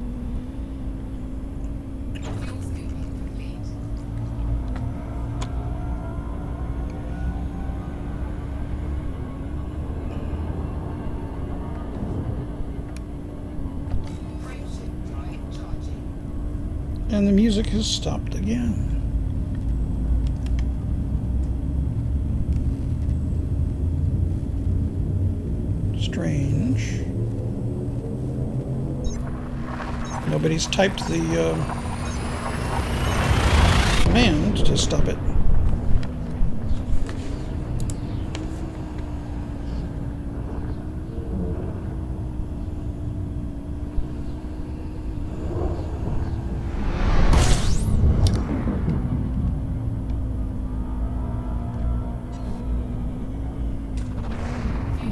And the music has stopped again. Strange. Nobody's typed the command to stop it.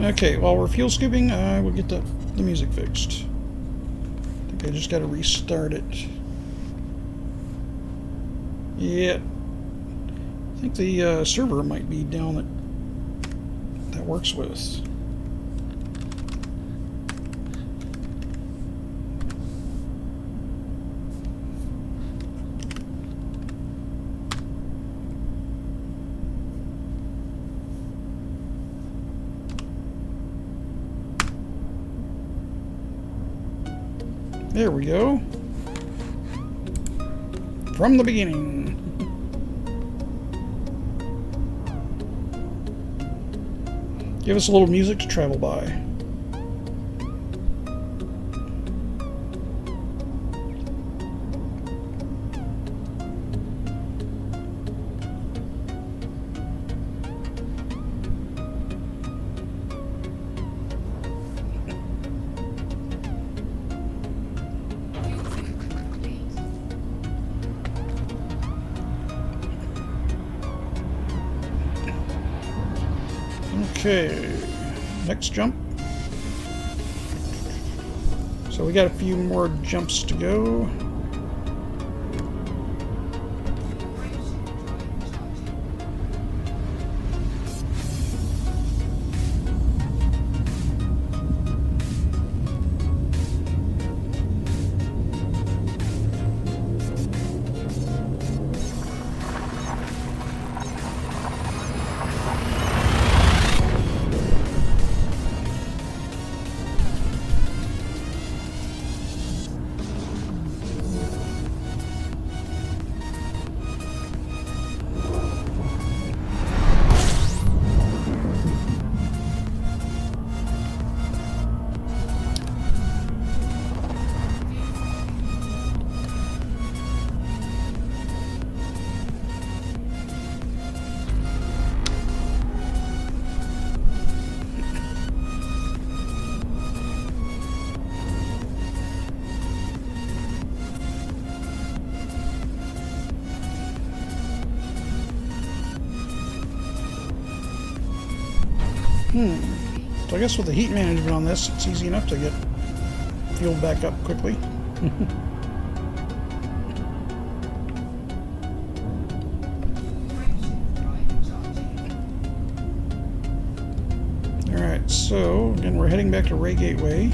Okay, while we're fuel scooping, I will get the music fixed. I think I just got to restart it. Yeah. I think the server might be down that works with. There we go. From the beginning. Give us a little music to travel by. Okay, next jump. So we got a few more jumps to go. So I guess with the heat management on this, it's easy enough to get fueled back up quickly. Alright, so again we're heading back to Ray Gateway.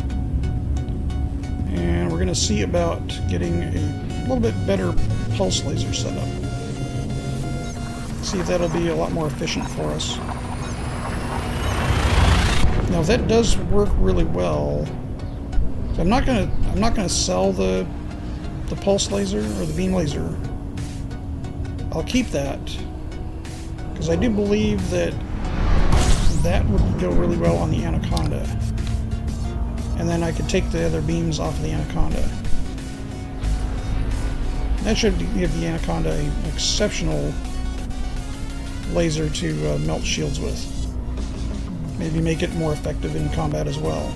And we're going to see about getting a little bit better pulse laser setup. See if that'll be a lot more efficient for us. Now that does work really well. So I'm not gonna sell the pulse laser or the beam laser. I'll keep that because I do believe that would go really well on the Anaconda, and then I could take the other beams off of the Anaconda. That should give the Anaconda an exceptional laser to melt shields with. Maybe make it more effective in combat as well.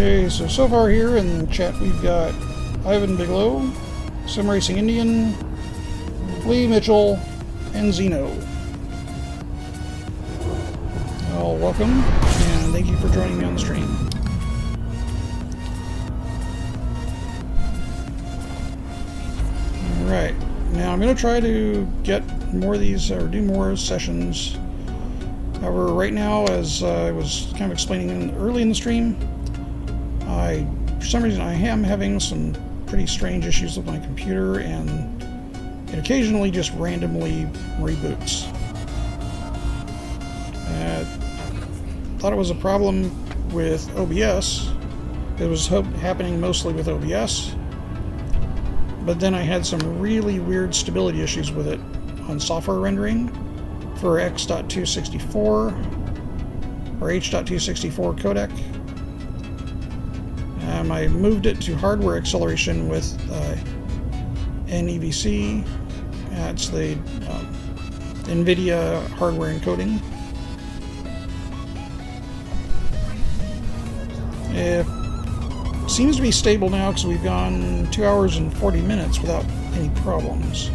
Okay, so far here in chat we've got Ivan Bigelow, Sim Racing Indian, Lee Mitchell, and Zeno. Well, welcome, and thank you for joining me on the stream. Alright, now I'm going to try to get more of these, or do more sessions. However, right now, as I was kind of explaining early in the stream, for some reason I am having some pretty strange issues with my computer, and it occasionally just randomly reboots. Thought it was a problem with OBS. It was happening mostly with OBS, but then I had some really weird stability issues with it on software rendering for X.264 or H.264 codec. I moved it to hardware acceleration with NEVC. It's the NVIDIA hardware encoding. It seems to be stable now because we've gone 2 hours and 40 minutes without any problems.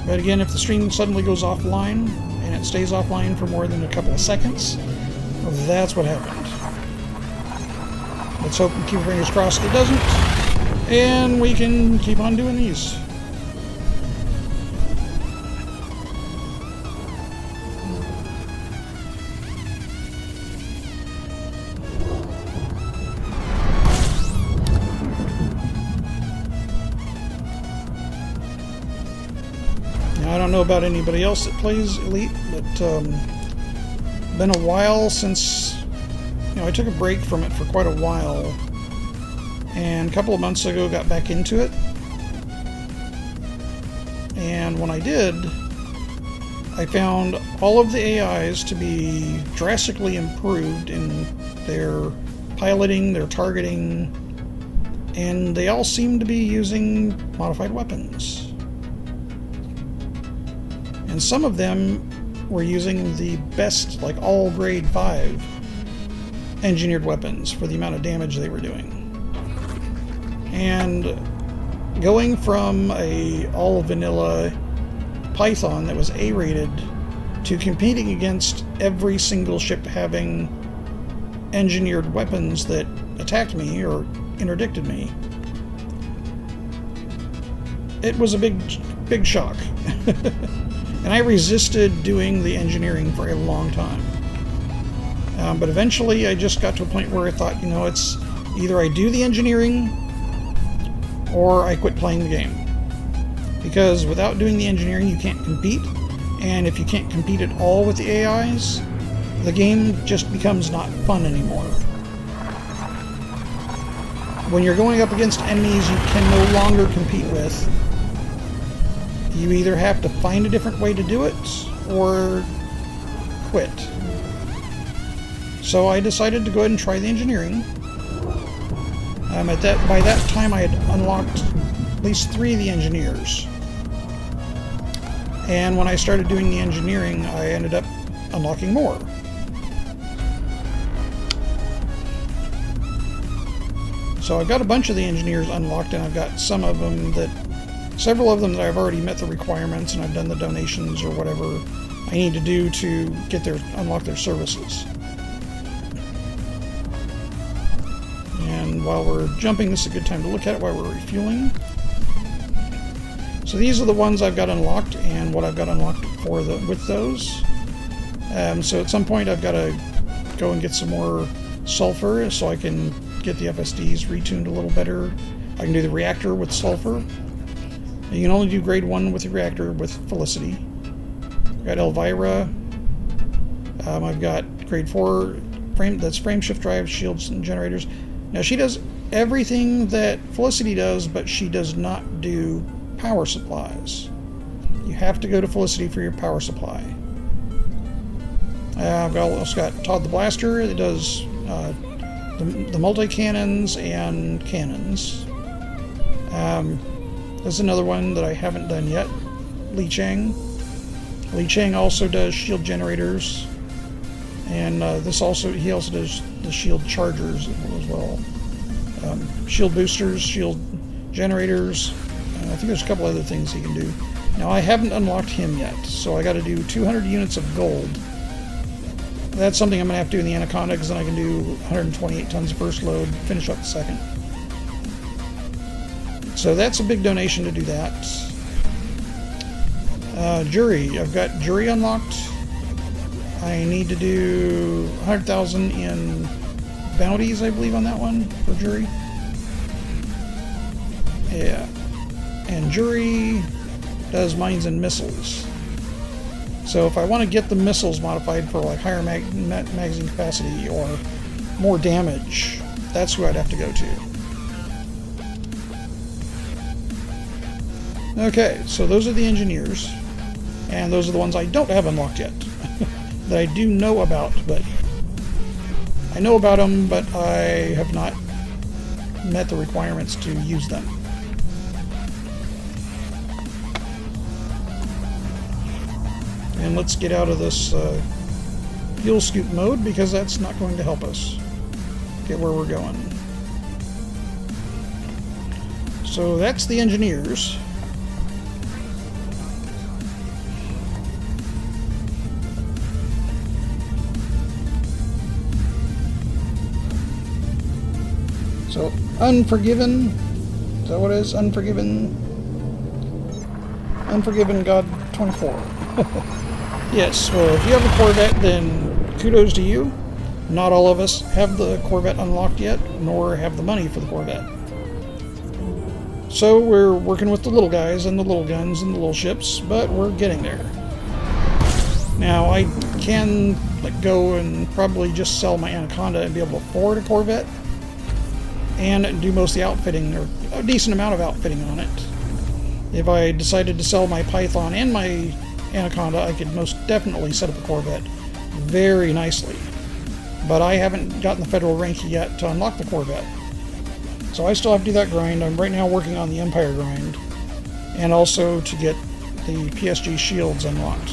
But again, if the stream suddenly goes offline and it stays offline for more than a couple of seconds, well, that's what happened. Let's hope and keep our fingers crossed it doesn't, and we can keep on doing these. Now, I don't know about anybody else that plays Elite, but been a while since, I took a break from it for quite a while, and a couple of months ago got back into it. And when I did, I found all of the AIs to be drastically improved in their piloting, their targeting, and they all seem to be using modified weapons. And some of them were using the best, like all grade 5 engineered weapons for the amount of damage they were doing. And going from a all vanilla Python that was A-rated to competing against every single ship having engineered weapons that attacked me or interdicted me, it was a big shock. And I resisted doing the engineering for a long time. But eventually I just got to a point where I thought, it's either I do the engineering or I quit playing the game. Because without doing the engineering, you can't compete. And if you can't compete at all with the AIs, the game just becomes not fun anymore. When you're going up against enemies you can no longer compete with, you either have to find a different way to do it or quit. So I decided to go ahead and try the engineering. By that time I had unlocked at least 3 of the engineers. And when I started doing the engineering, I ended up unlocking more. So I've got a bunch of the engineers unlocked, and I've got several of them that I've already met the requirements, and I've done the donations or whatever I need to do to unlock their services. And while we're jumping, this is a good time to look at it while we're refueling. So these are the ones I've got unlocked and what I've got unlocked with those. So at some point I've got to go and get some more sulfur so I can get the FSDs retuned a little better. I can do the reactor with sulfur. You can only do grade 1 with the reactor with Felicity. I've got Elvira. I've got grade 4 frame shift drive, shields, and generators. Now she does everything that Felicity does, but she does not do power supplies. You have to go to Felicity for your power supply. I've also got Todd the Blaster that does the multi-cannons and cannons. There's another one that I haven't done yet, Li Chang. Li Chang also does shield generators. And this also, he also does the shield chargers as well. Shield boosters, shield generators. I think there's a couple other things he can do. Now I haven't unlocked him yet, so I got to do 200 units of gold. That's something I'm going to have to do in the Anaconda, because then I can do 128 tons of first load, finish up the second. So that's a big donation to do that. Jury. I've got Jury unlocked. I need to do 100,000 in bounties, I believe, on that one for Jury. Yeah. And Jury does mines and missiles. So if I want to get the missiles modified for like higher magazine capacity or more damage, that's who I'd have to go to. Okay, so those are the engineers, and those are the ones I don't have unlocked yet. That I do know about, but I know about them, but I have not met the requirements to use them. And let's get out of this fuel scoop mode, because that's not going to help us get where we're going. So that's the engineers. So, Unforgiven, is that what it is? Unforgiven God 24. Yes, well, if you have a Corvette, then kudos to you. Not all of us have the Corvette unlocked yet, nor have the money for the Corvette. So we're working with the little guys and the little guns and the little ships, but we're getting there. Now, I can go and probably just sell my Anaconda and be able to afford a Corvette, and do most of the outfitting, or a decent amount of outfitting on it. If I decided to sell my Python and my Anaconda, I could most definitely set up a Corvette very nicely. But I haven't gotten the federal rank yet to unlock the Corvette. So I still have to do that grind. I'm right now working on the Empire grind, and also to get the PSG shields unlocked.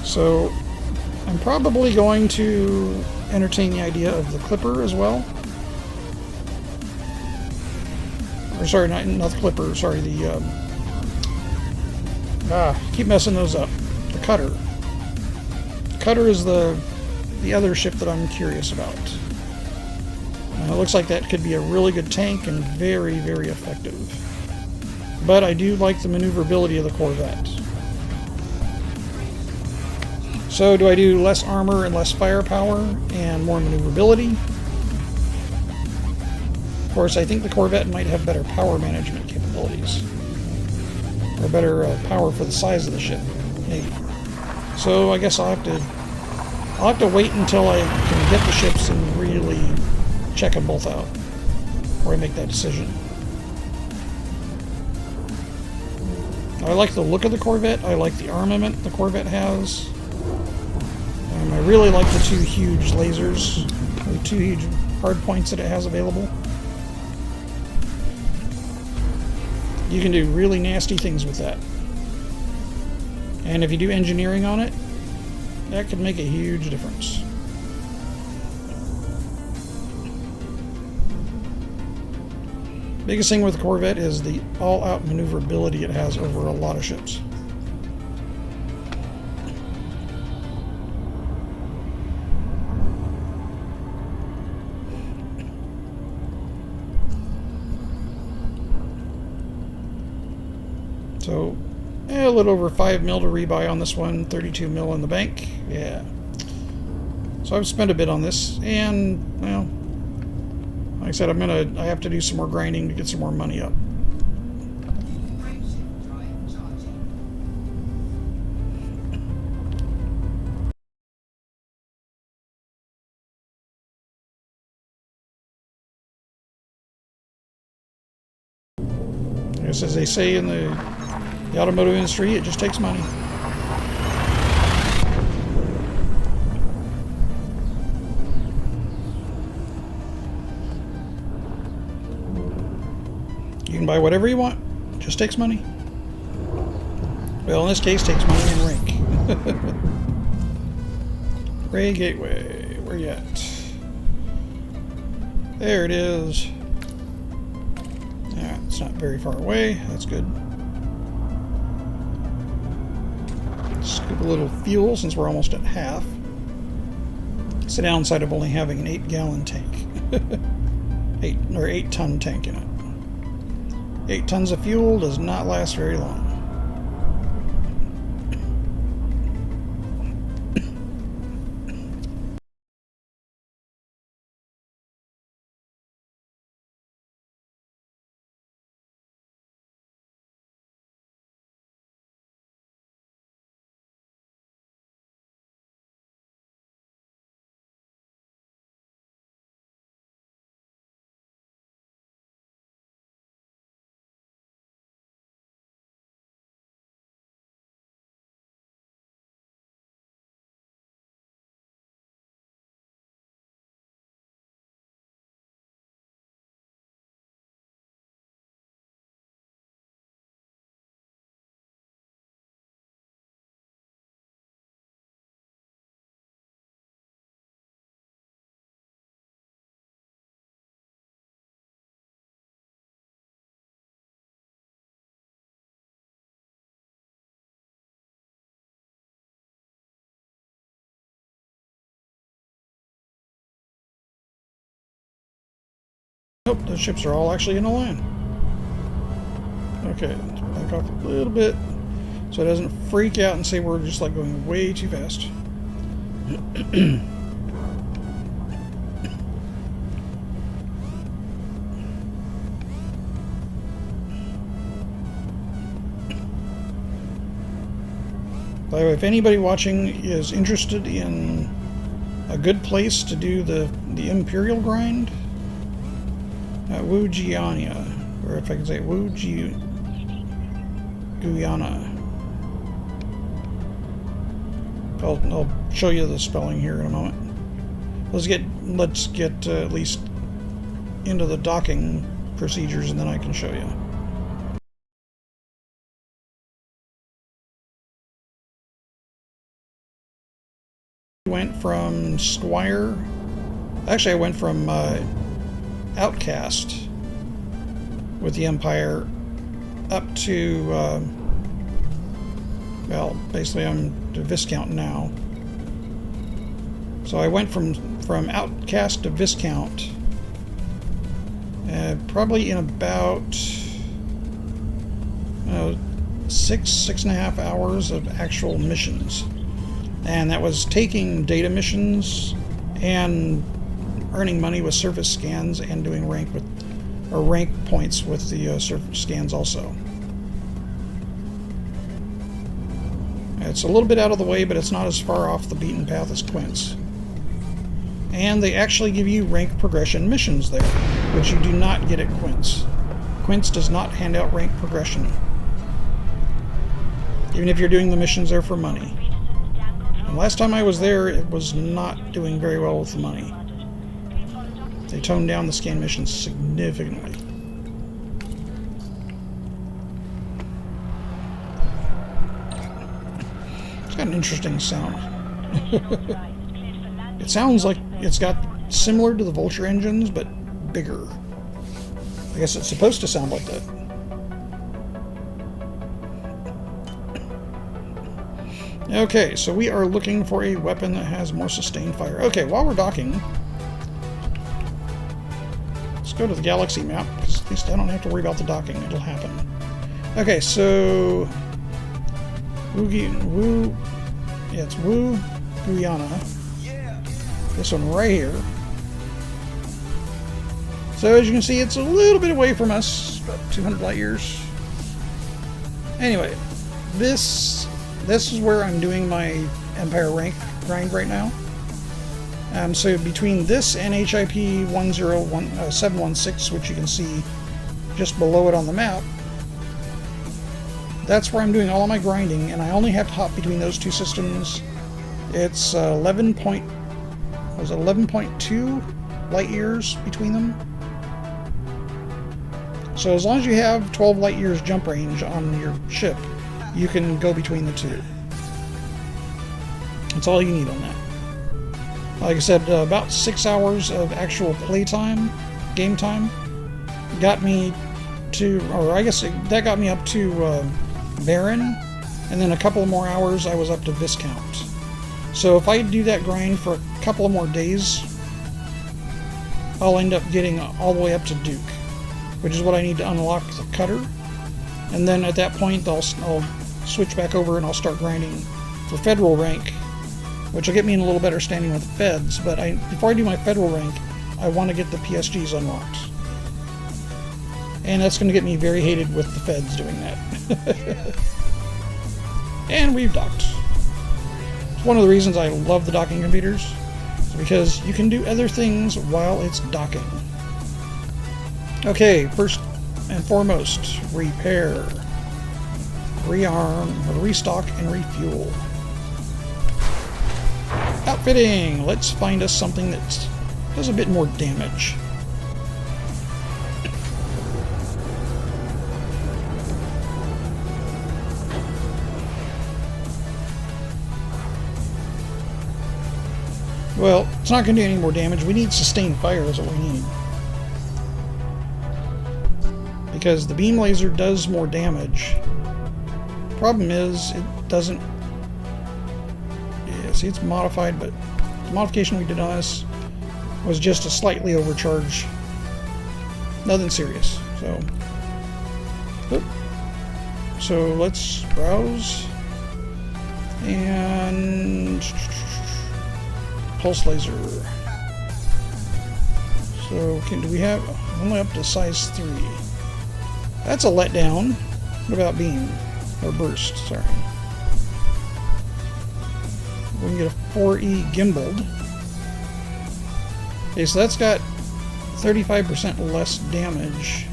So I'm probably going to entertain the idea of the Clipper as well. Or sorry, not the Clipper, sorry, the keep messing those up. The Cutter. The Cutter is the other ship that I'm curious about. It looks like that could be a really good tank and very, very effective. But I do like the maneuverability of the Corvette. So do I do less armor and less firepower and more maneuverability? Of course, I think the Corvette might have better power management capabilities. Or better power for the size of the ship, maybe. So I guess I'll have to wait until I can get the ships and really check them both out before I make that decision. I like the look of the Corvette. I like the armament the Corvette has. I really like the two huge lasers, the two huge hard points that it has available. You can do really nasty things with that. And if you do engineering on it, that could make a huge difference. Biggest thing with the Corvette is the all-out maneuverability it has over a lot of ships. So, a little over 5 mil to rebuy on this one, 32 mil in the bank. Yeah. So I've spent a bit on this, and, well, like I said, I have to do some more grinding to get some more money up. I guess, as they say in the automotive industry, it just takes money. You can buy whatever you want. It just takes money. Well, in this case, it takes money and rank. Ray Gateway. Where you at? There it is. Yeah, it's not very far away. That's good. Scoop a little fuel since we're almost at half. It's the downside of only having an 8-gallon tank. 8-ton tank in it. 8 tons of fuel does not last very long. Nope, the ships are all actually in a line. Okay, let's back off a little bit so it doesn't freak out and say we're just like going way too fast. By the way, if anybody watching is interested in a good place to do the Imperial grind, Wu Giana, or if I can say Wu Guyana. I'll show you the spelling here in a moment. Let's get at least into the docking procedures, and then I can show you. Went from Squire. Actually, I went from Outcast with the Empire up to well, basically I'm to Viscount now. So I went from Outcast to Viscount probably in about 6.5 hours of actual missions, and that was taking data missions and earning money with surface scans and doing rank points with the surface scans also. It's a little bit out of the way, but it's not as far off the beaten path as Quince. And they actually give you rank progression missions there, which you do not get at Quince. Quince does not hand out rank progression, even if you're doing the missions there for money. And last time I was there, it was not doing very well with the money. They toned down the scan missions significantly. It's got an interesting sound. It sounds like it's got similar to the Vulture engines, but bigger. I guess it's supposed to sound like that. Okay, so we are looking for a weapon that has more sustained fire. Okay, while we're docking, let's go to the galaxy map, because at least I don't have to worry about the docking. It'll happen. Okay, so it's Wu Guyana. This one right here. So as you can see, it's a little bit away from us, about 200 light years. Anyway, this is where I'm doing my Empire rank grind right now. So between this and HIP 716, which you can see just below it on the map, that's where I'm doing all of my grinding, and I only have to hop between those two systems. It's 11.2 light years between them. So as long as you have 12 light years jump range on your ship, you can go between the two. That's all you need on that. Like I said, about 6 hours of actual playtime, game time, got me to, or I guess that got me up to Baron, and then a couple more hours I was up to Viscount. So if I do that grind for a couple of more days, I'll end up getting all the way up to Duke, which is what I need to unlock the cutter. And then at that point I'll switch back over and I'll start grinding for Federal rank, which will get me in a little better standing with the Feds. But before I do my Federal rank, I want to get the PSGs unlocked. And that's going to get me very hated with the Feds doing that. And we've docked. It's one of the reasons I love the docking computers, is because you can do other things while it's docking. Okay, first and foremost, repair, rearm, restock, and refuel. Outfitting! Let's find us something that does a bit more damage. Well, it's not going to do any more damage. We need sustained fire is what we need. Because the beam laser does more damage. Problem is, it doesn't... Yeah, see, it's modified, but the modification we did on this was just a slightly overcharge. Nothing serious. So, oop. So let's browse. And... pulse laser. So do we have only up to size 3? That's a letdown. What about beam or burst? Sorry. We can get a 4E gimbaled. Okay, so that's got 35% less damage.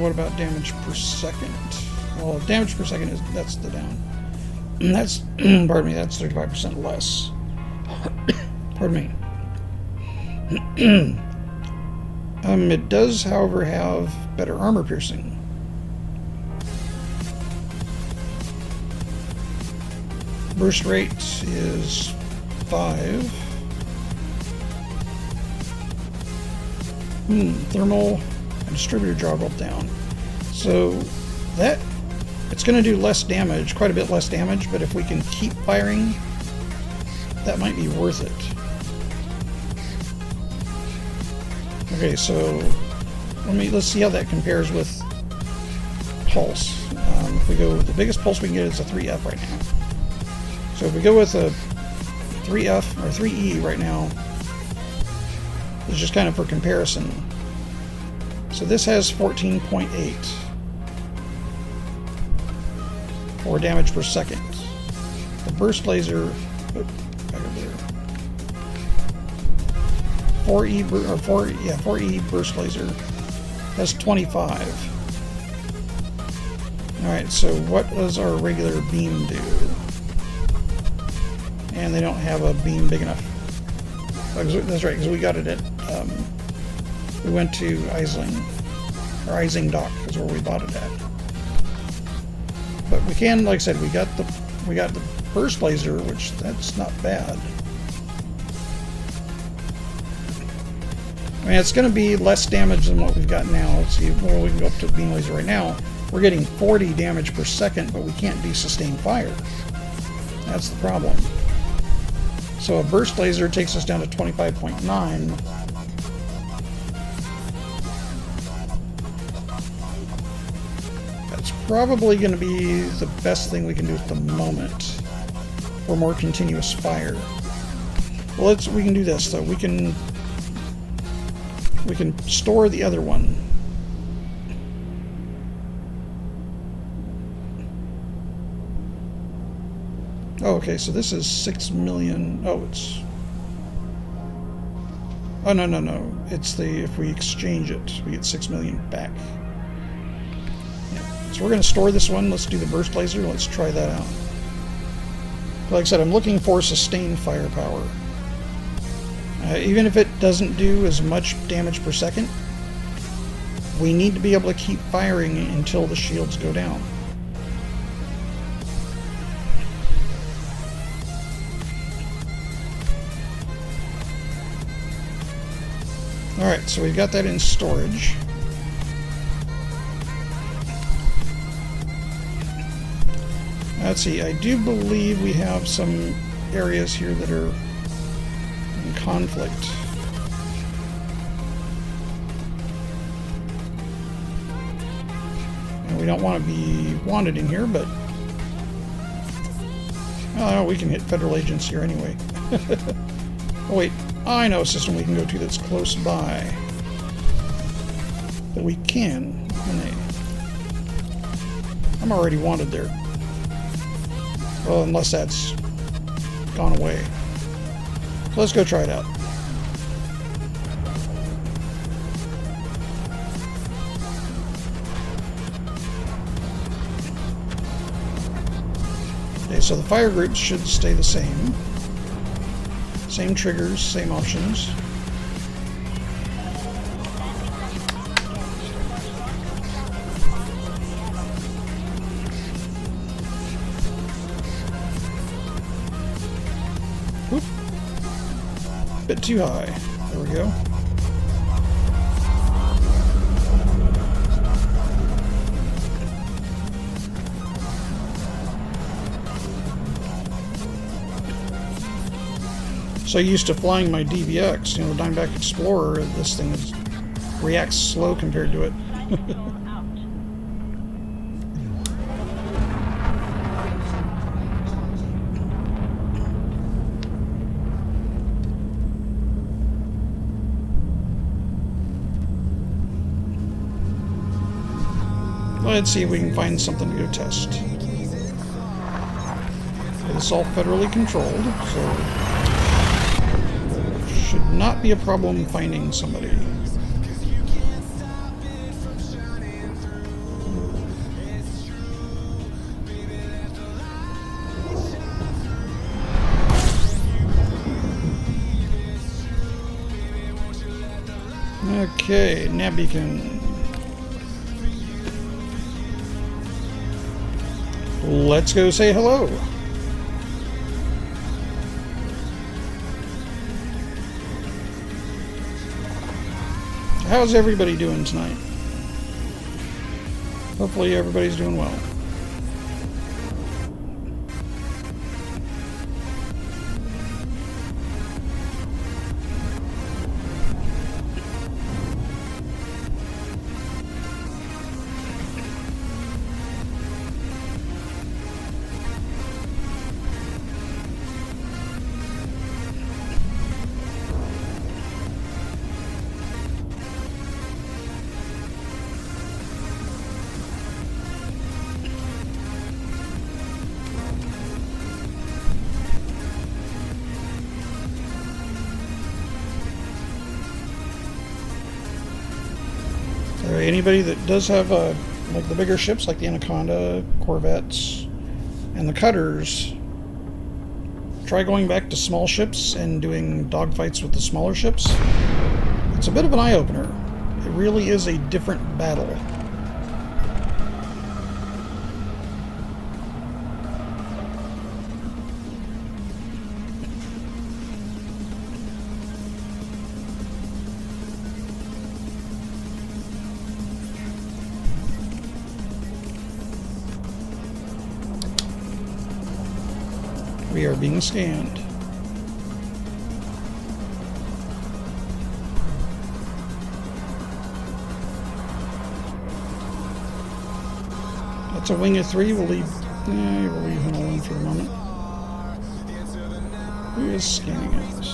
What about damage per second? Well, damage per second that's the down. That's, pardon me, that's 35% less. Pardon me. It does, however, have better armor piercing. Burst rate is 5. Thermal and distributor draw rolled down. So that... it's going to do less damage, quite a bit less damage, but if we can keep firing, that might be worth it. Okay, so let's see how that compares with pulse. If we go, the biggest pulse we can get is a 3F right now. So if we go with a 3F or 3E right now, it's just kind of for comparison. So this has 14.8. or damage per second. The burst laser, back over there. 4E burst laser has 25. Alright, so what does our regular beam do? And they don't have a beam big enough. That's right, because we got it at, we went to Ising Dock, is where we bought it at. But we can, like I said, we got the burst laser, which that's not bad. I mean, it's going to be less damage than what we've got now. Let's see, well, we can go up to beam laser right now. We're getting 40 damage per second, but we can't do sustained fire. That's the problem. So a burst laser takes us down to 25.9. That's probably going to be the best thing we can do at the moment for more continuous fire. Well, we can do this though. We can store the other one. Oh, okay, so this is 6 million. Oh, it's... oh, no. It's if we exchange it, we get 6 million back. Yeah. So we're going to store this one. Let's do the burst laser. Let's try that out. Like I said, I'm looking for sustained firepower. Even if it doesn't do as much damage per second, we need to be able to keep firing until the shields go down. Alright, so we've got that in storage. Let's see, I do believe we have some areas here that are in conflict. And we don't want to be wanted in here, but oh, we can hit federal agents here anyway. Oh wait, I know a system we can go to that's close by. But we can. I'm already wanted there. Well, unless that's gone away. So let's go try it out. Okay, so the fire groups should stay the same. Same triggers, same options. Whoop. Bit too high. There we go. So used to flying my DBX, you know, Diamondback Explorer, this thing reacts slow compared to it. Let's see if we can find something to go test. It's all federally controlled, so should not be a problem finding somebody. Okay, nav beacon. Let's go say hello. How's everybody doing tonight? Hopefully everybody's doing well. Anybody that does have like the bigger ships, like the Anaconda, Corvettes, and the cutters, try going back to small ships and doing dogfights with the smaller ships. It's a bit of an eye-opener. It really is a different battle. We are being scanned. That's a wing of 3. We'll leave. We'll leave him alone for the moment. Who is scanning us?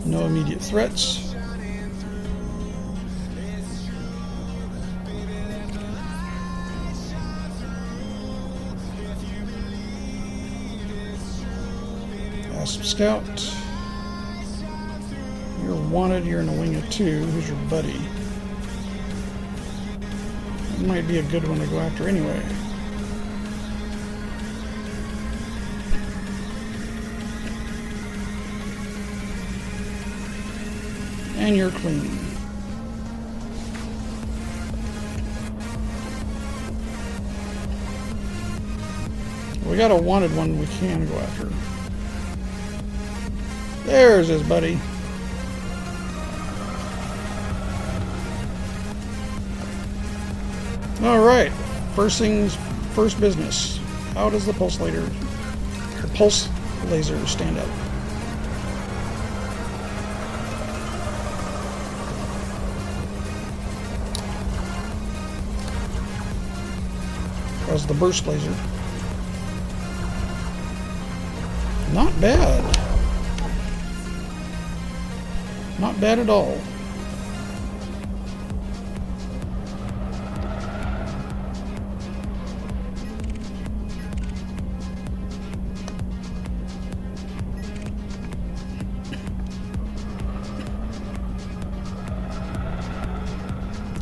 No immediate threats. Scout. You're wanted, you're in a wing of 2. Who's your buddy? It might be a good one to go after anyway. And you're clean. We got a wanted one we can go after. There's his buddy. Alright, first business. How does the pulse laser stand up? How's the burst laser? Not bad. Not bad at all.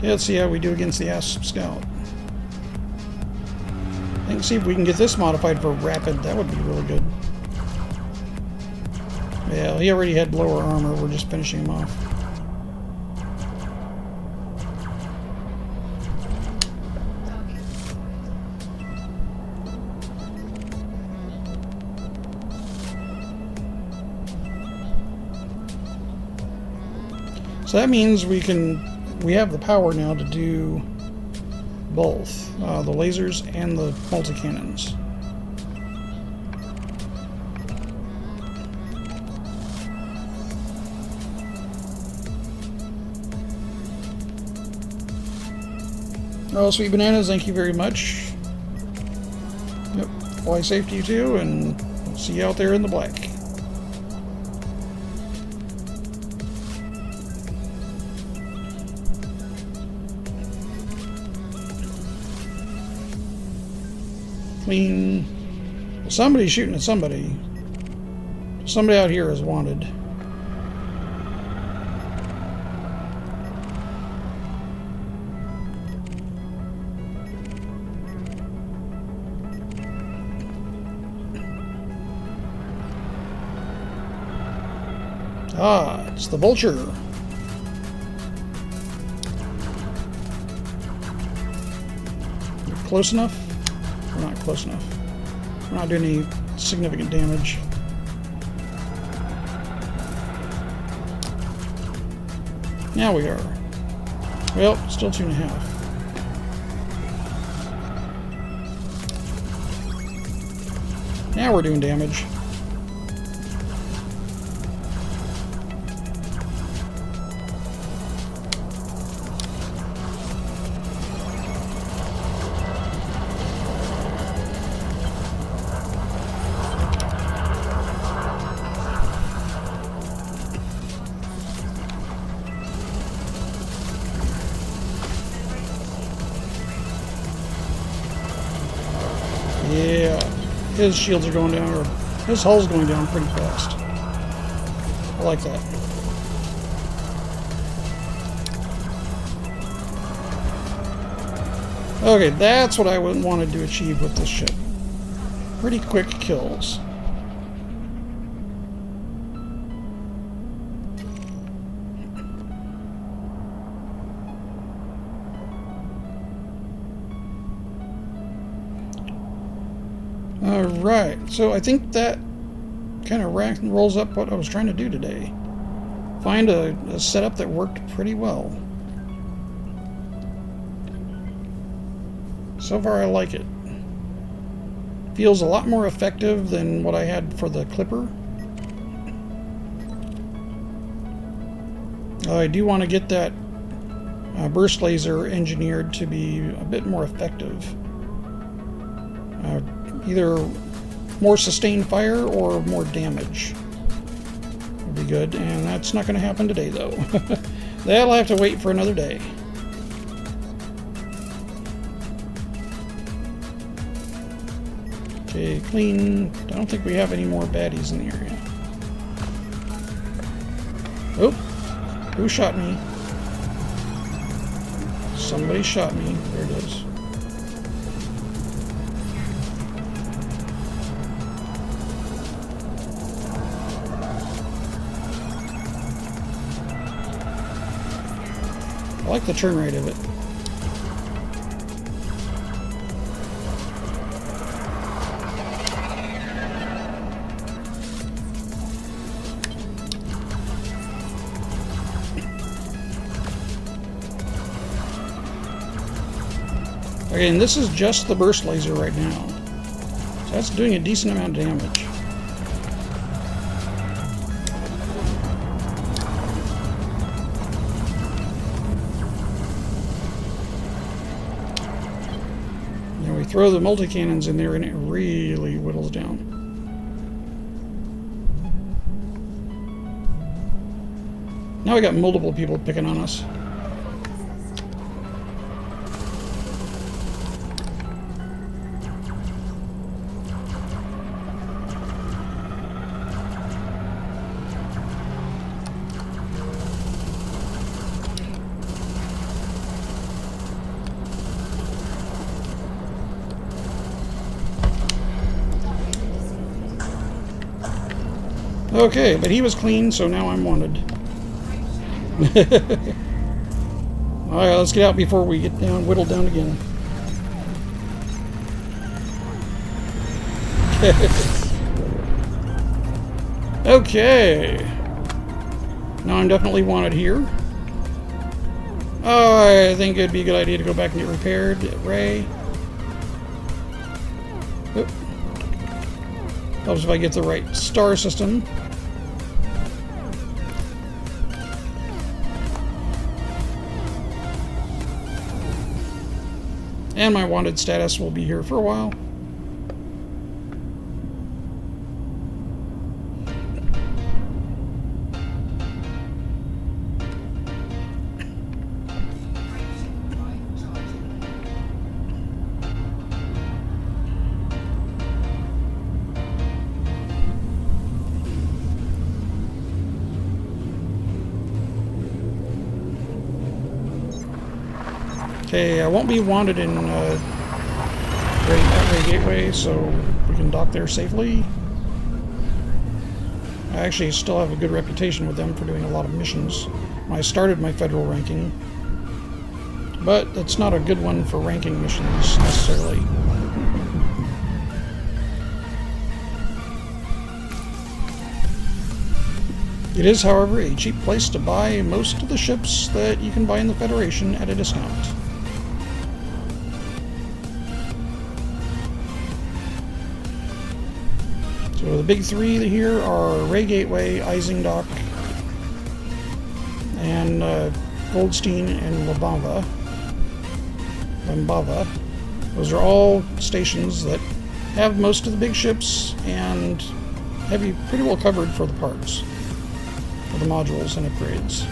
Yeah, let's see how we do against the Asp Scout. I think see if we can get this modified for rapid. That would be really good. Yeah, he already had lower armor. We're just finishing him off. So that means we have the power now to do both the lasers and the multi-cannons. Oh, sweet bananas, thank you very much. Yep, fly safe to you too, and we'll see you out there in the black. Clean. Well, somebody's shooting at somebody. Somebody out here is wanted. Ah, it's the vulture. You're close enough? We're not close enough. We're not doing any significant damage. Now we are. Well, still 2.5. Now we're doing damage. Yeah, his shields are going down, or his hull's going down pretty fast. I like that. Okay, that's what I wanted to achieve with this ship. Pretty quick kills. Alright, so I think that kind of rolls up what I was trying to do today. Find a setup that worked pretty well. So far I like it. Feels a lot more effective than what I had for the Clipper. I do want to get that burst laser engineered to be a bit more effective. Either more sustained fire or more damage would be good, and that's not going to happen today though. That'll have to wait for another day. Okay, clean. I don't think we have any more baddies in the area. Oh, who shot me? Somebody shot me. There it is. I like the turn rate of it. Okay, and this is just the burst laser right now. So that's doing a decent amount of damage. And we throw the multi-cannons in there and it really whittles down. Now we got multiple people picking on us. Okay, but he was clean, so now I'm wanted. Alright, let's get out before we get down, whittled down again. Okay. Now I'm definitely wanted here. Oh, I think it'd be a good idea to go back and get repaired. Ray. Oop. Helps if I get the right star system. And my wanted status will be here for a while. Okay, I won't be wanted in Ray Gateway, so we can dock there safely. I actually still have a good reputation with them for doing a lot of missions when I started my federal ranking. But it's not a good one for ranking missions, necessarily. It is, however, a cheap place to buy most of the ships that you can buy in the Federation at a discount. So the big three here are Ray Gateway, Isingdock, and Goldstein and Lambava. Those are all stations that have most of the big ships and have you pretty well covered for the parts, for the modules and upgrades.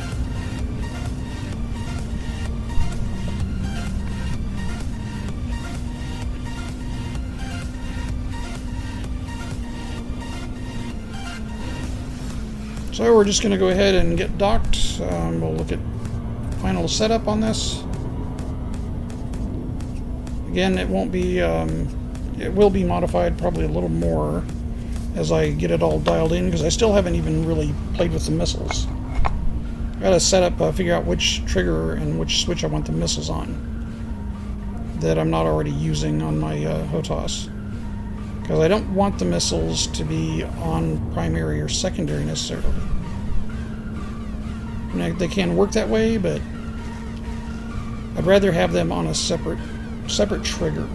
So we're just going to go ahead and get docked. We'll look at final setup on this. Again, it won't be, it will be modified probably a little more as I get it all dialed in, because I still haven't even really played with the missiles. I gotta set up, figure out which trigger and which switch I want the missiles on that I'm not already using on my HOTAS. Because I don't want the missiles to be on primary or secondary necessarily. I mean, they can work that way, but I'd rather have them on a separate trigger.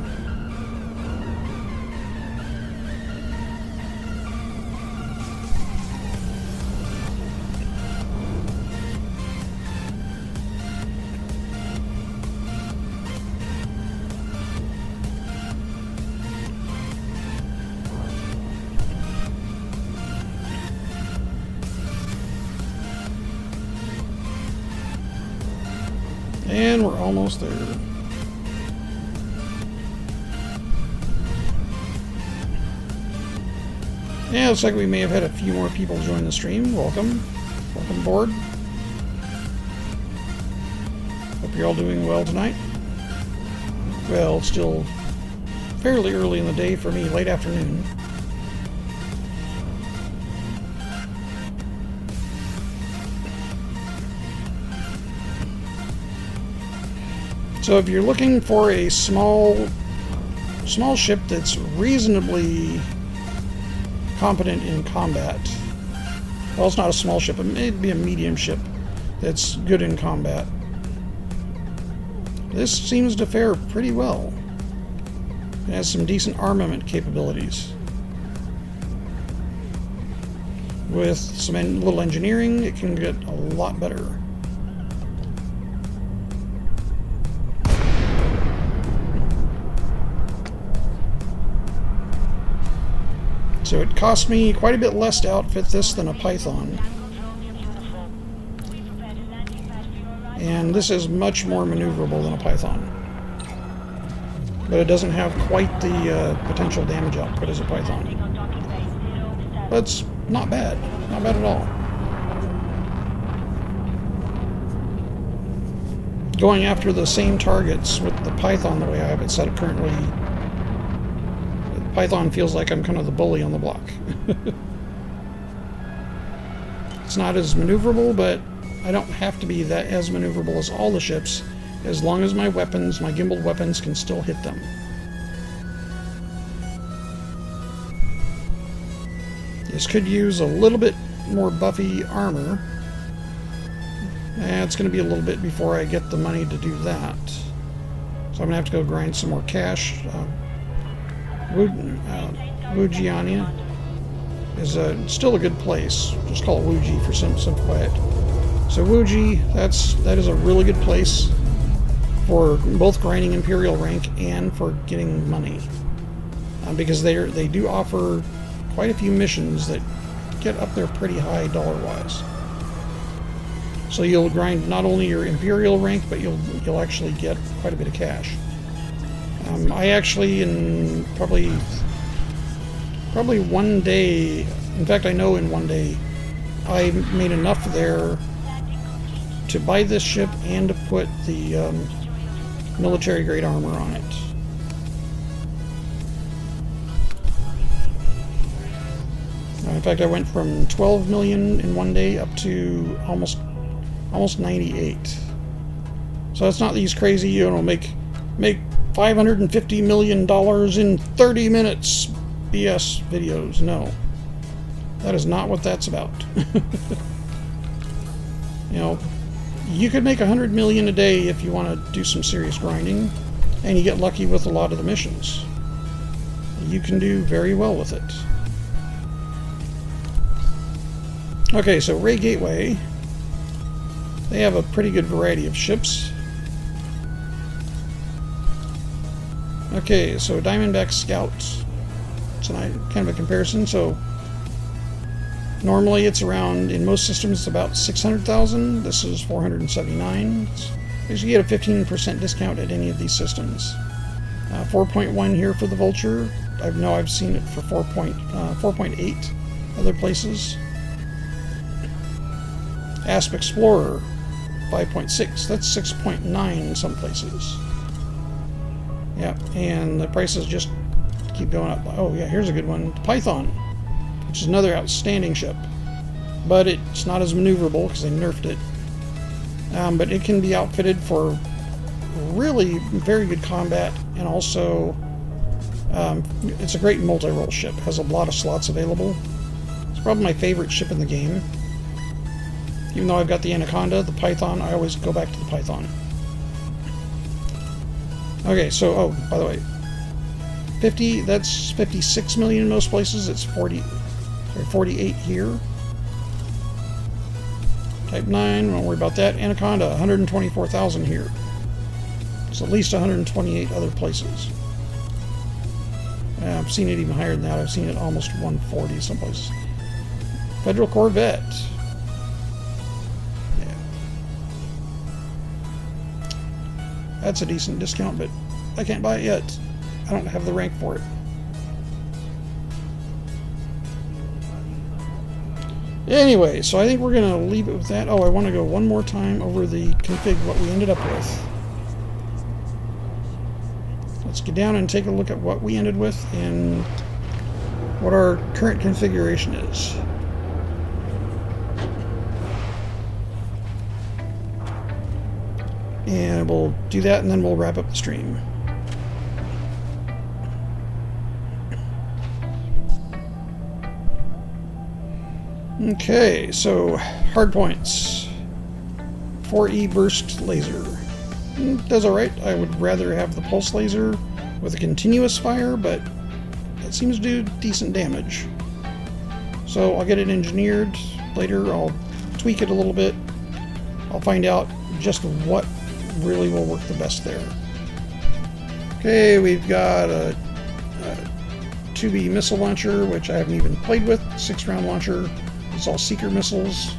And we're almost there. Yeah, looks like we may have had a few more people join the stream. Welcome. Welcome aboard. Hope you're all doing well tonight. Well, it's still fairly early in the day for me, late afternoon. So if you're looking for a small ship that's reasonably competent in combat, well, it's not a small ship, it may be a medium ship that's good in combat. This seems to fare pretty well. It has some decent armament capabilities. With some little engineering, it can get a lot better. So it cost me quite a bit less to outfit this than a Python. And this is much more maneuverable than a Python. But it doesn't have quite the potential damage output as a Python. But it's not bad. Not bad at all. Going after the same targets with the Python the way I have it set up currently, Python feels like I'm kind of the bully on the block. It's not as maneuverable, but I don't have to be that as maneuverable as all the ships, as long as my weapons, my gimbaled weapons, can still hit them. This could use a little bit more buffy armor. It's going to be a little bit before I get the money to do that. So I'm going to have to go grind some more cash. Wujiania is still a good place. Just call it Wuji for simplified. So Wuji, that is a really good place for both grinding Imperial rank and for getting money, because they do offer quite a few missions that get up there pretty high dollar-wise. So you'll grind not only your Imperial rank, but you'll actually get quite a bit of cash. I actually, in probably one day, in fact I know in one day, I made enough there to buy this ship and to put the military grade armor on it. In fact, I went from 12 million in one day up to almost 98. So it's not these crazy, make $550 million in 30 minutes BS videos. No. That is not what that's about. You could make 100 million a day if you want to do some serious grinding, and you get lucky with a lot of the missions. You can do very well with it. Okay, so Ray Gateway, they have a pretty good variety of ships. Okay, so Diamondback Scout. It's kind of a comparison. So normally it's around, in most systems, it's about 600,000. This is 479. So you get a 15% discount at any of these systems. 4.1 here for the Vulture. I've seen it for 4.8 other places. Asp Explorer, 5.6. That's 6.9 in some places. Yeah, and the prices just keep going up. Oh yeah, here's a good one. Python, which is another outstanding ship. But it's not as maneuverable because they nerfed it. But it can be outfitted for really very good combat, and also it's a great multi-role ship. It has a lot of slots available. It's probably my favorite ship in the game. Even though I've got the Anaconda, the Python, I always go back to the Python. Okay, so, oh, by the way, 50, that's 56 million in most places. It's 48 here. Type 9, don't worry about that. Anaconda, 124,000 here. It's at least 128 other places. I've seen it even higher than that. I've seen it almost 140 some places. Federal Corvette. Yeah. That's a decent discount, but I can't buy it yet. I don't have the rank for it. Anyway, so I think we're going to leave it with that. Oh, I want to go one more time over the config, what we ended up with. Let's get down and take a look at what we ended with and what our current configuration is. And we'll do that, and then we'll wrap up the stream. Okay, so hard points. 4E burst laser. Does alright. I would rather have the pulse laser with a continuous fire, but it seems to do decent damage. So I'll get it engineered later. I'll tweak it a little bit. I'll find out just what really will work the best there. Okay, we've got a 2B missile launcher, which I haven't even played with. 6-round launcher. It's all seeker missiles.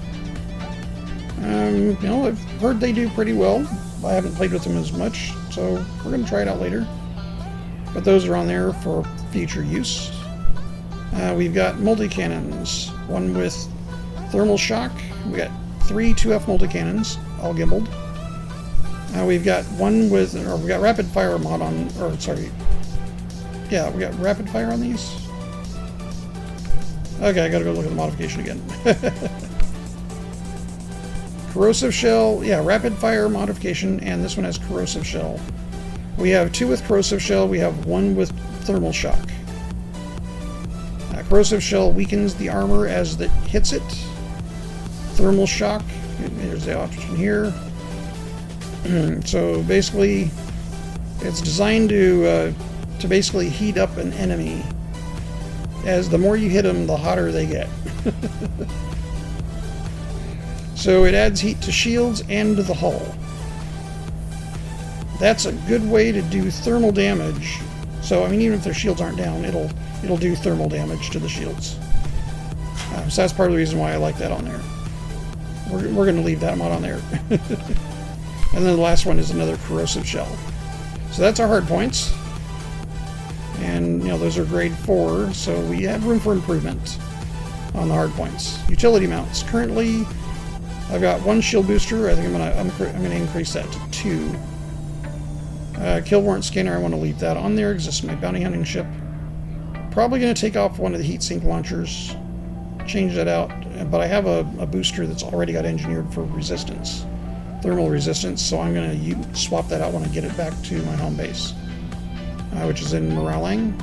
You know, I've heard they do pretty well. I haven't played with them as much, so we're going to try it out later. But those are on there for future use. We've got multi-cannons. One with thermal shock. We got 3 2F multi-cannons, all gimbaled. We've got one with, or we got rapid fire mod on, or sorry. Yeah, we got rapid fire on these. Okay, I gotta go look at the modification again. Corrosive shell, yeah, rapid fire modification, and this one has corrosive shell. We have 2 with corrosive shell, we have 1 with thermal shock. Corrosive shell weakens the armor as it hits it. Thermal shock, there's the option here. So basically, it's designed to basically heat up an enemy. As the more you hit them, the hotter they get. So it adds heat to shields and to the hull. That's a good way to do thermal damage. So I mean, even if their shields aren't down, it'll do thermal damage to the shields. So that's part of the reason why I like that on there. We're going to leave that mod on there. And then the last one is another corrosive shell. So that's our hard points. And, you know, those are grade 4, so we have room for improvement on the hard points. Utility mounts. Currently, I've got 1 shield booster. I think I'm gonna increase that to 2. Kill warrant scanner, I want to leave that on there because this is my bounty hunting ship. Probably going to take off one of the heatsink launchers. Change that out. But I have a booster that's already got engineered for resistance. Thermal resistance, so I'm going to swap that out when I get it back to my home base, which is in Moralang.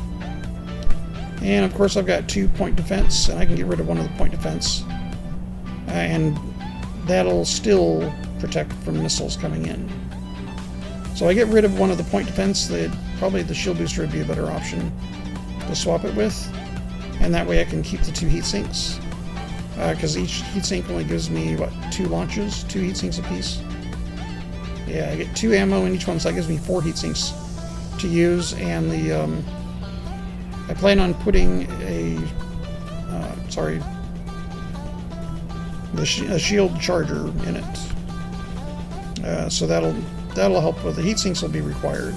And of course I've got 2 point defense, and I can get rid of one of the point defense, and that'll still protect from missiles coming in. So I get rid of one of the point defense. Probably the shield booster would be a better option to swap it with, and that way I can keep the 2 heat sinks. Because each heatsink only gives me, what, 2 launches? 2 heatsinks apiece? Yeah, I get 2 ammo in each one, so that gives me 4 heatsinks to use, and I plan on putting a shield charger in it. So that'll help with the heatsinks will be required.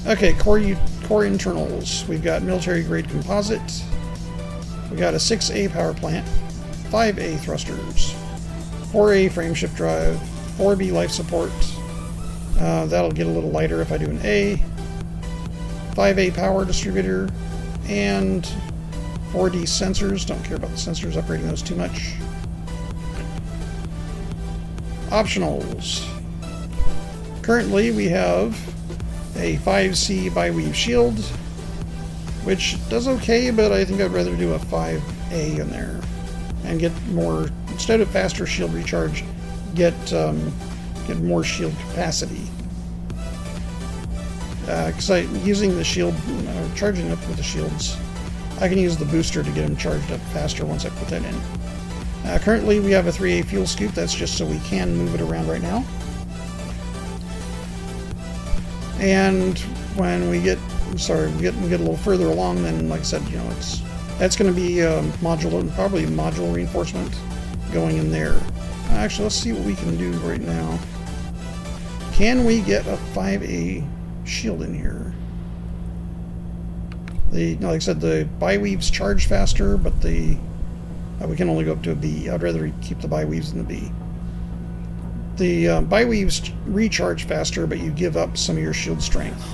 Okay, core internals. We've got military grade composite. We got a 6A power plant, 5A thrusters, 4A frameshift drive, 4B life support. That'll get a little lighter if I do an A. 5A power distributor, and 4D sensors. Don't care about the sensors, upgrading those too much. Optionals. Currently we have a 5C bi-weave shield, which does okay, but I think I'd rather do a 5A in there and get more, instead of faster shield recharge, get more shield capacity. Because using the shield, charging up with the shields, I can use the booster to get them charged up faster once I put that in. Currently we have a 3A fuel scoop. That's just so we can move it around right now. And when we get a little further along, then, like I said, you know, that's going to be modular, probably module reinforcement going in there. Actually, let's see what we can do right now. Can we get a 5A shield in here? Like I said, the bi-weaves charge faster, but we can only go up to a B. I'd rather keep the bi-weaves in the B. The bi-weaves recharge faster, but you give up some of your shield strength.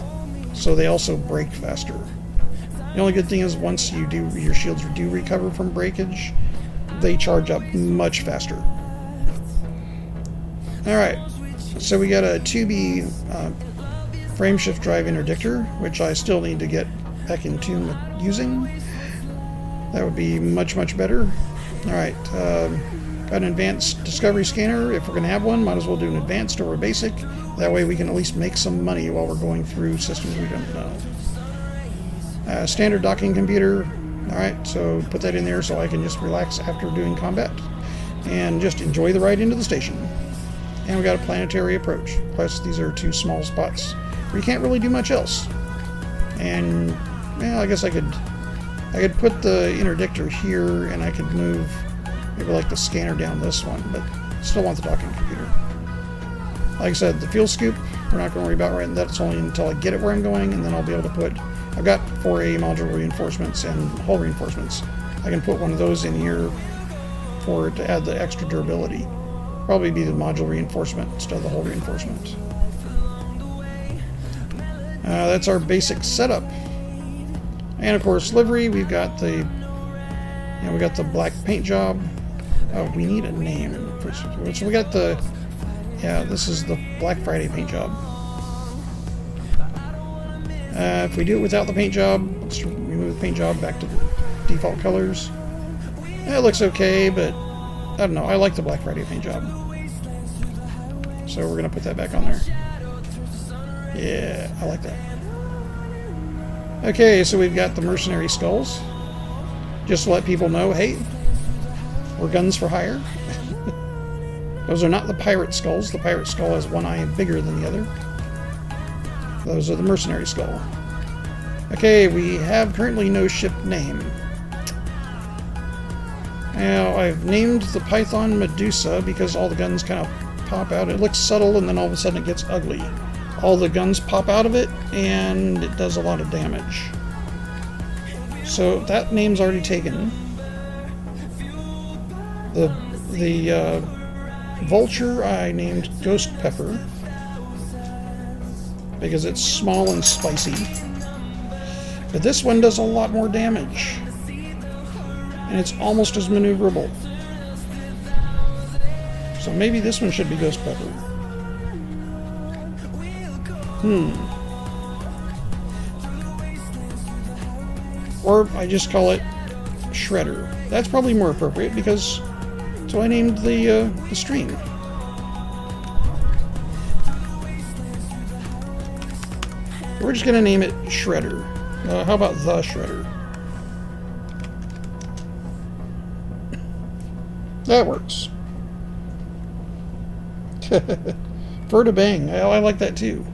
So they also break faster. The only good thing is once your shields do recover from breakage, they charge up much faster. Alright, so we got a 2B frameshift drive interdictor, which I still need to get back in tune with using. That would be much, much better. Alright, Got an advanced discovery scanner. If we're going to have one, might as well do an advanced or a basic. That way we can at least make some money while we're going through systems we don't know. Standard docking computer. Alright, so put that in there so I can just relax after doing combat. And just enjoy the ride into the station. And we got a planetary approach. Plus these are 2 small spots where you can't really do much else. And, well, I guess I could put the interdictor here and I could move maybe like the scanner down this one, but still want the docking computer. Like I said, the fuel scoop, we're not going to worry about right now. That's only until I get it where I'm going, and then I'll be able to put, I've got 4A module reinforcements and hull reinforcements. I can put one of those in here for it to add the extra durability. Probably be the module reinforcement instead of the hull reinforcement. That's our basic setup. And of course, livery, we've got the, we got the black paint job. Oh, we need a name. So we got the, this is the Black Friday paint job. If we do it without the paint job, let's remove the paint job back to the default colors. It looks okay, but I don't know. I like the Black Friday paint job. So we're going to put that back on there. Yeah, I like that. Okay, so we've got the mercenary skulls. Just to let people know, hey, we're guns for hire. Those are not the pirate skulls. The pirate skull has one eye bigger than the other. Those are the mercenary skull. Okay, we have currently no ship name. Now, I've named the Python Medusa because all the guns kind of pop out. It looks subtle and then all of a sudden it gets ugly. All the guns pop out of it and it does a lot of damage. So that name's already taken. The vulture I named Ghost Pepper because it's small and spicy. But this one does a lot more damage. And it's almost as maneuverable. So maybe this one should be Ghost Pepper. Or I just call it Shredder. That's probably more appropriate because so I named the stream. We're just gonna name it Shredder. How about the Shredder? That works. Fer-De-Bang. I like that too.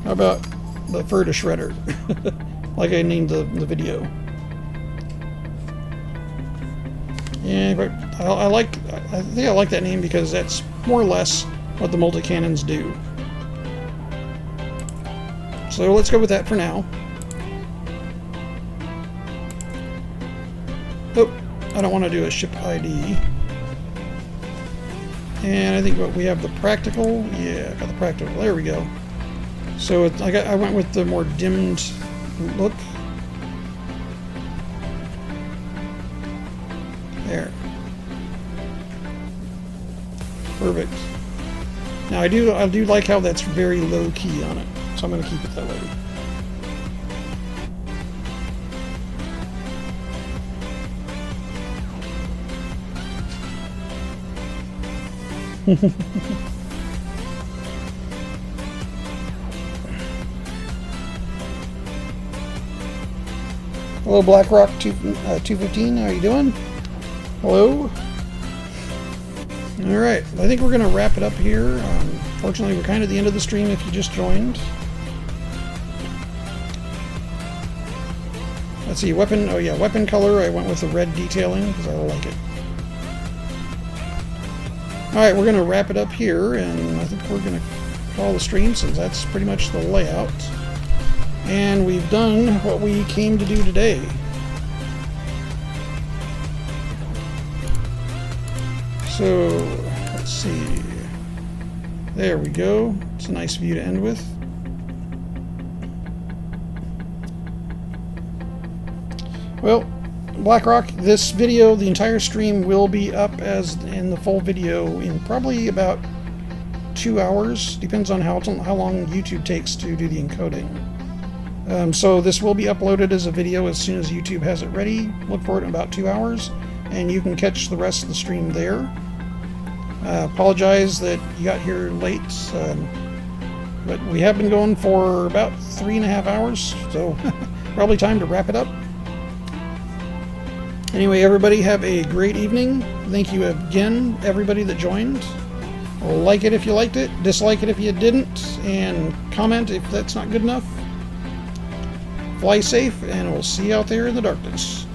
How about the Fer-De-Shredder? Like I named the video. Yeah, but I think I like that name because that's more or less what the multicannons do. So let's go with that for now. Oh, I don't want to do a ship ID. And I think we have the practical. Yeah, got the practical. There we go. So I went with the more dimmed look. There. Perfect. Now I do like how that's very low key on it, so I'm going to keep it that way. Hello, BlackRock 215. How you doing? Hello. All right. I think we're going to wrap it up here. Fortunately, we're kind of at the end of the stream if you just joined. Let's see. Weapon. Oh yeah, weapon color. I went with the red detailing because I like it. All right, we're going to wrap it up here, and I think we're going to call the stream since that's pretty much the layout. And we've done what we came to do today. So, let's see. There we go. It's a nice view to end with. Well, BlackRock, this video, the entire stream will be up as in the full video in probably about 2 hours. Depends on how long YouTube takes to do the encoding. So this will be uploaded as a video as soon as YouTube has it ready. Look for it in about 2 hours, and you can catch the rest of the stream there. Apologize that you got here late, but we have been going for about 3.5 hours, so probably time to wrap it up. Anyway, everybody have a great evening. Thank you again, everybody that joined. Like it if you liked it, dislike it if you didn't, and comment if that's not good enough. Fly safe, and we'll see you out there in the darkness.